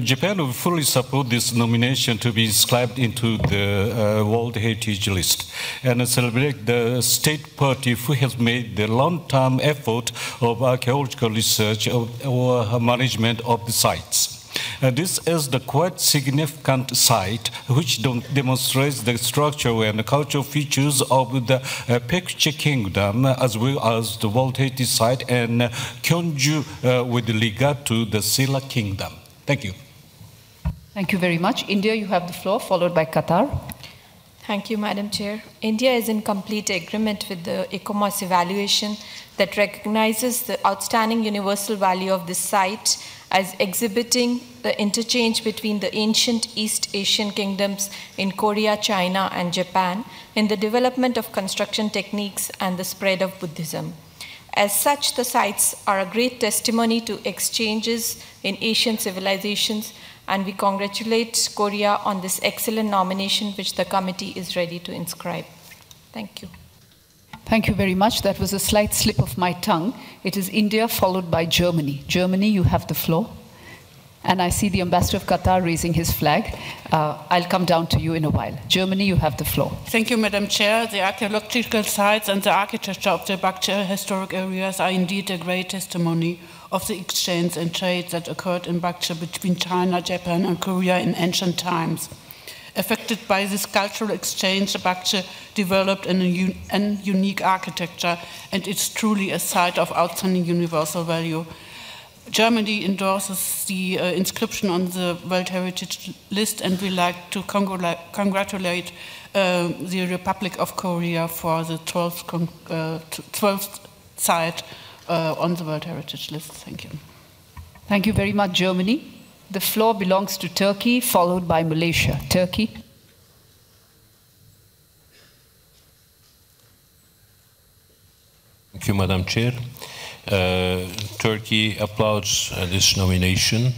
Japan will fully support this nomination to be inscribed into the World Heritage List and celebrate the state party who has made the long-term effort of archaeological research or management of the sites. This is the quite significant site which demonstrates the structural and cultural features of the Baekje Kingdom as well as the World Heritage Site and Gyeongju with regard to the Silla Kingdom. Thank you. Thank you very much. India, you have the floor, followed by Qatar. Thank you, Madam Chair. India is in complete agreement with the ICOMOS evaluation that recognizes the outstanding universal value of this site as exhibiting the interchange between the ancient East Asian kingdoms in Korea, China, and Japan in the development of construction techniques and the spread of Buddhism. As such, the sites are a great testimony to exchanges in Asian civilizations, and we congratulate Korea on this excellent nomination which the committee is ready to inscribe. Thank you. Thank you very much. That was a slight slip of my tongue. It is India followed by Germany. Germany, you have the floor. And I see the ambassador of Qatar raising his flag. I'll come down to you in a while. Germany, you have the floor. Thank you, Madam Chair. The archaeological sites and the architecture of the Bakche historic areas are indeed a great testimony of the exchange and trade that occurred in Bakche between China, Japan, and Korea in ancient times. Affected by this cultural exchange, Bakche developed a unique architecture, and it's truly a site of outstanding universal value. Germany endorses the inscription on the World Heritage List, and we like to congratulate the Republic of Korea for the 12th site on the World Heritage List. Thank you. Thank you very much, Germany. The floor belongs to Turkey, followed by Malaysia. Turkey. Thank you, Madam Chair. Turkey applauds this nomination.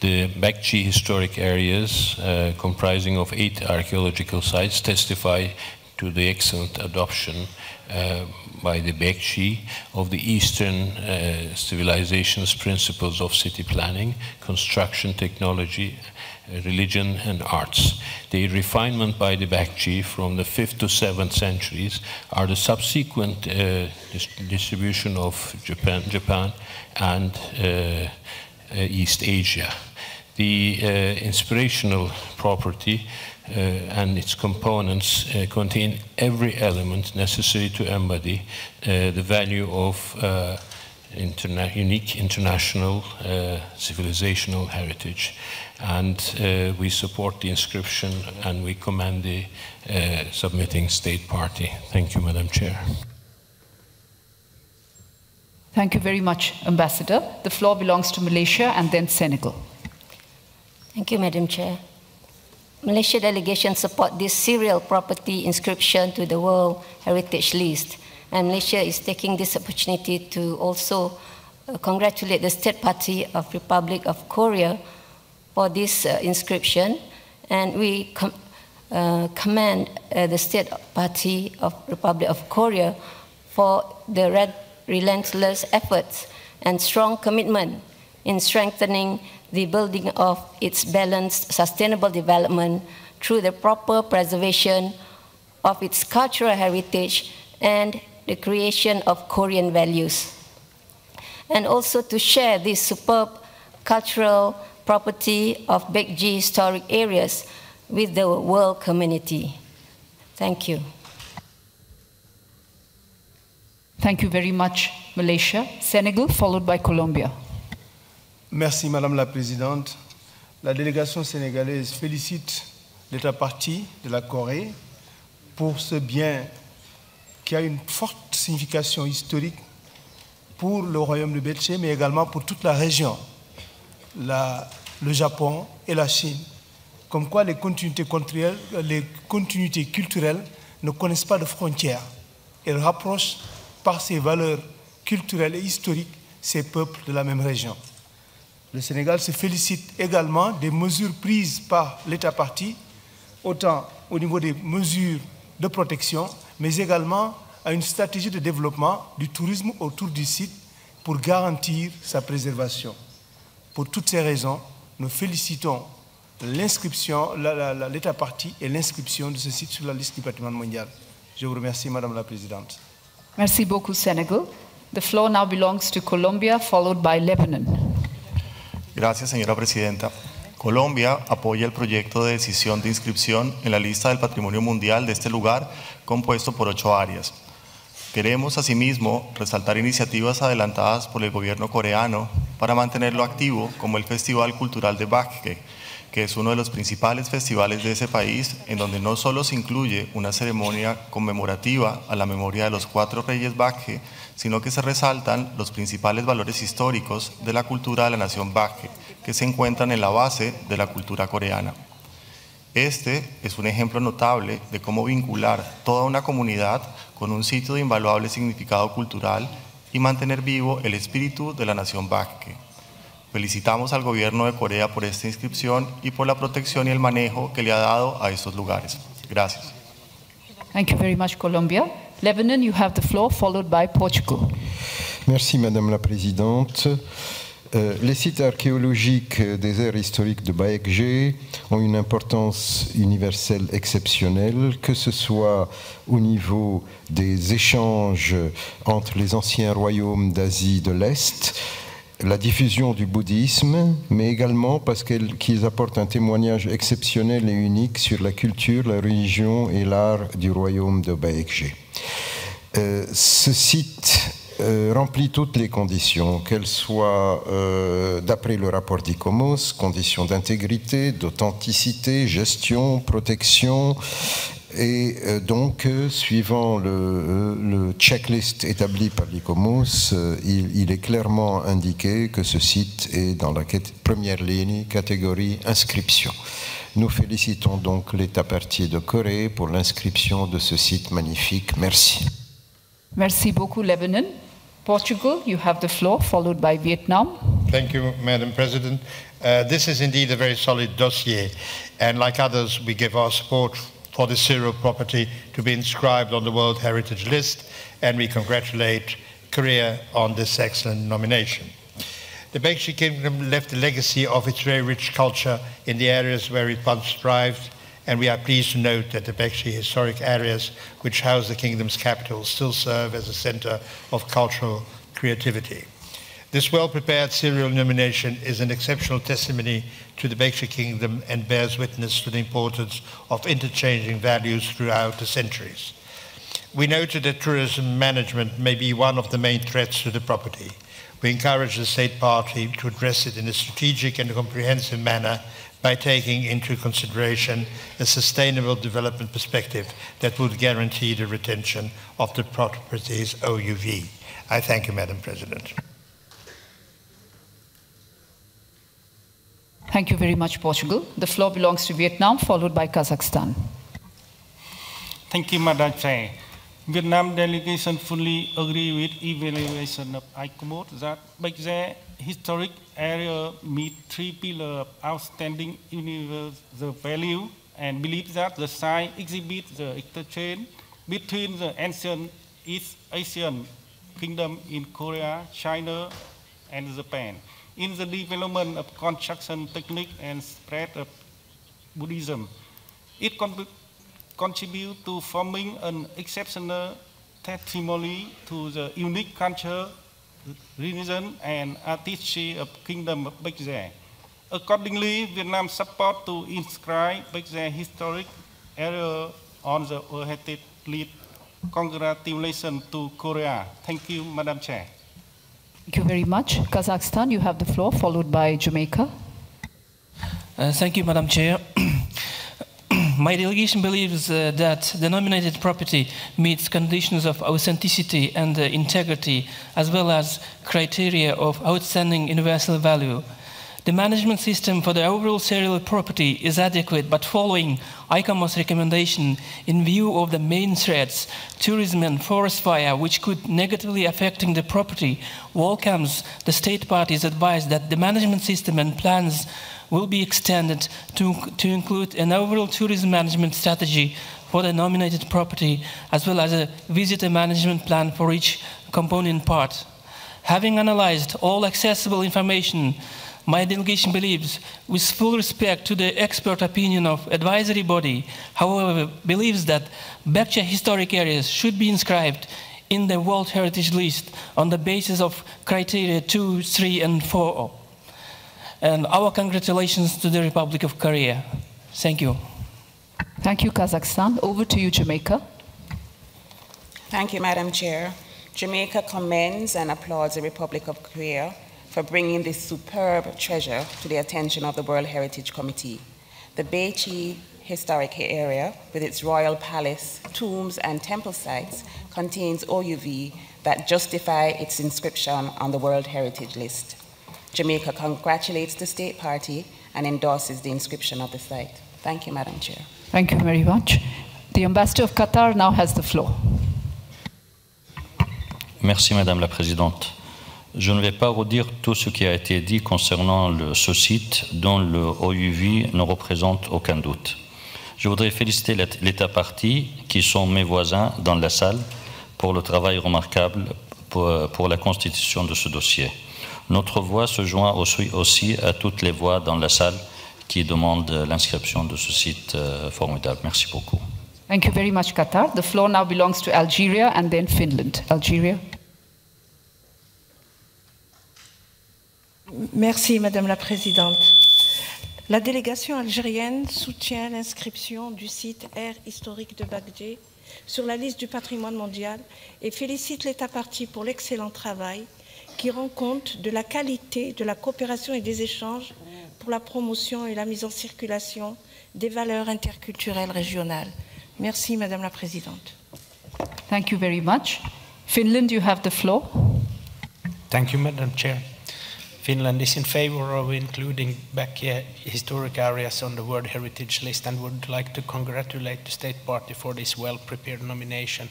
The Baekje historic areas, comprising of 8 archaeological sites, testify to the excellent adoption by the Baekje of the Eastern civilization's principles of city planning, construction technology, religion, and arts. The refinement by the Baekje from the 5th to 7th centuries are the subsequent distribution of Japan and East Asia. The inspirational property and its components contain every element necessary to embody the value of unique international civilizational heritage. And we support the inscription and we commend the submitting state party. Thank you, Madam Chair. Thank you very much, Ambassador. The floor belongs to Malaysia and then Senegal. Thank you, Madam Chair. Malaysia delegation support this serial property inscription to the World Heritage List. And Malaysia is taking this opportunity to also congratulate the State Party of Republic of Korea for this inscription. And we commend the State Party of Republic of Korea for the relentless efforts and strong commitment in strengthening the building of its balanced sustainable development through the proper preservation of its cultural heritage and the creation of Korean values. and also to share this superb cultural property of Baekje historic areas with the world community. Thank you. Thank you very much, Malaysia. Senegal, followed by Colombia. Merci, Madame la Présidente. La délégation sénégalaise félicite l'État partie de la Corée pour ce bien qui a une forte signification historique pour le royaume de Baekje, mais également pour toute la région, le Japon et la Chine. Comme quoi les continuités culturelles ne connaissent pas de frontières. Elles rapprochent par ses valeurs culturelles et historiques ces peuples de la même région. Le Sénégal se félicite également des mesures prises par l'État partie, autant au niveau des mesures de protection, mais également à une stratégie de développement du tourisme autour du site pour garantir sa préservation. Pour toutes ces raisons, nous félicitons l'inscription, l'État partie et l'inscription de ce site sur la liste du patrimoine mondial. Je vous remercie, Madame la Présidente. Merci beaucoup, Senegal. The floor now belongs to Colombia, followed by Lebanon. Gracias, señora Presidenta. Colombia apoya el proyecto de decisión de inscripción en la lista del Patrimonio Mundial de este lugar, compuesto por 8 áreas. Queremos, asimismo, resaltar iniciativas adelantadas por el gobierno coreano para mantenerlo activo, como el Festival Cultural de Baekje, que es uno de los principales festivales de ese país, en donde no solo se incluye una ceremonia conmemorativa a la memoria de los 4 reyes Baekje, sino que se resaltan los principales valores históricos de la cultura de la nación Baekje, que se encuentran en la base de la cultura coreana. Este es un ejemplo notable de cómo vincular toda una comunidad con un sitio de invaluable significado cultural y mantener vivo el espíritu de la nación Baekje. Felicitamos al gobierno de Corea por esta inscripción y por la protección y el manejo que le ha dado a estos lugares. Gracias. Thank you very much, Colombia. Lebanon, you have the floor, followed by Portugal. Merci, Madame la Présidente. Les sites archéologiques des aires historiques de Baekje ont une importance universelle exceptionnelle, que ce soit au niveau des échanges entre les anciens royaumes d'Asie de l'Est, la diffusion du bouddhisme, mais également parce qu'ils apportent un témoignage exceptionnel et unique sur la culture, la religion et l'art du royaume de Baekje. Ce site remplit toutes les conditions, qu'elles soient d'après le rapport d'ICOMOS, conditions d'intégrité, d'authenticité, gestion, protection. Et donc, suivant le checklist établi par l'ICOMOS, il est clairement indiqué que ce site est dans la première ligne, catégorie inscription. Nous félicitons donc l'État partie de Corée pour l'inscription de ce site magnifique. Merci. Merci beaucoup, Lebanon. Portugal, you have the floor, followed by Vietnam. Thank you, Madam President. This is indeed a very solid dossier, and like others, we give our support for the serial property to be inscribed on the World Heritage List, and we congratulate Korea on this excellent nomination. The Baekje Kingdom left a legacy of its very rich culture in the areas where it once thrived, and we are pleased to note that the Baekje historic areas, which house the kingdom's capital, still serve as a center of cultural creativity. This well-prepared serial nomination is an exceptional testimony to the Baekje Kingdom and bears witness to the importance of interchanging values throughout the centuries. We noted that tourism management may be one of the main threats to the property. We encourage the state party to address it in a strategic and comprehensive manner by taking into consideration a sustainable development perspective that would guarantee the retention of the property's OUV. I thank you, Madam President. Thank you very much, Portugal. The floor belongs to Vietnam, followed by Kazakhstan. Thank you, Madam Chair. Vietnam delegation fully agree with evaluation of ICOMOS that Baekje historic area meet 3 pillars of outstanding universal value and believe that the site exhibits the interchange between the ancient East Asian kingdom in Korea, China, and Japan in the development of construction technique and spread of Buddhism. It contributes to forming an exceptional testimony to the unique culture, Renaissance and artistry of Kingdom of Baekje. Accordingly, Vietnam support to inscribe Baekje historic area on the World Heritage List. Congratulations to Korea. Thank you, Madam Chair. Thank you very much. Kazakhstan, you have the floor, followed by Jamaica. Thank you, Madam Chair. My delegation believes that the nominated property meets conditions of authenticity and integrity, as well as criteria of outstanding universal value. The management system for the overall serial property is adequate, but following ICOMOS recommendation in view of the main threats, tourism and forest fire, which could negatively affecting the property, welcomes the state parties advice that the management system and plans will be extended to include an overall tourism management strategy for the nominated property, as well as a visitor management plan for each component part. Having analyzed all accessible information, my delegation believes, with full respect to the expert opinion of advisory body, however, believes that Baekje historic areas should be inscribed in the World Heritage List on the basis of criteria 2, 3, and 4. And our congratulations to the Republic of Korea. Thank you. Thank you, Kazakhstan. Over to you, Jamaica. Thank you, Madam Chair. Jamaica commends and applauds the Republic of Korea for bringing this superb treasure to the attention of the World Heritage Committee. The Baekje historic area, with its royal palace, tombs, and temple sites, contains OUV that justify its inscription on the World Heritage List. Jamaica congratulates the state party and endorses the inscription of the site. Thank you, Madam Chair. Thank you very much. The Ambassador of Qatar now has the floor. Merci, Madame la Présidente. Je ne vais pas redire tout ce qui a été dit concernant ce site dont le OUV ne représente aucun doute. Je voudrais féliciter l'État partie, qui sont mes voisins dans la salle, pour le travail remarquable pour la constitution de ce dossier. Notre voix se joint aussi à toutes les voix dans la salle qui demandent l'inscription de ce site formidable. Merci beaucoup. Thank you very much, Qatar. The floor now belongs to Algeria and then Finland. Algeria. Merci, Madame la Présidente. La délégation algérienne soutient l'inscription du site aire historique de Baekje sur la liste du patrimoine mondial et félicite l'État partie pour l'excellent travail qui rend compte de la qualité de la coopération et des échanges pour la promotion et la mise en circulation des valeurs interculturelles régionales. Merci, Madame la Présidente. Thank you very much. Finland, you have the floor. Thank you, Madam Chair. Finland is in favor of including Baekje historic areas on the World Heritage List and would like to congratulate the State Party for this well-prepared nomination.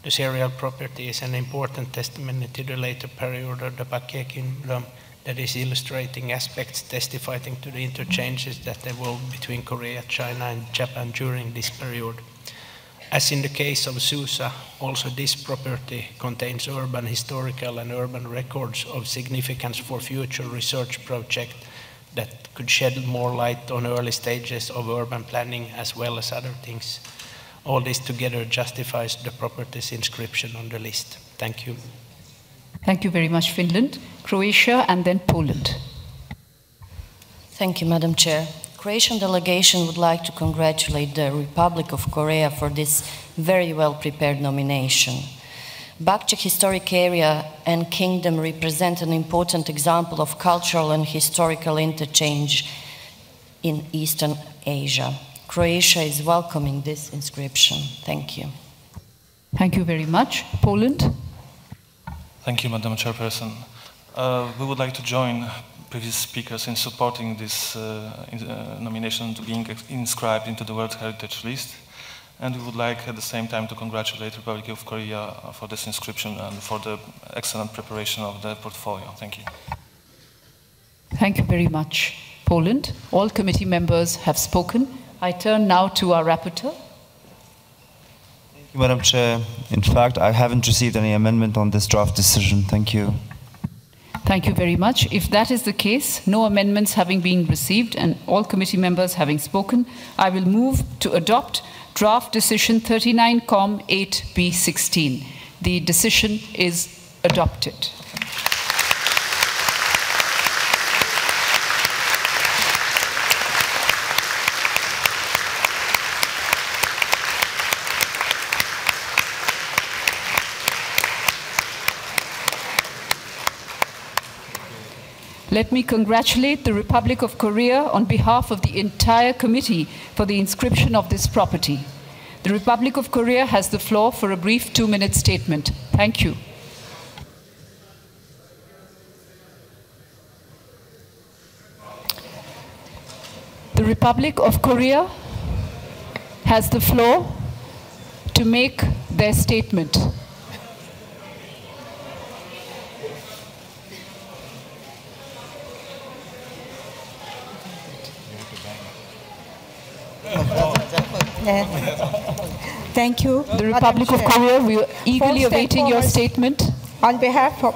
The serial property is an important testimony to the later period of the Baekje Kingdom that is illustrating aspects testifying to the interchanges that evolved between Korea, China, and Japan during this period. As in the case of Susa, also this property contains urban historical and urban records of significance for future research projects that could shed more light on early stages of urban planning as well as other things. All this together justifies the property's inscription on the list. Thank you. Thank you very much, Finland. Croatia and then Poland. Thank you, Madam Chair. Croatian delegation would like to congratulate the Republic of Korea for this very well-prepared nomination. Baekje historic area and kingdom represent an important example of cultural and historical interchange in Eastern Asia. Croatia is welcoming this inscription. Thank you. Thank you very much. Poland. Thank you, Madam Chairperson. We would like to join previous speakers in supporting this nomination to being inscribed into the World Heritage List. And we would like at the same time to congratulate the Republic of Korea for this inscription and for the excellent preparation of the portfolio. Thank you. Thank you very much, Poland. All committee members have spoken. I turn now to our rapporteur. Thank you, Madam Chair. In fact, I haven't received any amendment on this draft decision. Thank you. Thank you very much. If that is the case, no amendments having been received and all committee members having spoken, I will move to adopt draft decision 39 Com 8B16. The decision is adopted. Let me congratulate the Republic of Korea on behalf of the entire committee for the inscription of this property. The Republic of Korea has the floor for a brief 2-minute statement. Thank you. The Republic of Korea has the floor to make their statement. Thank you. The Republic of Korea, we are eagerly awaiting your statement. On behalf of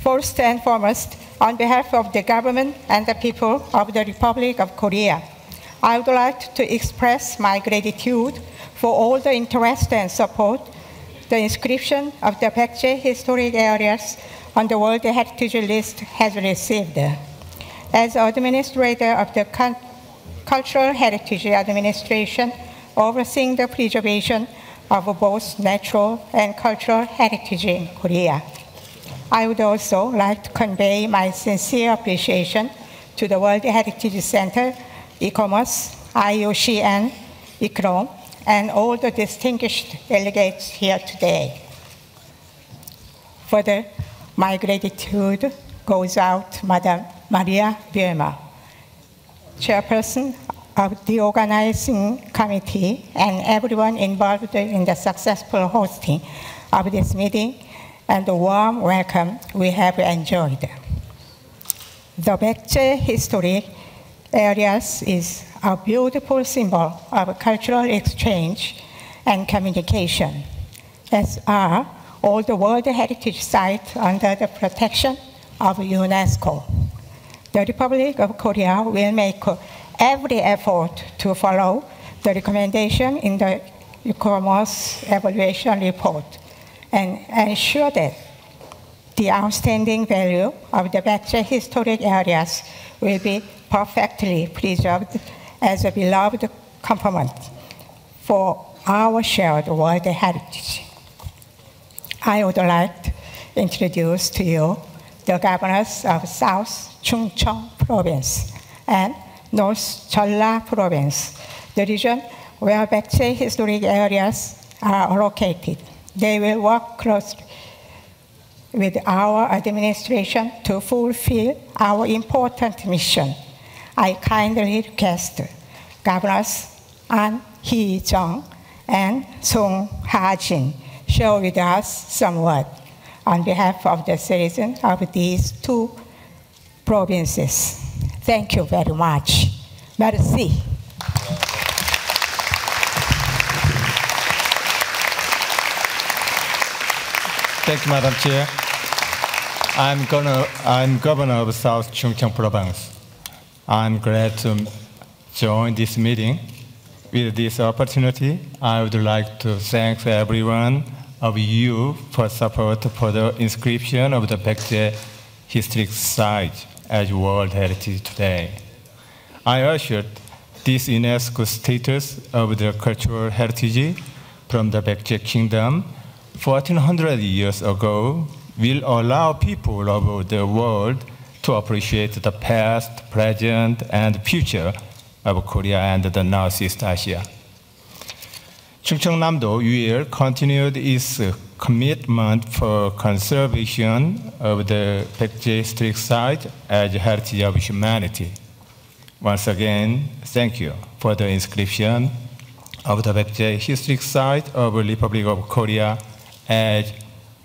First and foremost, on behalf of the government and the people of the Republic of Korea, I would like to express my gratitude for all the interest and support the inscription of the Baekje historic areas on the World Heritage List has received. As administrator of the Cultural Heritage Administration, overseeing the preservation of both natural and cultural heritage in Korea, I would also like to convey my sincere appreciation to the World Heritage Center, ICOMOS, IUCN, ICROM, and all the distinguished delegates here today. Further, my gratitude goes out to Madam Maria Bierma, chairperson of the organizing committee, and everyone involved in the successful hosting of this meeting and the warm welcome we have enjoyed. The Baekje historic areas is a beautiful symbol of cultural exchange and communication, as are all the World Heritage Sites under the protection of UNESCO. The Republic of Korea will make every effort to follow the recommendation in the ICOMOS evaluation report and ensure that the outstanding value of the Baekje historic areas will be perfectly preserved as a beloved complement for our shared world heritage. I would like to introduce to you the governors of South Chungcheong Province and North Jeolla Province, the region where Baekje historic areas are located. They will work closely with our administration to fulfill our important mission. I kindly request Governors An Hee-jung and Song Ha-jin share with us some words on behalf of the citizens of these two provinces. Thank you very much. Merci. Thank you, Madam Chair. I'm Governor of South Chungcheong Province. I'm glad to join this meeting. With this opportunity, I would like to thank everyone of you for support for the inscription of the Baekje historic site as World Heritage today. I assured this UNESCO status of the cultural heritage from the Baekje Kingdom 1400 years ago will allow people of the world to appreciate the past, present, and future of Korea and the Northeast Asia. Chungcheongnam-do will continue its commitment for conservation of the Baekje historic site as heritage of humanity. Once again, thank you for the inscription of the Baekje historic site of the Republic of Korea as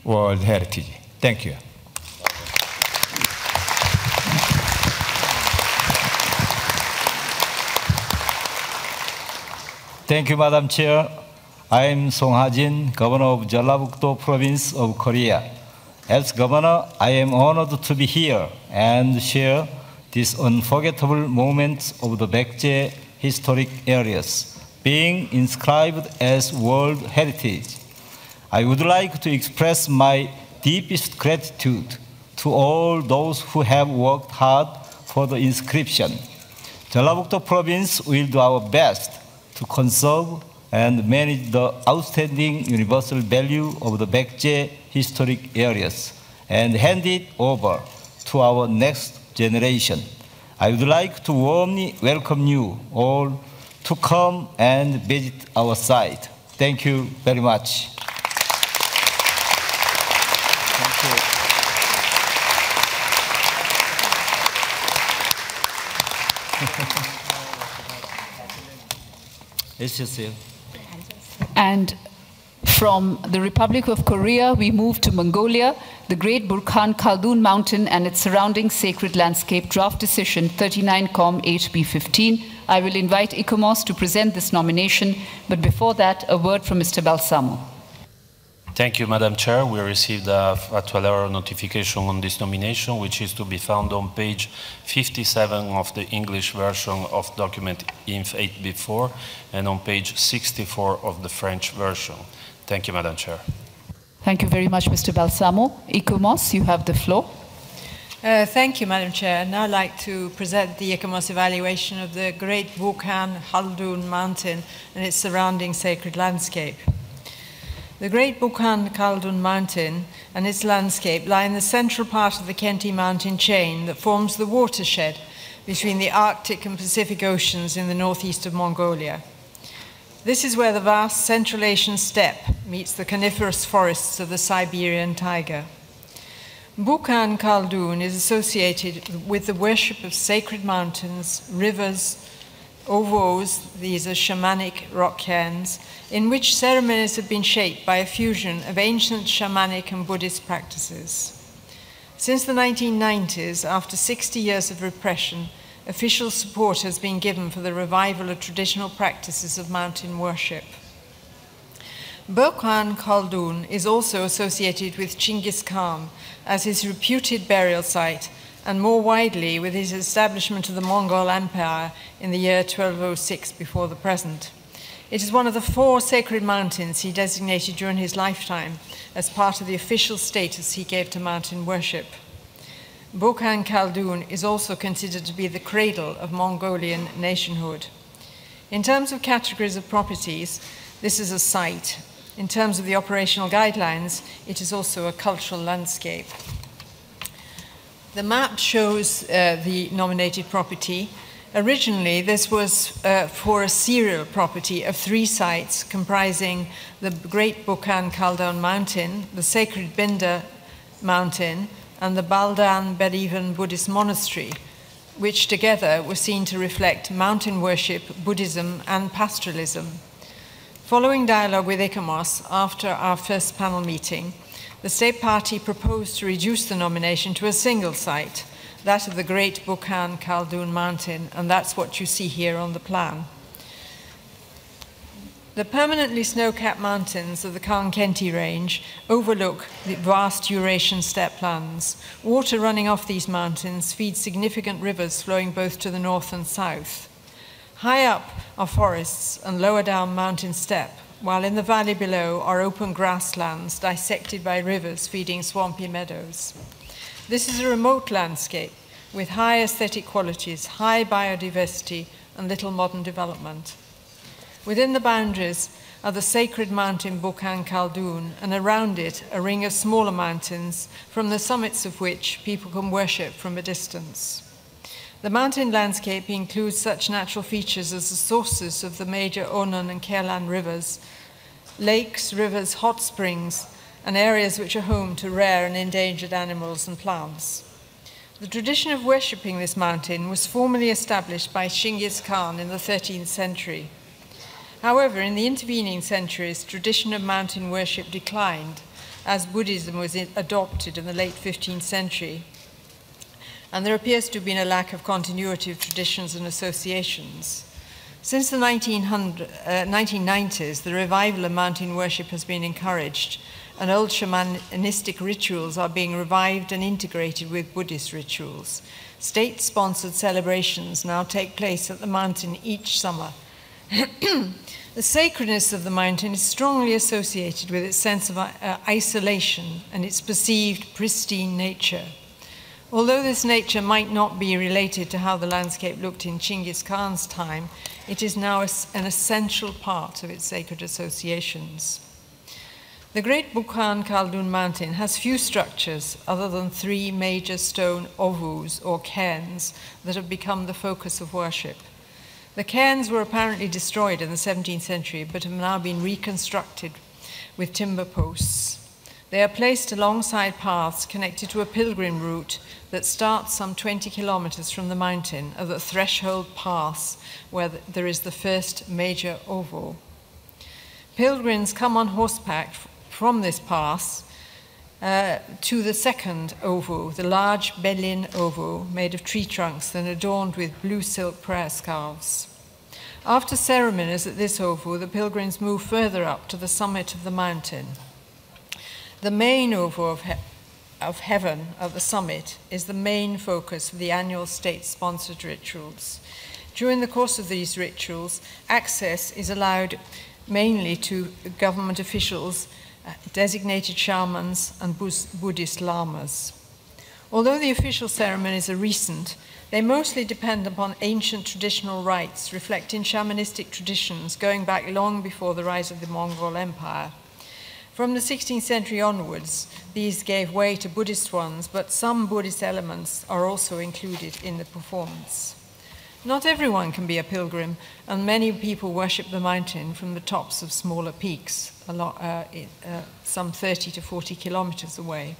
World Heritage. Thank you. Thank you, Madam Chair. I am Song Ha-jin, Governor of Jeollabuk-do Province of Korea. As Governor, I am honored to be here and share these unforgettable moments of the Baekje historic areas being inscribed as World Heritage. I would like to express my deepest gratitude to all those who have worked hard for the inscription. Jeollabuk-do Province will do our best to conserve and manage the outstanding universal value of the Baekje historic areas and hand it over to our next generation. I would like to warmly welcome you all to come and visit our site. Thank you very much. Thank you. And from the Republic of Korea, we move to Mongolia, the Great Burkhan Khaldun Mountain and its surrounding sacred landscape, draft decision 39Com HB15. I will invite ICOMOS to present this nomination, but before that, a word from Mr. Balsamo. Thank you, Madam Chair. We received a factual notification on this nomination, which is to be found on page 57 of the English version of document INF 8B4 and on page 64 of the French version. Thank you, Madam Chair. Thank you very much, Mr. Balsamo. ICOMOS, you have the floor. Thank you, Madam Chair. I'd now like to present the ICOMOS evaluation of the Great Burkhan Khaldun Mountain and its surrounding sacred landscape. The Great Burkhan Khaldun Mountain and its landscape lie in the central part of the Khenti mountain chain that forms the watershed between the Arctic and Pacific Oceans in the northeast of Mongolia. This is where the vast Central Asian steppe meets the coniferous forests of the Siberian taiga. Burkhan Khaldun is associated with the worship of sacred mountains, rivers, ovos, these are shamanic rock cairns, in which ceremonies have been shaped by a fusion of ancient shamanic and Buddhist practices. Since the 1990s, after 60 years of repression, official support has been given for the revival of traditional practices of mountain worship. Burkhan Khaldun is also associated with Chinggis Khan as his reputed burial site, and more widely with his establishment of the Mongol Empire in the year 1206 before the present. It is one of the 4 sacred mountains he designated during his lifetime as part of the official status he gave to mountain worship. Burkhan Khaldun is also considered to be the cradle of Mongolian nationhood. In terms of categories of properties, this is a site. In terms of the operational guidelines, it is also a cultural landscape. The map shows the nominated property. Originally, this was for a serial property of 3 sites comprising the Great Burkhan Khaldun Mountain, the sacred Binda Mountain, and the Baldan Berivan Buddhist Monastery, which together were seen to reflect mountain worship, Buddhism, and pastoralism. Following dialogue with ICOMOS after our first panel meeting, the State Party proposed to reduce the nomination to a single site, that of the Great Burkhan Khaldun Mountain, and that's what you see here on the plan. The permanently snow-capped mountains of the Khan-Khenti range overlook the vast Eurasian steppe lands. Water running off these mountains feeds significant rivers flowing both to the north and south. High up are forests and lower down mountain steppe, while in the valley below are open grasslands dissected by rivers feeding swampy meadows. This is a remote landscape with high aesthetic qualities, high biodiversity, and little modern development. Within the boundaries are the sacred mountain Burkhan Khaldun, and around it a ring of smaller mountains, from the summits of which people can worship from a distance. The mountain landscape includes such natural features as the sources of the major Onon and Kherlan rivers, lakes, rivers, hot springs, and areas which are home to rare and endangered animals and plants. The tradition of worshipping this mountain was formally established by Chinggis Khan in the 13th century. However, in the intervening centuries, tradition of mountain worship declined as Buddhism was adopted in the late 15th century, and there appears to have been a lack of continuity of traditions and associations. Since the 1990s, the revival of mountain worship has been encouraged, and old shamanistic rituals are being revived and integrated with Buddhist rituals. State-sponsored celebrations now take place at the mountain each summer. The sacredness of the mountain is strongly associated with its sense of isolation and its perceived pristine nature. Although this nature might not be related to how the landscape looked in Chinggis Khan's time, it is now an essential part of its sacred associations. The Great Bukhan Khaldun Mountain has few structures other than 3 major stone ovus or cairns that have become the focus of worship. The cairns were apparently destroyed in the 17th century but have now been reconstructed with timber posts. They are placed alongside paths connected to a pilgrim route that starts some 20 kilometers from the mountain at the threshold pass where there is the first major ovu. Pilgrims come on horseback from this pass to the second ovu, the large Belin ovu made of tree trunks and adorned with blue silk prayer scarves. After ceremonies at this ovu, the pilgrims move further up to the summit of the mountain. The main ovu of heaven at the summit is the main focus of the annual state-sponsored rituals. During the course of these rituals, access is allowed mainly to government officials, designated shamans, and Buddhist lamas. Although the official ceremonies are recent, they mostly depend upon ancient traditional rites reflecting shamanistic traditions going back long before the rise of the Mongol Empire. From the 16th century onwards, these gave way to Buddhist ones, but some Buddhist elements are also included in the performance. Not everyone can be a pilgrim, and many people worship the mountain from the tops of smaller peaks, some 30 to 40 kilometers away.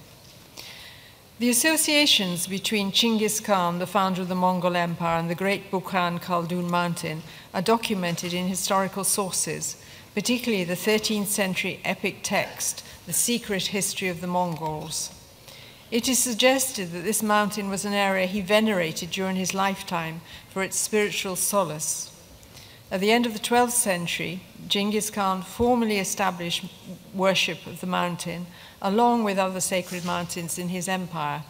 The associations between Chinggis Khan, the founder of the Mongol Empire, and the Great Bukhan Khaldun Mountain are documented in historical sources, particularly the 13th century epic text, The Secret History of the Mongols. It is suggested that this mountain was an area he venerated during his lifetime for its spiritual solace. At the end of the 12th century, Genghis Khan formally established worship of the mountain, along with other sacred mountains in his empire.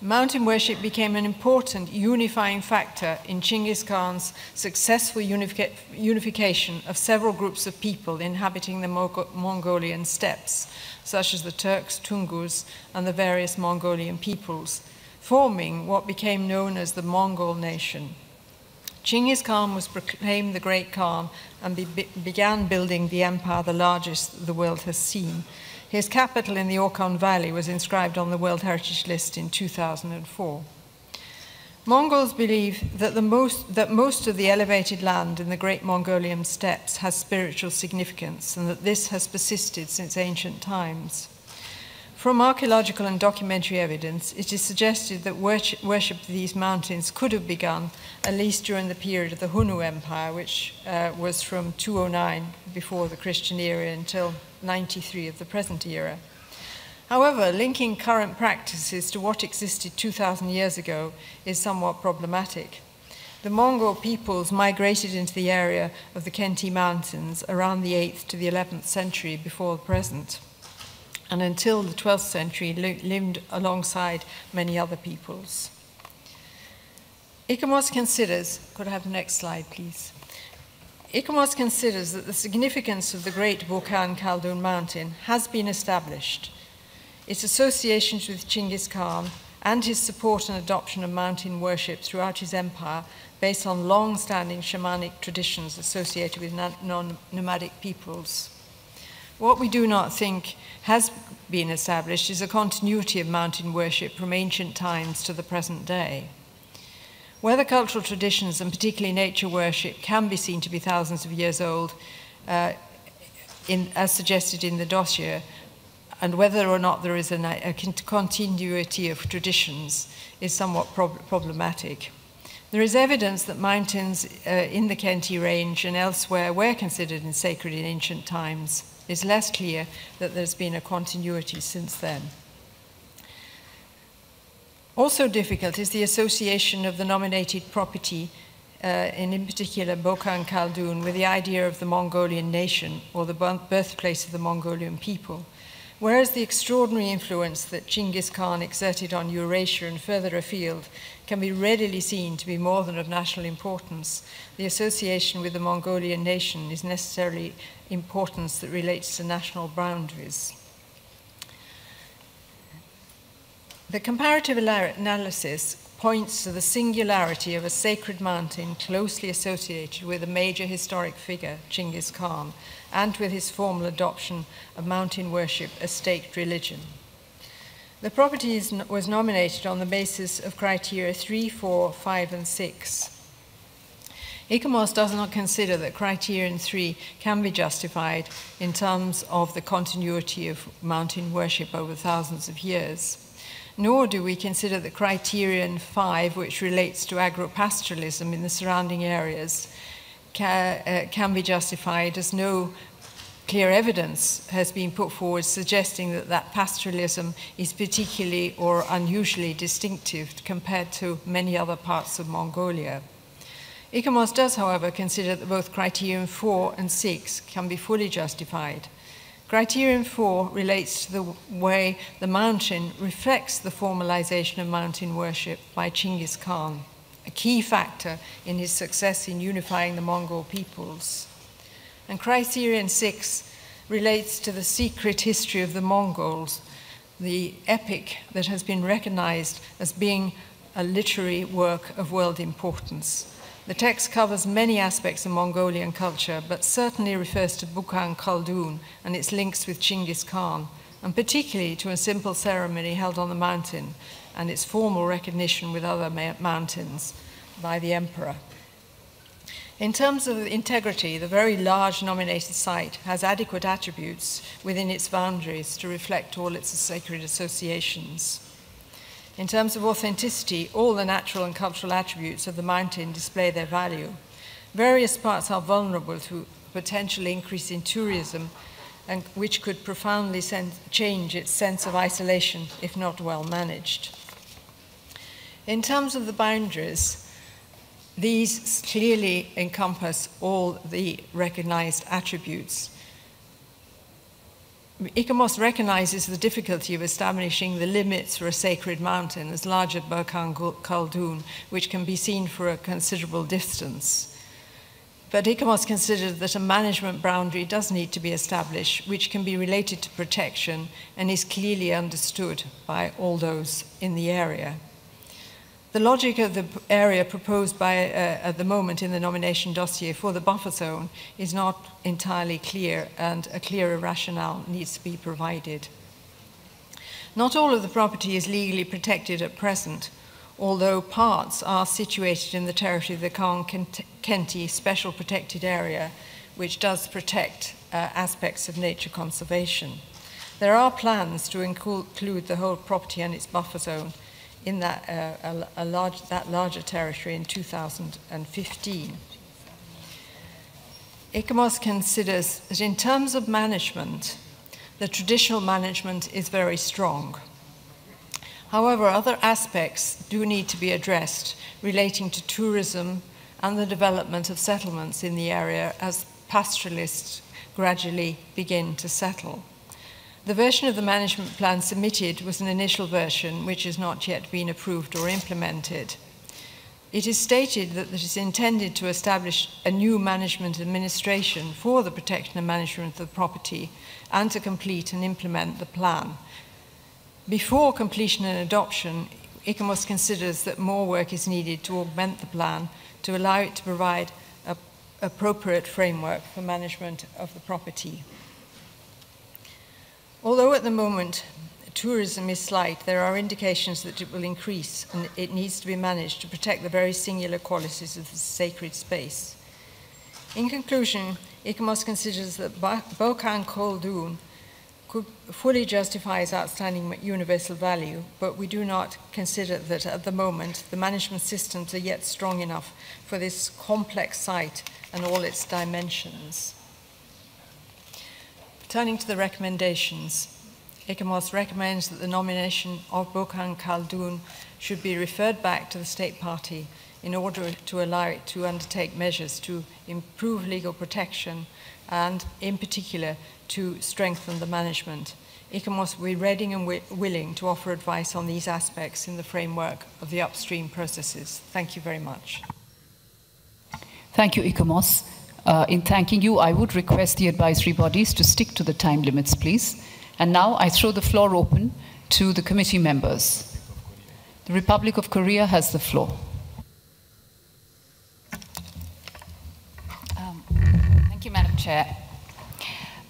Mountain worship became an important unifying factor in Genghis Khan's successful unification of several groups of people inhabiting the Mongolian steppes, such as the Turks, Tungus, and the various Mongolian peoples, forming what became known as the Mongol nation. Genghis Khan was proclaimed the Great Khan and began building the empire the largest the world has seen. His capital in the Orkhon Valley was inscribed on the World Heritage List in 2004. Mongols believe that most of the elevated land in the Great Mongolian steppes has spiritual significance, and that this has persisted since ancient times. From archaeological and documentary evidence, it is suggested that worship of these mountains could have begun at least during the period of the Hunnu Empire, which was from 209 before the Christian era until 93 of the present era. However, linking current practices to what existed 2,000 years ago is somewhat problematic. The Mongol peoples migrated into the area of the Khenti Mountains around the 8th to the 11th century before the present, and until the 12th century lived alongside many other peoples. ICOMOS considers, could I have the next slide, please? ICOMOS considers that the significance of the Great Bukhan Khaldun Mountain has been established. Its associations with Genghis Khan and his support and adoption of mountain worship throughout his empire based on long-standing shamanic traditions associated with non-nomadic peoples. What we do not think has been established is a continuity of mountain worship from ancient times to the present day. Whether cultural traditions, and particularly nature worship, can be seen to be thousands of years old, as suggested in the dossier, and whether or not there is a continuity of traditions is somewhat problematic. There is evidence that mountains in the Khenti range and elsewhere were considered sacred in ancient times. It's less clear that there's been a continuity since then. Also difficult is the association of the nominated property, in particular Bukhan Khaldun, with the idea of the Mongolian nation or the birthplace of the Mongolian people. Whereas the extraordinary influence that Genghis Khan exerted on Eurasia and further afield can be readily seen to be more than of national importance, the association with the Mongolian nation is necessarily importance that relates to national boundaries. The comparative analysis points to the singularity of a sacred mountain closely associated with a major historic figure, Genghis Khan, and with his formal adoption of mountain worship as state religion. The property was nominated on the basis of criteria 3, 4, 5, and 6. ICOMOS does not consider that criterion 3 can be justified in terms of the continuity of mountain worship over thousands of years. Nor do we consider that criterion 5, which relates to agropastoralism in the surrounding areas, can be justified, as no clear evidence has been put forward suggesting that that pastoralism is particularly or unusually distinctive compared to many other parts of Mongolia. ICOMOS does, however, consider that both criterion 4 and 6 can be fully justified. Criterion 4 relates to the way the mountain reflects the formalization of mountain worship by Genghis Khan, a key factor in his success in unifying the Mongol peoples. And criterion 6 relates to the secret history of the Mongols, the epic that has been recognized as being a literary work of world importance. The text covers many aspects of Mongolian culture, but certainly refers to Bukhan Khaldun and its links with Genghis Khan, and particularly to a simple ceremony held on the mountain and its formal recognition with other mountains by the emperor. In terms of integrity, the very large nominated site has adequate attributes within its boundaries to reflect all its sacred associations. In terms of authenticity, all the natural and cultural attributes of the mountain display their value. Various parts are vulnerable to potential increase in tourism, and which could profoundly change its sense of isolation if not well managed. In terms of the boundaries, these clearly encompass all the recognized attributes. ICOMOS recognizes the difficulty of establishing the limits for a sacred mountain as large as Bukhan Khaldun, which can be seen for a considerable distance. But ICOMOS considers that a management boundary does need to be established, which can be related to protection and is clearly understood by all those in the area. The logic of the area proposed by, at the moment in the nomination dossier for the buffer zone is not entirely clear, and a clearer rationale needs to be provided. Not all of the property is legally protected at present, although parts are situated in the territory of the Khan Kenti Special Protected Area, which does protect aspects of nature conservation. There are plans to include the whole property and its buffer zone in that, larger territory in 2015. ICOMOS considers that in terms of management, the traditional management is very strong. However, other aspects do need to be addressed relating to tourism and the development of settlements in the area as pastoralists gradually begin to settle. The version of the management plan submitted was an initial version which has not yet been approved or implemented. It is stated that it is intended to establish a new management administration for the protection and management of the property and to complete and implement the plan. Before completion and adoption, ICOMOS considers that more work is needed to augment the plan to allow it to provide an appropriate framework for management of the property. Although at the moment tourism is slight, there are indications that it will increase, and it needs to be managed to protect the very singular qualities of the sacred space. In conclusion, ICOMOS considers that Bukhan Khaldun could fully justify its outstanding universal value, but we do not consider that at the moment the management systems are yet strong enough for this complex site and all its dimensions. Turning to the recommendations, ICOMOS recommends that the nomination of Bukhan Khaldun should be referred back to the state party in order to allow it to undertake measures to improve legal protection and, in particular, to strengthen the management. ICOMOS will be ready and willing to offer advice on these aspects in the framework of the upstream processes. Thank you very much. Thank you, ICOMOS. In thanking you, I would request the advisory bodies to stick to the time limits, please. And now I throw the floor open to the committee members. The Republic of Korea has the floor. Thank you, Madam Chair.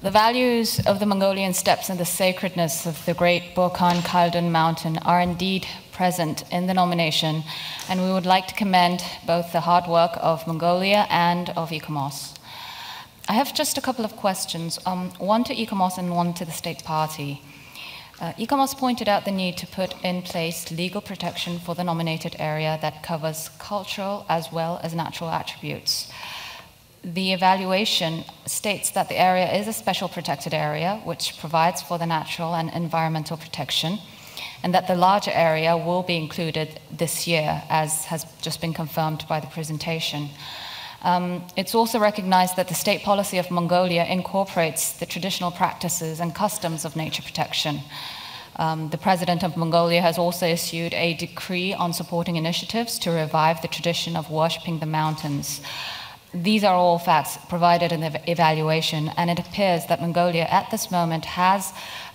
The values of the Mongolian steppes and the sacredness of the great Burkhan Khaldun mountain are indeed present in the nomination, and we would like to commend both the hard work of Mongolia and of ICOMOS. I have just a couple of questions, one to ICOMOS and one to the State Party. ICOMOS pointed out the need to put in place legal protection for the nominated area that covers cultural as well as natural attributes. The evaluation states that the area is a special protected area which provides for the natural and environmental protection, and that the larger area will be included this year, as has just been confirmed by the presentation. It's also recognized that the state policy of Mongolia incorporates the traditional practices and customs of nature protection. The President of Mongolia has also issued a decree on supporting initiatives to revive the tradition of worshipping the mountains. These are all facts provided in the evaluation, and it appears that Mongolia at this moment has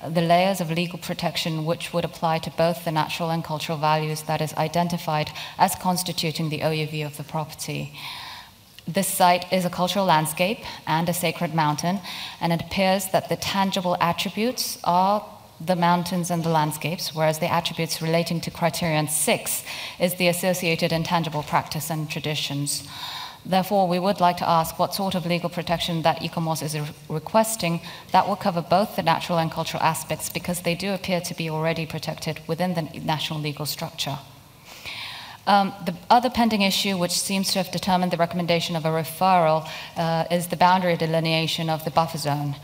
the layers of legal protection which would apply to both the natural and cultural values that is identified as constituting the OUV of the property. This site is a cultural landscape and a sacred mountain, and it appears that the tangible attributes are the mountains and the landscapes, whereas the attributes relating to criterion 6 is the associated intangible practice and traditions. Therefore, we would like to ask what sort of legal protection that ICOMOS is requesting that will cover both the natural and cultural aspects, because they do appear to be already protected within the national legal structure. The other pending issue, which seems to have determined the recommendation of a referral, is the boundary delineation of the buffer zone.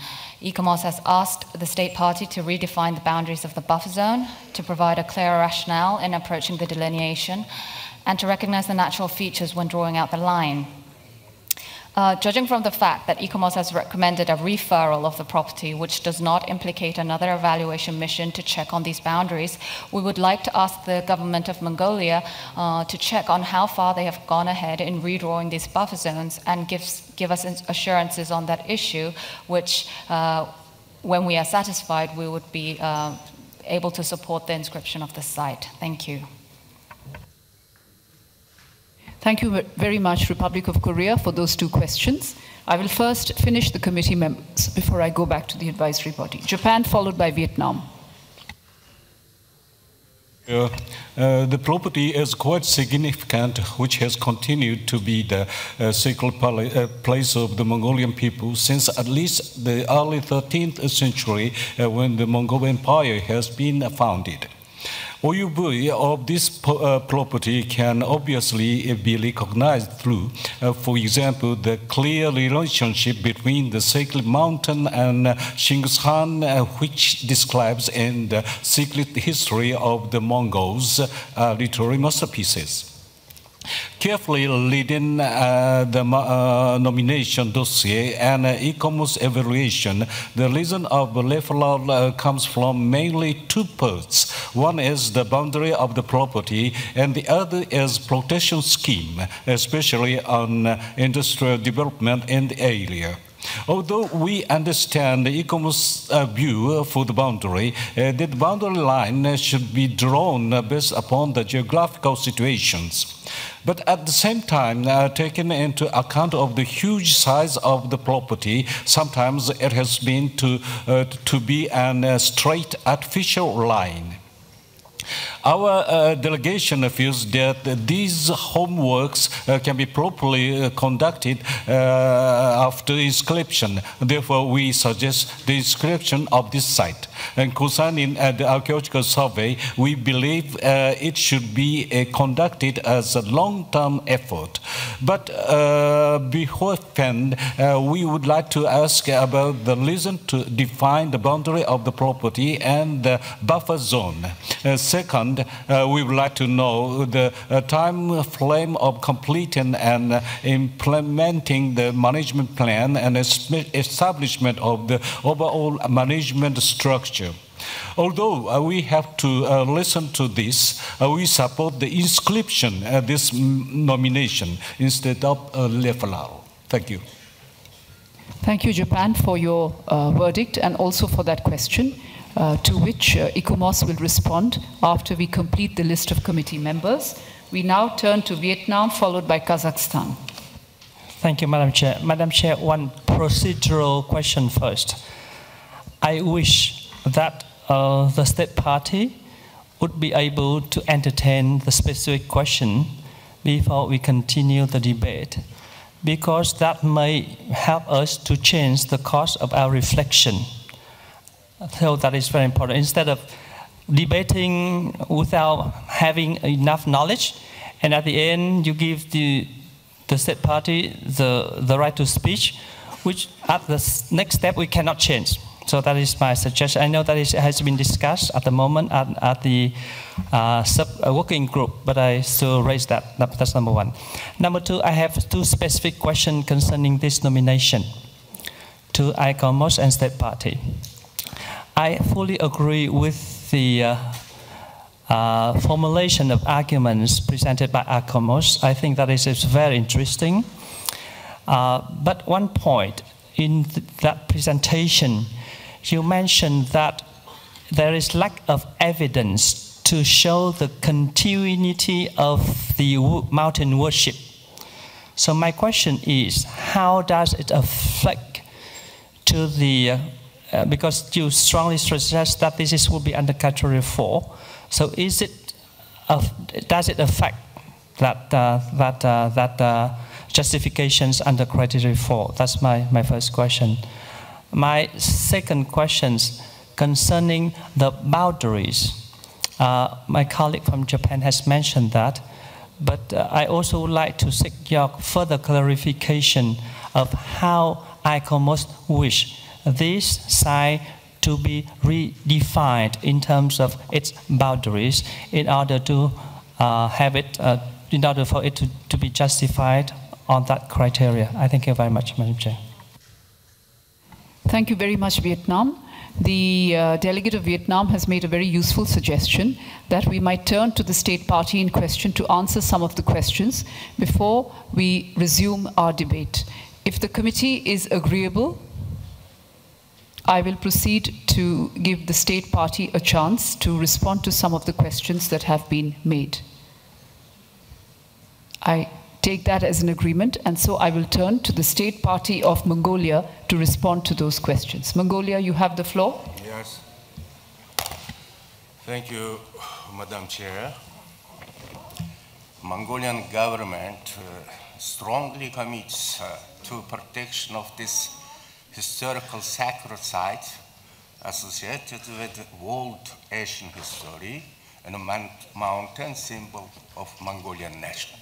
ICOMOS has asked the state party to redefine the boundaries of the buffer zone, to provide a clearer rationale in approaching the delineation, and to recognize the natural features when drawing out the line. Judging from the fact that ICOMOS has recommended a referral of the property, which does not implicate another evaluation mission to check on these boundaries, we would like to ask the government of Mongolia to check on how far they have gone ahead in redrawing these buffer zones, and give us assurances on that issue, which, when we are satisfied, we would be able to support the inscription of the site. Thank you. Thank you very much, Republic of Korea, for those two questions. I will first finish the committee members before I go back to the advisory body. Japan, followed by Vietnam. The property is quite significant, which has continued to be the sacred place of the Mongolian people since at least the early 13th century, when the Mongol Empire has been founded. OUV of this property can obviously be recognized through, for example, the clear relationship between the sacred mountain and Genghis Khan, which describes in the secret history of the Mongols literary masterpieces. Carefully reading the nomination dossier and ICOMOS evaluation, the reason of referral comes from mainly two parts. One is the boundary of the property, and the other is protection scheme, especially on industrial development in the area. Although we understand the ICOMOS view for the boundary, that boundary line should be drawn based upon the geographical situations. But at the same time, taking into account of the huge size of the property, sometimes it has been to be a straight artificial line. Our delegation feels that these homeworks can be properly conducted after inscription. Therefore, we suggest the inscription of this site. And concerning the archaeological survey, we believe it should be conducted as a long-term effort. But beforehand, we would like to ask about the reason to define the boundary of the property and the buffer zone. Second, we would like to know the time frame of completing and implementing the management plan and establishment of the overall management structure. Although we have to listen to this, we support the inscription of this nomination instead of referral. Thank you. Thank you, Japan, for your verdict and also for that question. to which ICOMOS will respond after we complete the list of committee members. We now turn to Vietnam, followed by Kazakhstan. Thank you, Madam Chair. Madam Chair, one procedural question first. I wish that the state party would be able to entertain the specific question before we continue the debate, because that may help us to change the course of our reflection. So that is very important. Instead of debating without having enough knowledge, and at the end you give the state party the right to speech, which at the next step we cannot change. So that is my suggestion. I know that it has been discussed at the moment at the working group, but I still raise that. That's number one. Number two, I have two specific questions concerning this nomination to ICOMOS and State Party. I fully agree with the formulation of arguments presented by ICOMOS. I think that is very interesting. But one point in that presentation, you mentioned that there is lack of evidence to show the continuity of the mountain worship. So my question is, how does it affect to the, because you strongly suggest that this will be under Category 4, so is it, does it affect that justifications under Category 4? That's my first question. My second question concerning the boundaries. My colleague from Japan has mentioned that, but I also would like to seek your further clarification of how ICOMOS wish this site to be redefined in terms of its boundaries in order to have it, in order for it to be justified on that criteria. I thank you very much, Madam Chair. Thank you very much, Vietnam. The delegate of Vietnam has made a very useful suggestion that we might turn to the state party in question to answer some of the questions before we resume our debate. If the committee is agreeable, I will proceed to give the state party a chance to respond to some of the questions that have been made. I take that as an agreement, and so I will turn to the state party of Mongolia to respond to those questions. Mongolia, you have the floor. Yes. Thank you, Madam Chair. Mongolian government strongly commits to protection of this historical sacred site associated with world Asian history and a mountain symbol of Mongolian nation.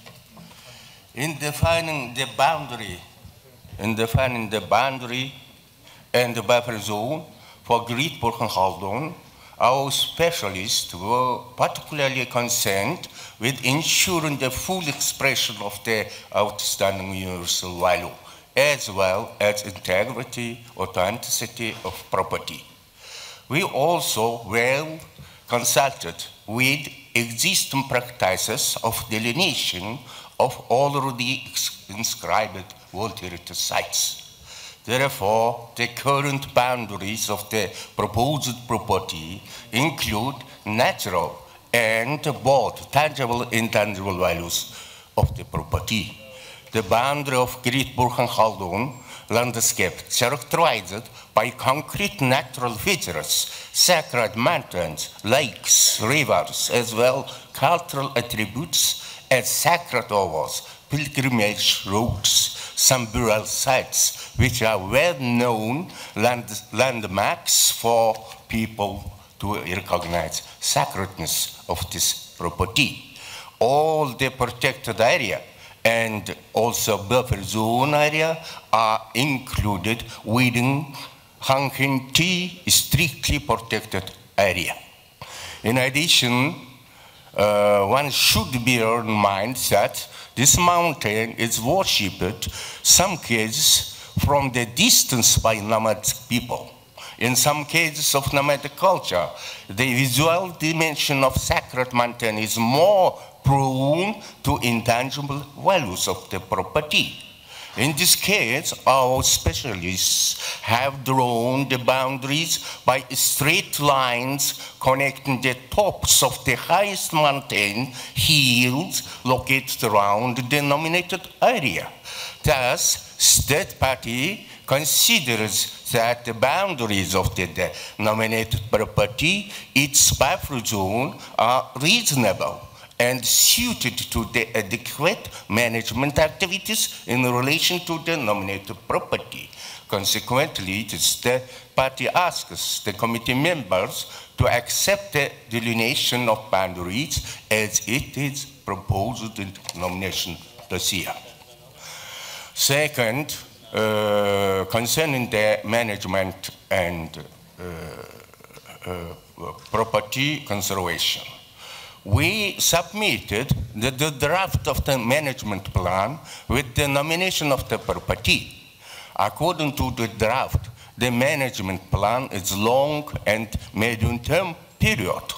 In defining the boundary and the buffer zone for Great Burkhan Khaldun, our specialists were particularly concerned with ensuring the full expression of the outstanding universal value, as well as integrity, authenticity of property. We also well consulted with existing practices of delineation of already inscribed World Heritage Sites. Therefore, the current boundaries of the proposed property include natural and both tangible and intangible values of the property. The boundary of Great Burkhan Khaldun landscape characterized by concrete natural features, sacred mountains, lakes, rivers, as well cultural attributes as sacred overs, pilgrimage routes, some burial sites, which are well-known landmarks for people to recognize sacredness of this property. All the protected area and also buffer zone area are included within Hankinti strictly protected area. In addition, one should bear in mind that this mountain is worshipped, some cases from the distance by nomadic people. In some cases of nomadic culture, the visual dimension of sacred mountain is more prone to intangible values of the property. In this case, our specialists have drawn the boundaries by straight lines connecting the tops of the highest mountain hills located around the denominated area. Thus, State Party considers that the boundaries of the denominated property, its buffer zone, are reasonable and suited to the adequate management activities in relation to the nominated property. Consequently, the State Party asks the committee members to accept the delineation of boundaries as it is proposed in the nomination dossier. Second, concerning the management and property conservation. We submitted the draft of the management plan with the nomination of the property. According to the draft, the management plan is long and medium-term period.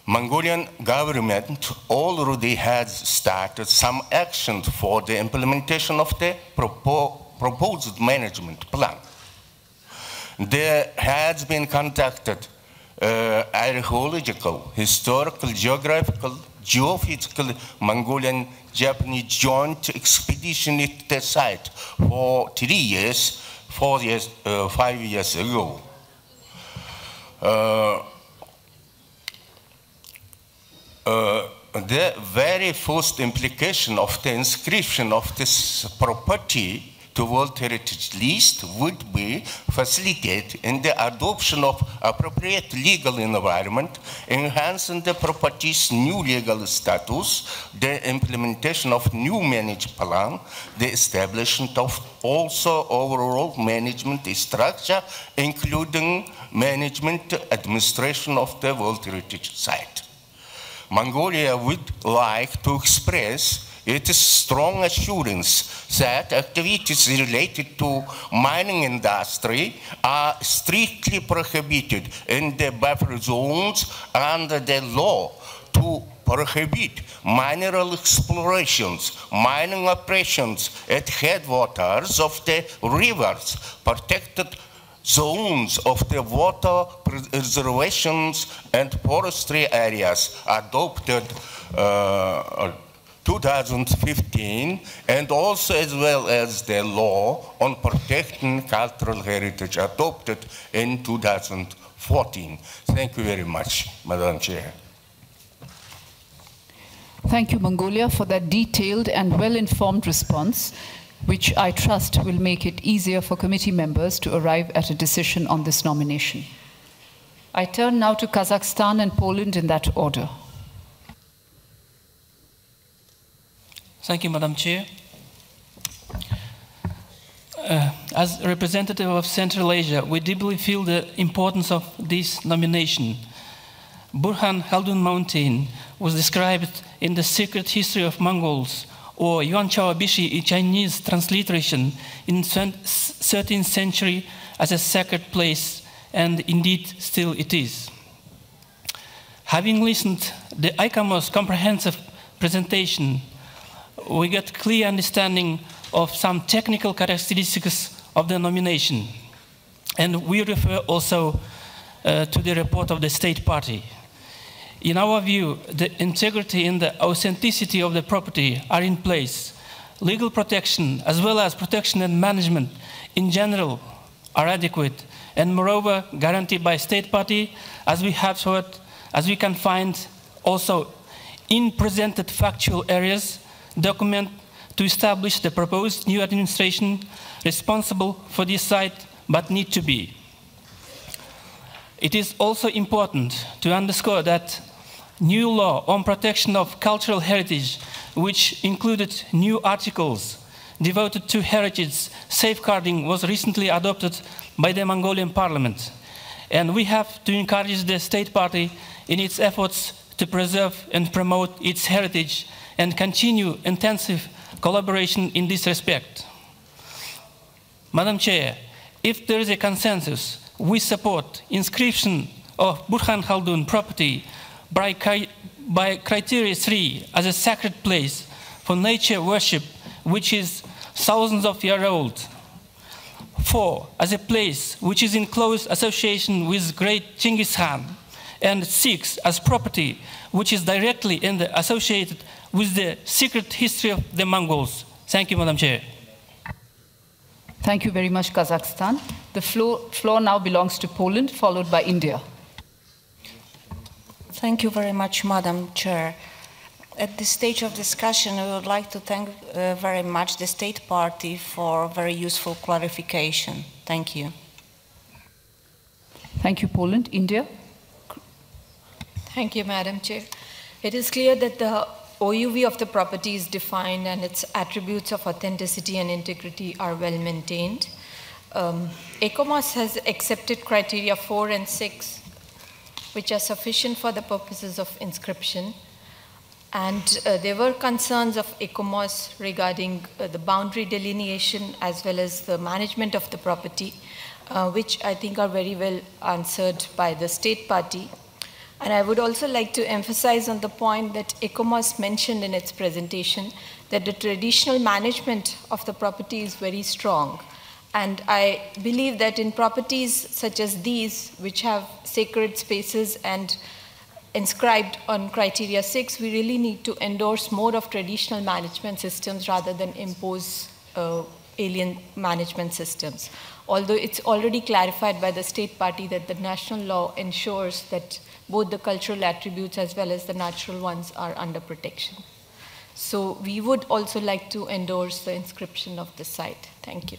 Mongolian government already has started some action for the implementation of the proposed management plan. There has been conducted archaeological, historical, geographical, geophysical Mongolian-Japanese joint expedition at the site for 5 years ago. The very first implication of the inscription of this property to World Heritage List would be facilitated in the adoption of appropriate legal environment, enhancing the property's new legal status, the implementation of new management plan, the establishment of also overall management structure, including management administration of the World Heritage Site. Mongolia would like to express its strong assurance that activities related to mining industry are strictly prohibited in the buffer zones under the law to prohibit mineral explorations, mining operations at headwaters of the rivers, protected zones of the water reservations and forestry areas adopted 2015, and also as well as the law on protecting cultural heritage adopted in 2014. Thank you very much, Madam Chair. Thank you, Mongolia, for that detailed and well-informed response, which I trust will make it easier for committee members to arrive at a decision on this nomination. I turn now to Kazakhstan and Poland in that order. Thank you, Madam Chair. As a representative of Central Asia, we deeply feel the importance of this nomination. Burhan Khaldun Mountain was described in the Secret History of Mongols, or Yuanchao Bishi, a Chinese transliteration, in 13th century as a sacred place, and indeed still it is. Having listened to the ICAMO's comprehensive presentation, we get clear understanding of some technical characteristics of the nomination. And we refer also to the report of the State Party. In our view, the integrity and the authenticity of the property are in place. Legal protection, as well as protection and management in general, are adequate, and moreover guaranteed by State Party, as we have heard, as we can find also in presented factual areas, document to establish the proposed new administration responsible for this site, but need to be. It is also important to underscore that new law on protection of cultural heritage, which included new articles devoted to heritage safeguarding, was recently adopted by the Mongolian parliament. And we have to encourage the State Party in its efforts to preserve and promote its heritage and continue intensive collaboration in this respect. Madam Chair, if there is a consensus, we support inscription of Burhan Khaldun property by criteria 3 as a sacred place for nature worship which is thousands of years old. 4, as a place which is in close association with great Genghis Khan. And 6, as property, which is directly associated with the secret history of the Mongols. Thank you, Madam Chair. Thank you very much, Kazakhstan. The floor now belongs to Poland, followed by India. Thank you very much, Madam Chair. At this stage of discussion, I would like to thank very much the State Party for very useful clarification. Thank you. Thank you, Poland. India? Thank you, Madam Chair. It is clear that the OUV of the property is defined and its attributes of authenticity and integrity are well maintained. ECOMOS has accepted criteria 4 and 6, which are sufficient for the purposes of inscription. And there were concerns of ECOMOS regarding the boundary delineation as well as the management of the property, which I think are very well answered by the State Party. And I would also like to emphasize on the point that ECOMOS mentioned in its presentation that the traditional management of the property is very strong. And I believe that in properties such as these, which have sacred spaces and inscribed on criteria 6, we really need to endorse more of traditional management systems rather than impose alien management systems. Although it's already clarified by the State Party that the national law ensures that both the cultural attributes as well as the natural ones are under protection. So we would also like to endorse the inscription of the site. Thank you.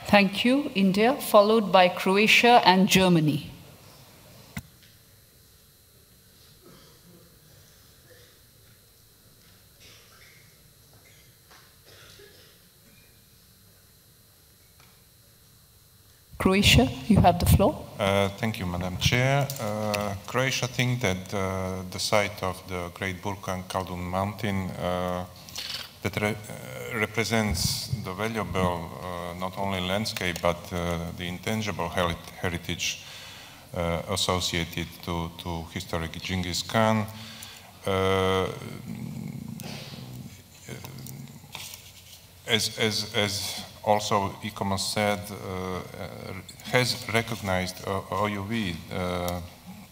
Thank you, India, followed by Croatia and Germany. Croatia, you have the floor. Thank you, Madam Chair. Croatia thinks that the site of the Great Burkan Kaldun Mountain that represents the valuable not only landscape but the intangible heritage associated to historic Genghis Khan. As also ECOMOS said, has recognized OUV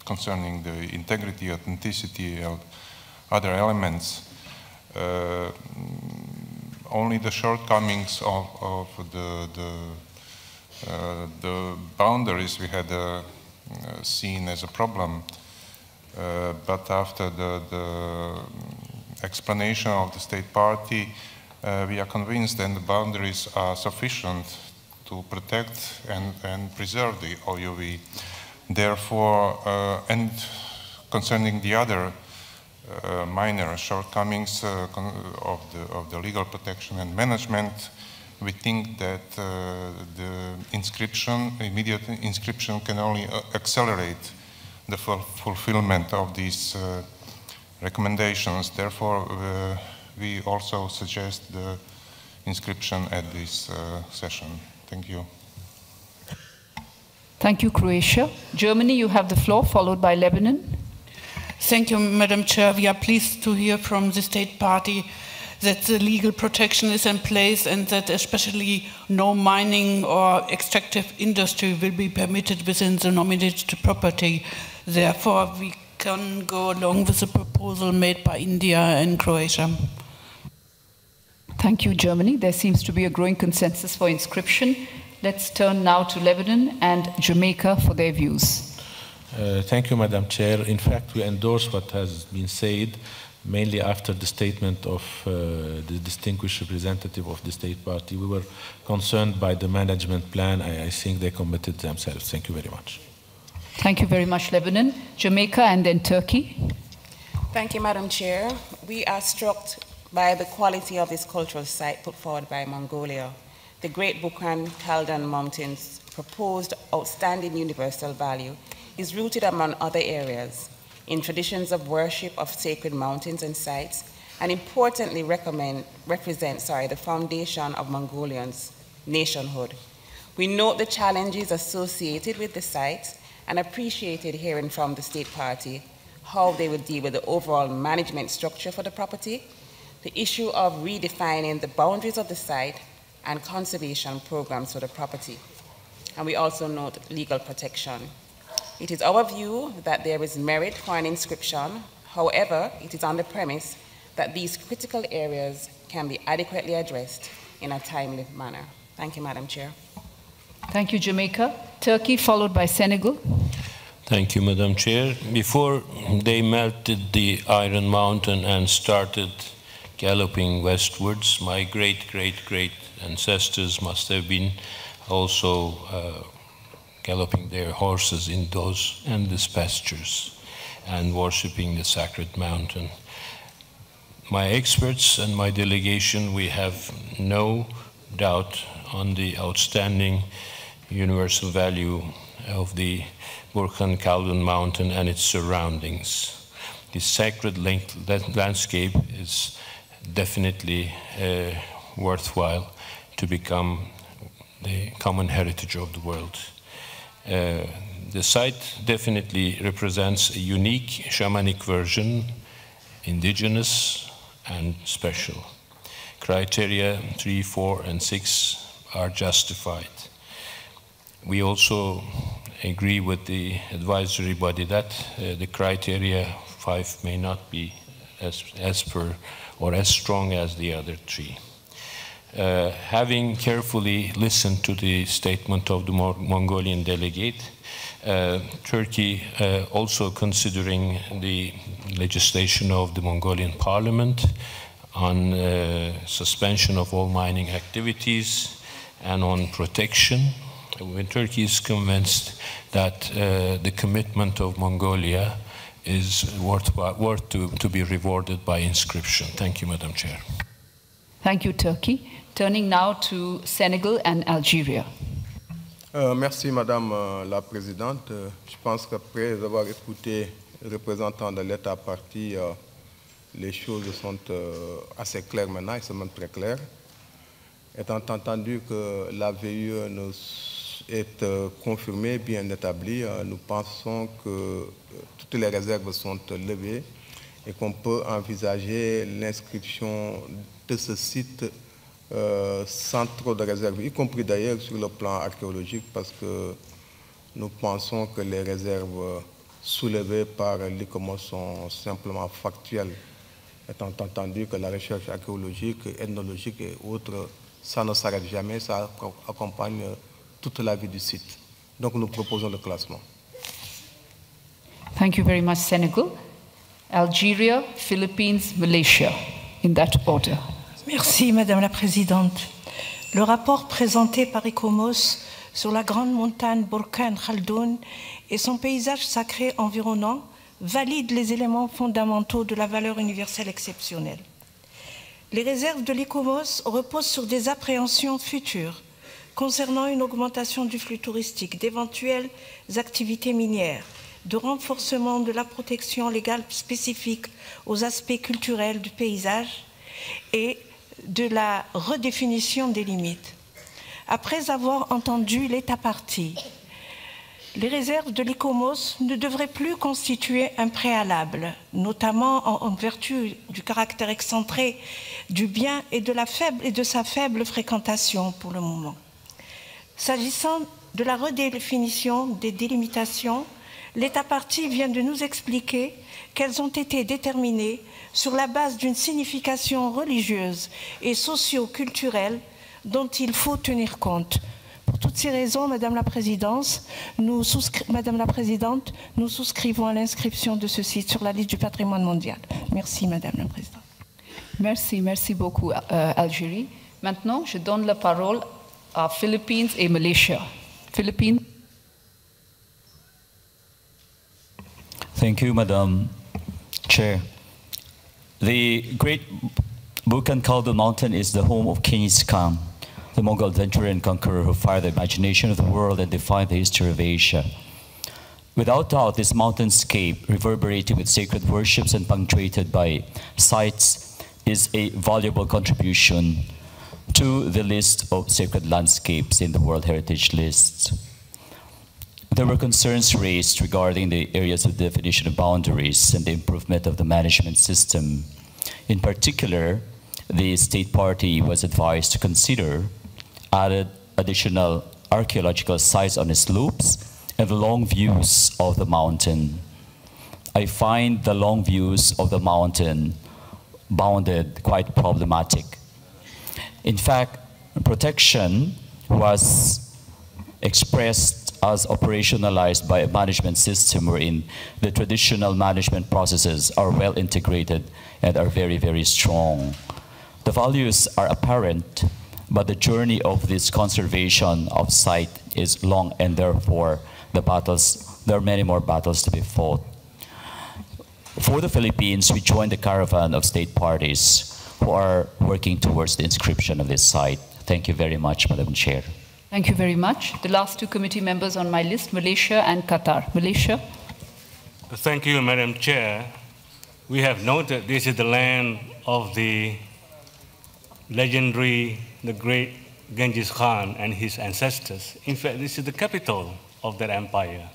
concerning the integrity, authenticity, and other elements. Only the shortcomings of the boundaries we had seen as a problem, but after the explanation of the State Party, we are convinced that the boundaries are sufficient to protect and preserve the OUV. Therefore, and concerning the other minor shortcomings of the legal protection and management, we think that the immediate inscription can only accelerate the fulfillment of these recommendations. Therefore, we also suggest the inscription at this session. Thank you. Thank you, Croatia. Germany, you have the floor, followed by Lebanon. Thank you, Madam Chair. We are pleased to hear from the State Party that the legal protection is in place and that especially no mining or extractive industry will be permitted within the nominated property. Therefore, we can go along with the proposal made by India and Croatia. Thank you, Germany. There seems to be a growing consensus for inscription. Let's turn now to Lebanon and Jamaica for their views. Thank you, Madam Chair. In fact, we endorse what has been said, mainly after the statement of the distinguished representative of the State Party. We were concerned by the management plan. I think they committed themselves. Thank you very much. Thank you very much, Lebanon. Jamaica and then Turkey. Thank you, Madam Chair. We are struck by the quality of this cultural site put forward by Mongolia. The Great Burkan Kaldun Mountains' proposed outstanding universal value is rooted, among other areas, in traditions of worship of sacred mountains and sites, and importantly represents the foundation of Mongolians' nationhood. We note the challenges associated with the site and appreciated hearing from the State Party how they would deal with the overall management structure for the property. the issue of redefining the boundaries of the site and conservation programs for the property. And we also note legal protection. It is our view that there is merit for an inscription. However, it is on the premise that these critical areas can be adequately addressed in a timely manner. Thank you, Madam Chair. Thank you, Jamaica. Turkey, followed by Senegal. Thank you, Madam Chair. Before they melted the Iron Mountain and started galloping westwards, my great ancestors must have been also galloping their horses in those endless pastures and worshipping the sacred mountain. My experts and my delegation, we have no doubt on the outstanding universal value of the Burkhan Khaldun mountain and its surroundings. This sacred landscape is definitely worthwhile to become the common heritage of the world. The site definitely represents a unique shamanic version, indigenous and special. Criteria 3, 4, and 6 are justified. We also agree with the advisory body that the criteria 5 may not be as per or as strong as the other 3. Having carefully listened to the statement of the Mongolian delegate, Turkey also considering the legislation of the Mongolian parliament on suspension of all mining activities and on protection, when Turkey is convinced that the commitment of Mongolia is worth to be rewarded by inscription. Thank you, Madam Chair. Thank you, Turkey. Turning now to Senegal and Algeria. Merci, Madame la Présidente. Je pense qu'après avoir écouté le représentant de l'État parti, les choses sont assez claires maintenant, elles sont même très claires. Étant entendu que la VUE nous est confirmée, bien établie, nous pensons que toutes les réserves sont levées et qu'on peut envisager l'inscription de ce site sans trop de réserves, y compris d'ailleurs sur le plan archéologique, parce que nous pensons que les réserves soulevées par l'ICOMOS sont simplement factuelles, étant entendu que la recherche archéologique, ethnologique et autres, ça ne s'arrête jamais, ça accompagne toute la vie du site. Donc nous proposons le classement. Thank you very much, Senegal. Algeria, Philippines, Malaysia, in that order. Merci, Madame la Présidente. Le rapport présenté par ICOMOS sur la grande montagne Burkhan Khaldun et son paysage sacré environnant valide les éléments fondamentaux de la valeur universelle exceptionnelle. Les réserves de l'ICOMOS reposent sur des appréhensions futures concernant une augmentation du flux touristique, d'éventuelles activités minières, de renforcement de la protection légale spécifique aux aspects culturels du paysage et de la redéfinition des limites. Après avoir entendu l'État partie, les réserves de l'ICOMOS ne devraient plus constituer un préalable, notamment en vertu du caractère excentré du bien et de sa faible fréquentation pour le moment. S'agissant de la redéfinition des délimitations, l'État partie vient de nous expliquer qu'elles ont été déterminées sur la base d'une signification religieuse et socio-culturelle dont il faut tenir compte. Pour toutes ces raisons, Madame la Présidente, nous souscrivons à l'inscription de ce site sur la liste du patrimoine mondial. Merci, Madame la Présidente. Merci beaucoup, Algérie. Maintenant, je donne la parole à Philippines et Malaysia. Philippines. Thank you, Madam Chair. The great Burkhan Khaldun mountain is the home of Genghis Khan, the Mongol adventurer and conqueror who fired the imagination of the world and defined the history of Asia. Without doubt, this mountainscape, reverberating with sacred worships and punctuated by sites, is a valuable contribution to the list of sacred landscapes in the World Heritage List. There were concerns raised regarding the areas of definition of boundaries and the improvement of the management system. In particular, the state party was advised to consider added additional archaeological sites on the slopes and the long views of the mountain. I find the long views of the mountain bounded quite problematic. In fact, protection was expressed as operationalized by a management system wherein the traditional management processes are well integrated and are very, very strong. The values are apparent, but the journey of this conservation of site is long, and therefore there are many more battles to be fought. For the Philippines, we joined the caravan of state parties who are working towards the inscription of this site. Thank you very much, Madam Chair. Thank you very much. The last two committee members on my list, Malaysia and Qatar. Malaysia. Thank you, Madam Chair. We have noted this is the land of the legendary, the great Genghis Khan and his ancestors. In fact, this is the capital of that empire.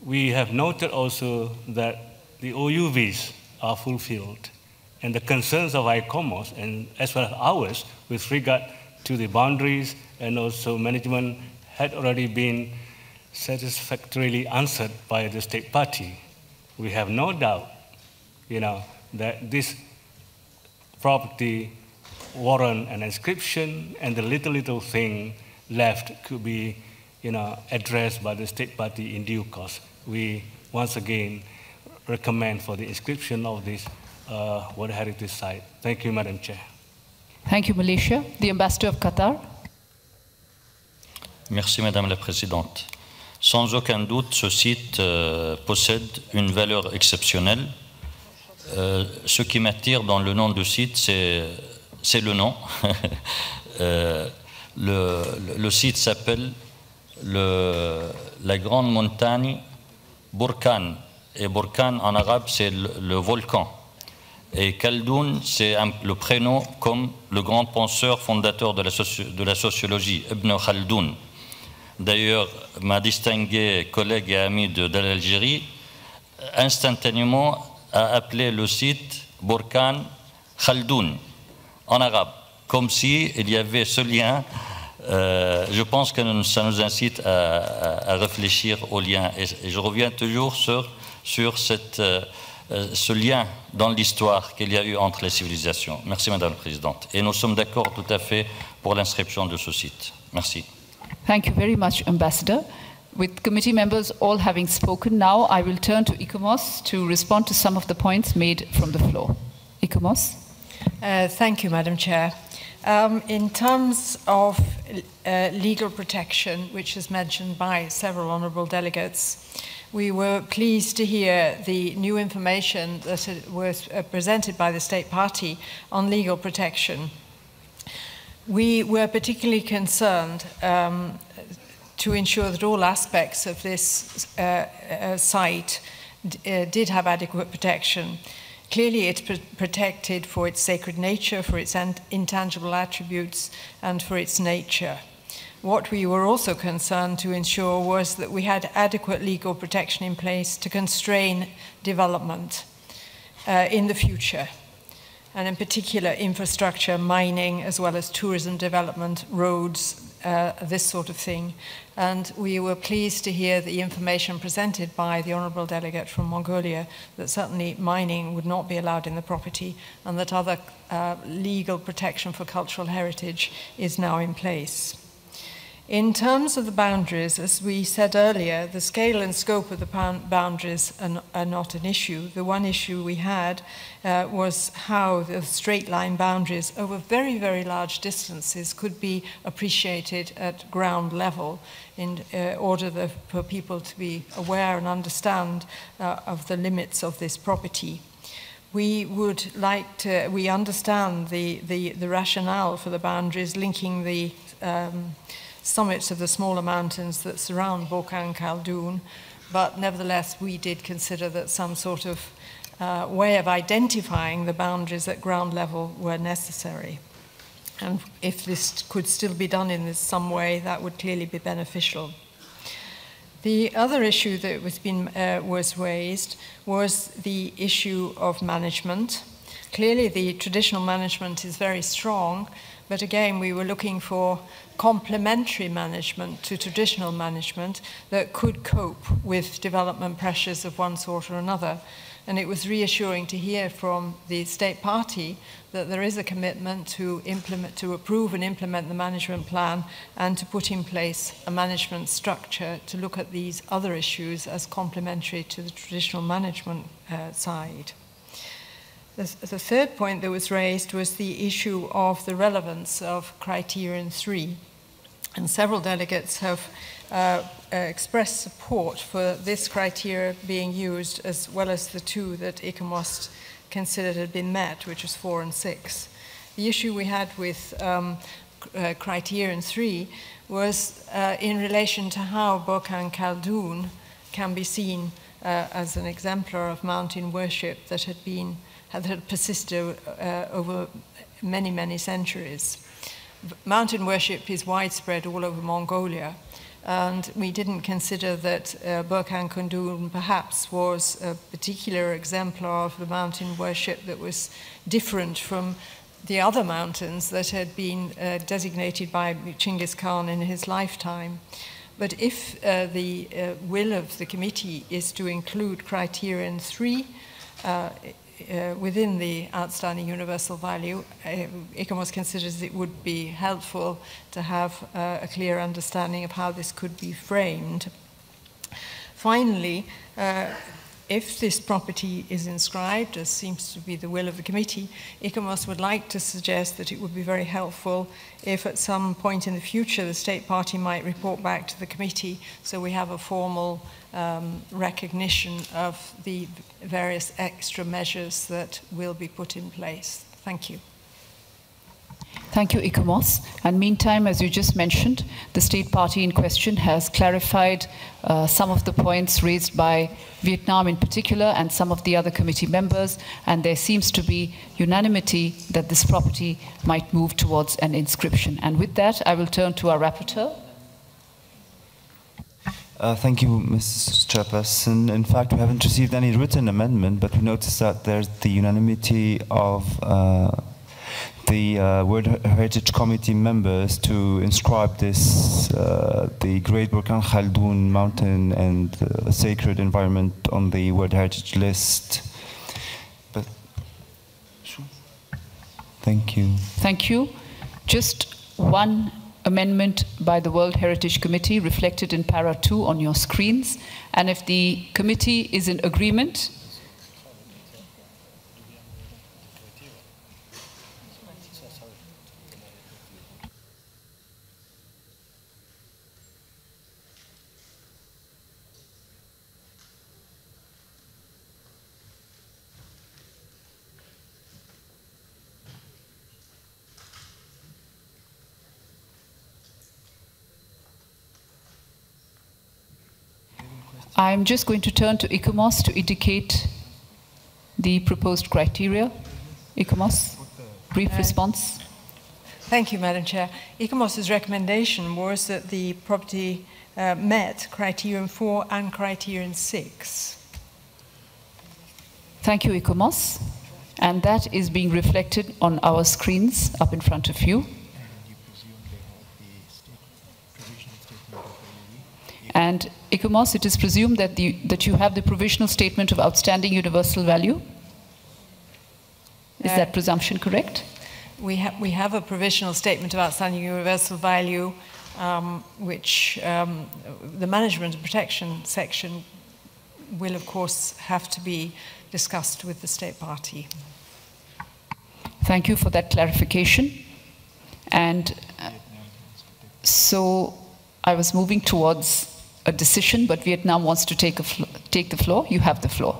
We have noted also that the OUVs are fulfilled, and the concerns of ICOMOS, and as well as ours, with regard to the boundaries and also management had already been satisfactorily answered by the state party. We have no doubt, that this property warrant an inscription, and the little thing left could be, addressed by the state party in due course. We once again recommend for the inscription of this World Heritage Site. Thank you, Madam Chair. Thank you, Malaysia. The Ambassador of Qatar. Merci, Madame la Présidente. Sans aucun doute, ce site possède une valeur exceptionnelle. Ce qui m'attire dans le nom du site, c'est le nom. Le site s'appelle la Grande Montagne Burkan. Et Burkan, en arabe, c'est le volcan. Et Khaldoun, c'est le prénom comme le grand penseur fondateur de la sociologie, Ibn Khaldoun. D'ailleurs, ma distinguée collègue et amie de l'Algérie, instantanément, a appelé le site Burkan Khaldoun, en arabe, comme s'il y avait ce lien. Je pense que ça nous incite à réfléchir au lien. Et je reviens toujours sur ce lien dans l'histoire qu'il y a eu entre les civilisations. Merci, Madame la Présidente. Et nous sommes d'accord tout à fait pour l'inscription de ce site. Merci. Thank you very much, Ambassador. With committee members all having spoken now, I will turn to ICOMOS to respond to some of the points made from the floor. ICOMOS. Thank you, Madam Chair. In terms of legal protection, which is mentioned by several honourable delegates, we were pleased to hear the new information that was presented by the State Party on legal protection. We were particularly concerned to ensure that all aspects of this site did have adequate protection. Clearly, it's protected for its sacred nature, for its intangible attributes, and for its nature. What we were also concerned to ensure was that we had adequate legal protection in place to constrain development in the future, and in particular infrastructure, mining, as well as tourism development, roads, this sort of thing. And we were pleased to hear the information presented by the Honourable Delegate from Mongolia that certainly mining would not be allowed in the property, and that other legal protection for cultural heritage is now in place. In terms of the boundaries, as we said earlier, the scale and scope of the boundaries are not an issue. The one issue we had was how the straight line boundaries over very, very large distances could be appreciated at ground level in order for people to be aware and understand of the limits of this property. We would like to, we understand the rationale for the boundaries linking the summits of the smaller mountains that surround Burkan Khaldoun, but nevertheless we did consider that some sort of way of identifying the boundaries at ground level were necessary. And if this could still be done in some way, that would clearly be beneficial. The other issue that was raised was the issue of management Clearly, the traditional management is very strong, but again, we were looking for complementary management to traditional management that could cope with development pressures of one sort or another. And it was reassuring to hear from the state party that there is a commitment to approve and implement the management plan and to put in place a management structure to look at these other issues as complementary to the traditional management side. The third point that was raised was the issue of the relevance of criterion 3. And several delegates have expressed support for this criteria being used, as well as the two that ICOMOS considered had been met, which was 4 and 6. The issue we had with criterion 3 was in relation to how Burkhan Khaldun can be seen as an exemplar of mountain worship that had persisted over many, many centuries. Mountain worship is widespread all over Mongolia, and we didn't consider that Burkhan Khaldun perhaps was a particular exemplar of the mountain worship that was different from the other mountains that had been designated by Chinggis Khan in his lifetime. But if the will of the committee is to include criterion 3 within the outstanding universal value, ICOMOS considers it would be helpful to have a clear understanding of how this could be framed. Finally, if this property is inscribed, as seems to be the will of the committee, ICOMOS would like to suggest that it would be very helpful if at some point in the future the state party might report back to the committee so we have a formal recognition of the various extra measures that will be put in place. Thank you. Thank you, ICOMOS. And meantime, as you just mentioned, the state party in question has clarified some of the points raised by Vietnam in particular and some of the other committee members, and there seems to be unanimity that this property might move towards an inscription. And with that, I will turn to our rapporteur. Thank you, Mrs. Chairperson. In fact, we haven't received any written amendment, but we noticed that there's the unanimity of the World Heritage Committee members to inscribe this, the Great Burkhan Khaldun mountain and sacred environment on the World Heritage list. But, thank you. Thank you. Just one amendment by the World Heritage Committee reflected in para 2 on your screens. And if the committee is in agreement, I'm just going to turn to ICOMOS to indicate the proposed criteria. ICOMOS, brief response. Thank you, Madam Chair. ICOMOS's recommendation was that the property met criterion 4 and criterion 6. Thank you, ICOMOS. And that is being reflected on our screens up in front of you. And ICOMOS, it is presumed that, that you have the provisional statement of outstanding universal value. Is that presumption correct? We have a provisional statement of outstanding universal value, which the management and protection section will, of course, have to be discussed with the state party. Thank you for that clarification. And so I was moving towards a decision, but Vietnam wants to take the floor. You have the floor.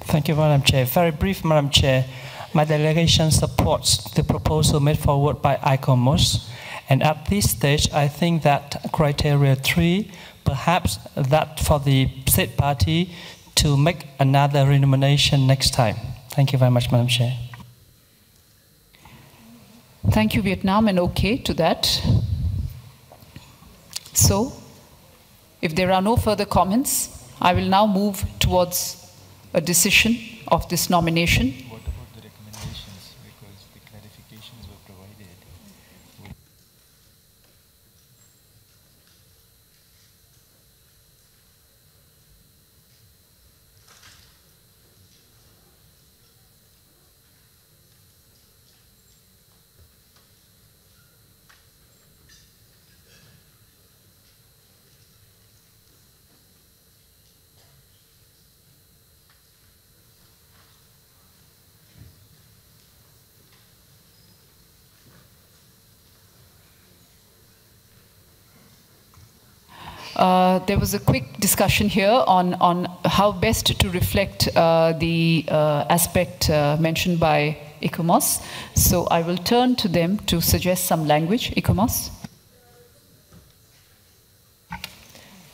Thank you, Madam Chair. Very brief, Madam Chair. My delegation supports the proposal made forward by ICOMOS. And at this stage, I think that criteria 3, perhaps that for the state party to make another renomination next time. Thank you very much, Madam Chair. Thank you, Vietnam, and okay to that. So, if there are no further comments, I will now move towards a decision of this nomination. there was a quick discussion here on how best to reflect the aspect mentioned by ICOMOS. So I will turn to them to suggest some language. ICOMOS.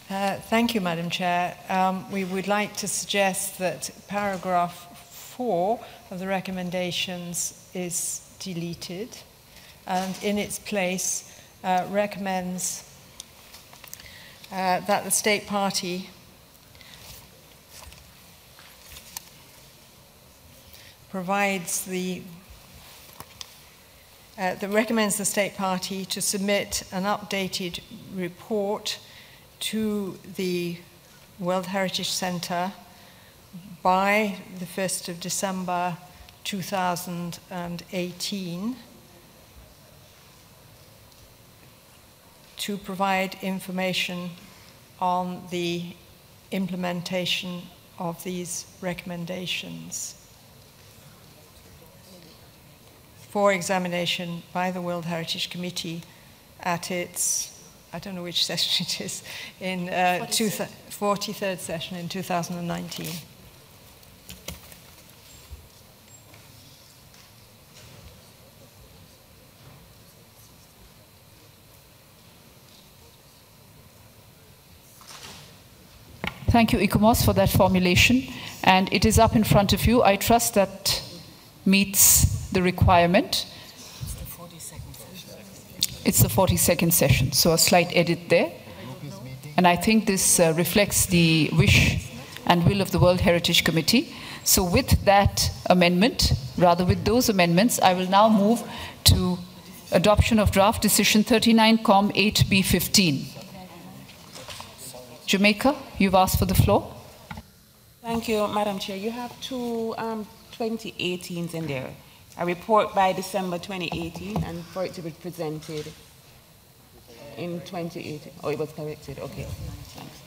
Thank you, Madam Chair. We would like to suggest that paragraph 4 of the recommendations is deleted, and in its place recommends that the state party provides that recommends the state party to submit an updated report to the World Heritage Centre by the 1st of December 2018 to provide information on the implementation of these recommendations for examination by the World Heritage Committee at its, I don't know which session it is, in 43rd session in 2019. Thank you, ICOMOS, for that formulation. And it is up in front of you. I trust that meets the requirement. It's the 42nd session, so a slight edit there. And I think this reflects the wish and will of the World Heritage Committee. So with that amendment, rather with those amendments, I will now move to adoption of draft decision 39 8B15. Jamaica, you've asked for the floor. Thank you, Madam Chair. You have two 2018s in there. A report by December 2018 and for it to be presented in 2018. Oh, it was corrected. Okay. Thanks.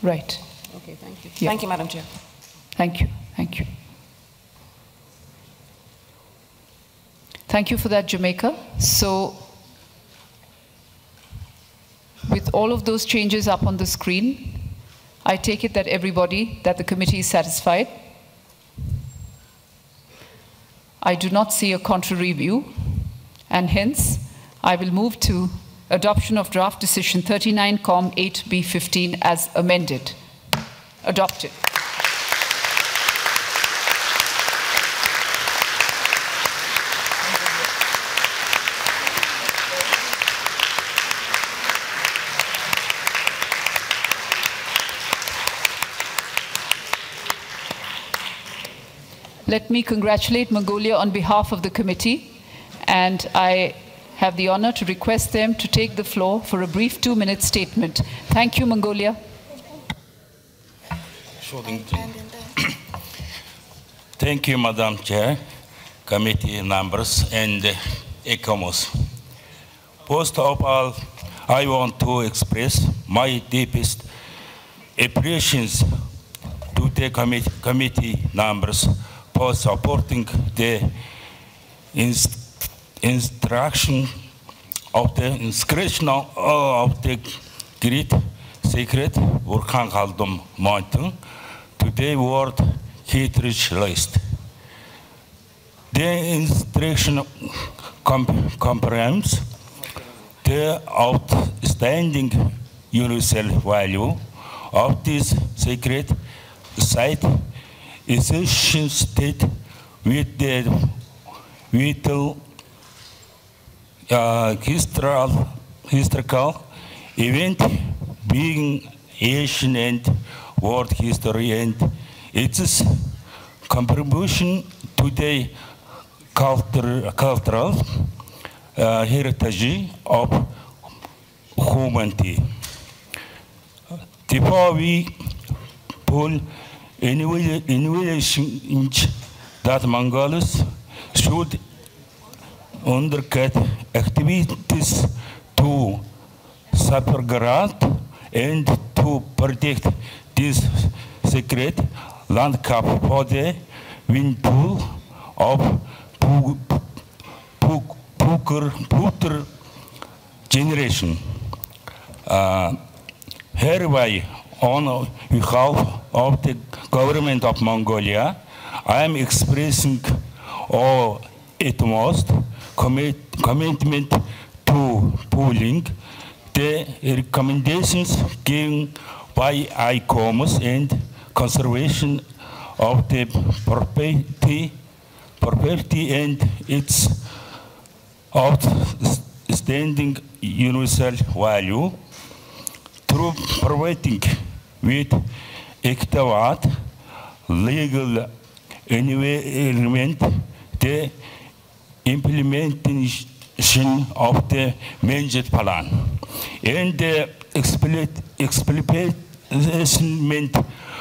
Right. Okay, thank you. Yeah. Thank you, Madam Chair. Thank you. Thank you. Thank you for that, Jamaica. So, with all of those changes up on the screen, I take it that that the committee is satisfied. I do not see a contrary view, and hence I will move to adoption of draft decision 39 8B15 as amended. Adopted. Let me congratulate Mongolia on behalf of the committee, and I have the honor to request them to take the floor for a brief 2-minute statement. Thank you, Mongolia. Thank you, Madam Chair, committee members, and ICOMOS. First of all, I want to express my deepest appreciation to the committee members for supporting the instruction of the inscription of the great sacred Burkhan Khaldun mountain to the World Heritage List. The inscription comprehends the outstanding universal value of this sacred site, essential state with the vital historical event being Asian and world history and its contribution to the cultural heritage of humanity. Before we pull innovation that Mongols should undertake activities to safeguard and to protect this sacred landscape for the windfall of future generation. Hereby, on behalf of the government of Mongolia, I am expressing our utmost commitment to pooling the recommendations given by ICOMOS and conservation of the property and its outstanding universal value through providing with adequate legal environment the implementation of the managed plan and the explicitment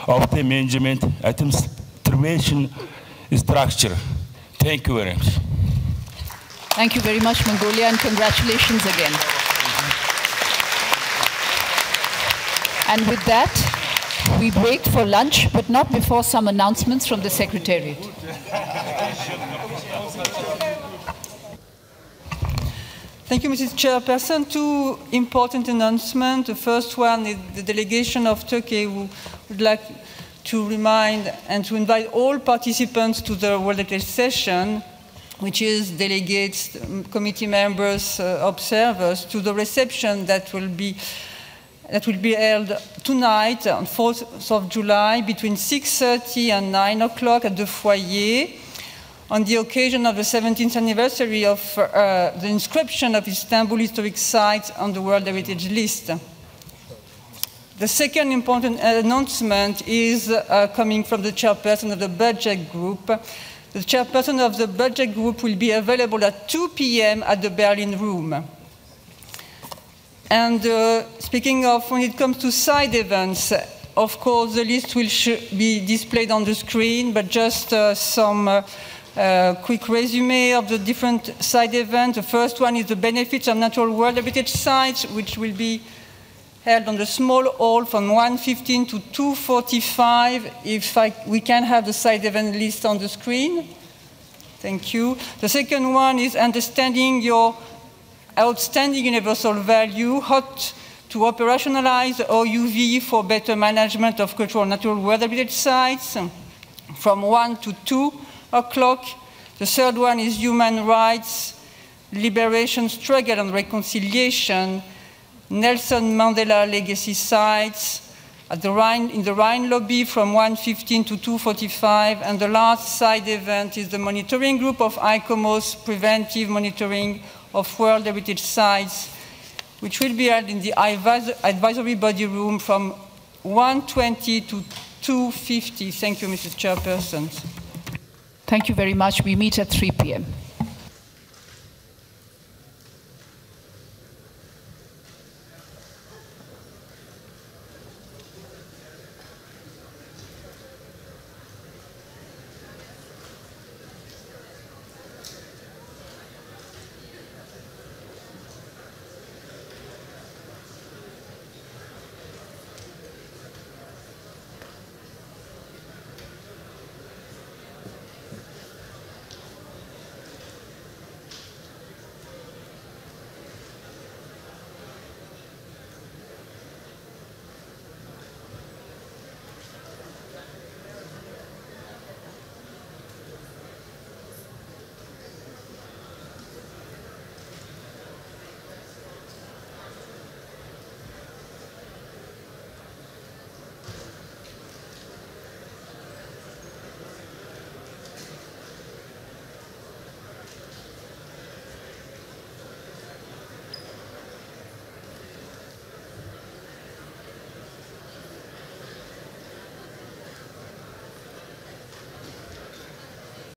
of the management administration structure. Thank you very much. Thank you very much, Mongolia, and congratulations again. And with that, we break for lunch, but not before some announcements from the Secretariat. Thank you, Mrs. Chairperson. Two important announcements. The first one is the delegation of Turkey who would like to remind and to invite all participants to the World Heritage session, which is delegates, committee members, observers, to the reception that will be held tonight on 4th of July between 6:30 and 9 o'clock at the foyer on the occasion of the 17th anniversary of the inscription of Istanbul historic sites on the World Heritage List. The second important announcement is coming from the chairperson of the budget group. The chairperson of the budget group will be available at 2 p.m. at the Berlin room. And speaking of when it comes to side events, of course the list will be displayed on the screen, but just some quick resume of the different side events. The first one is the benefits of natural World Heritage sites, which will be held on the small hall from 1:15 to 2:45. If we can have the side event list on the screen. Thank you. The second one is understanding your outstanding universal value, how to operationalize OUV for better management of cultural natural World Heritage sites from 1 to 2 o'clock. The third one is human rights, liberation, struggle and reconciliation, Nelson Mandela legacy sites at the in the Rhine lobby from 1:15 to 2:45. And the last side event is the monitoring group of ICOMOS preventive monitoring of World Heritage sites, which will be held in the advisory body room from 1:20 to 2:50. Thank you, Mrs. Chairperson. Thank you very much. We meet at 3 p.m.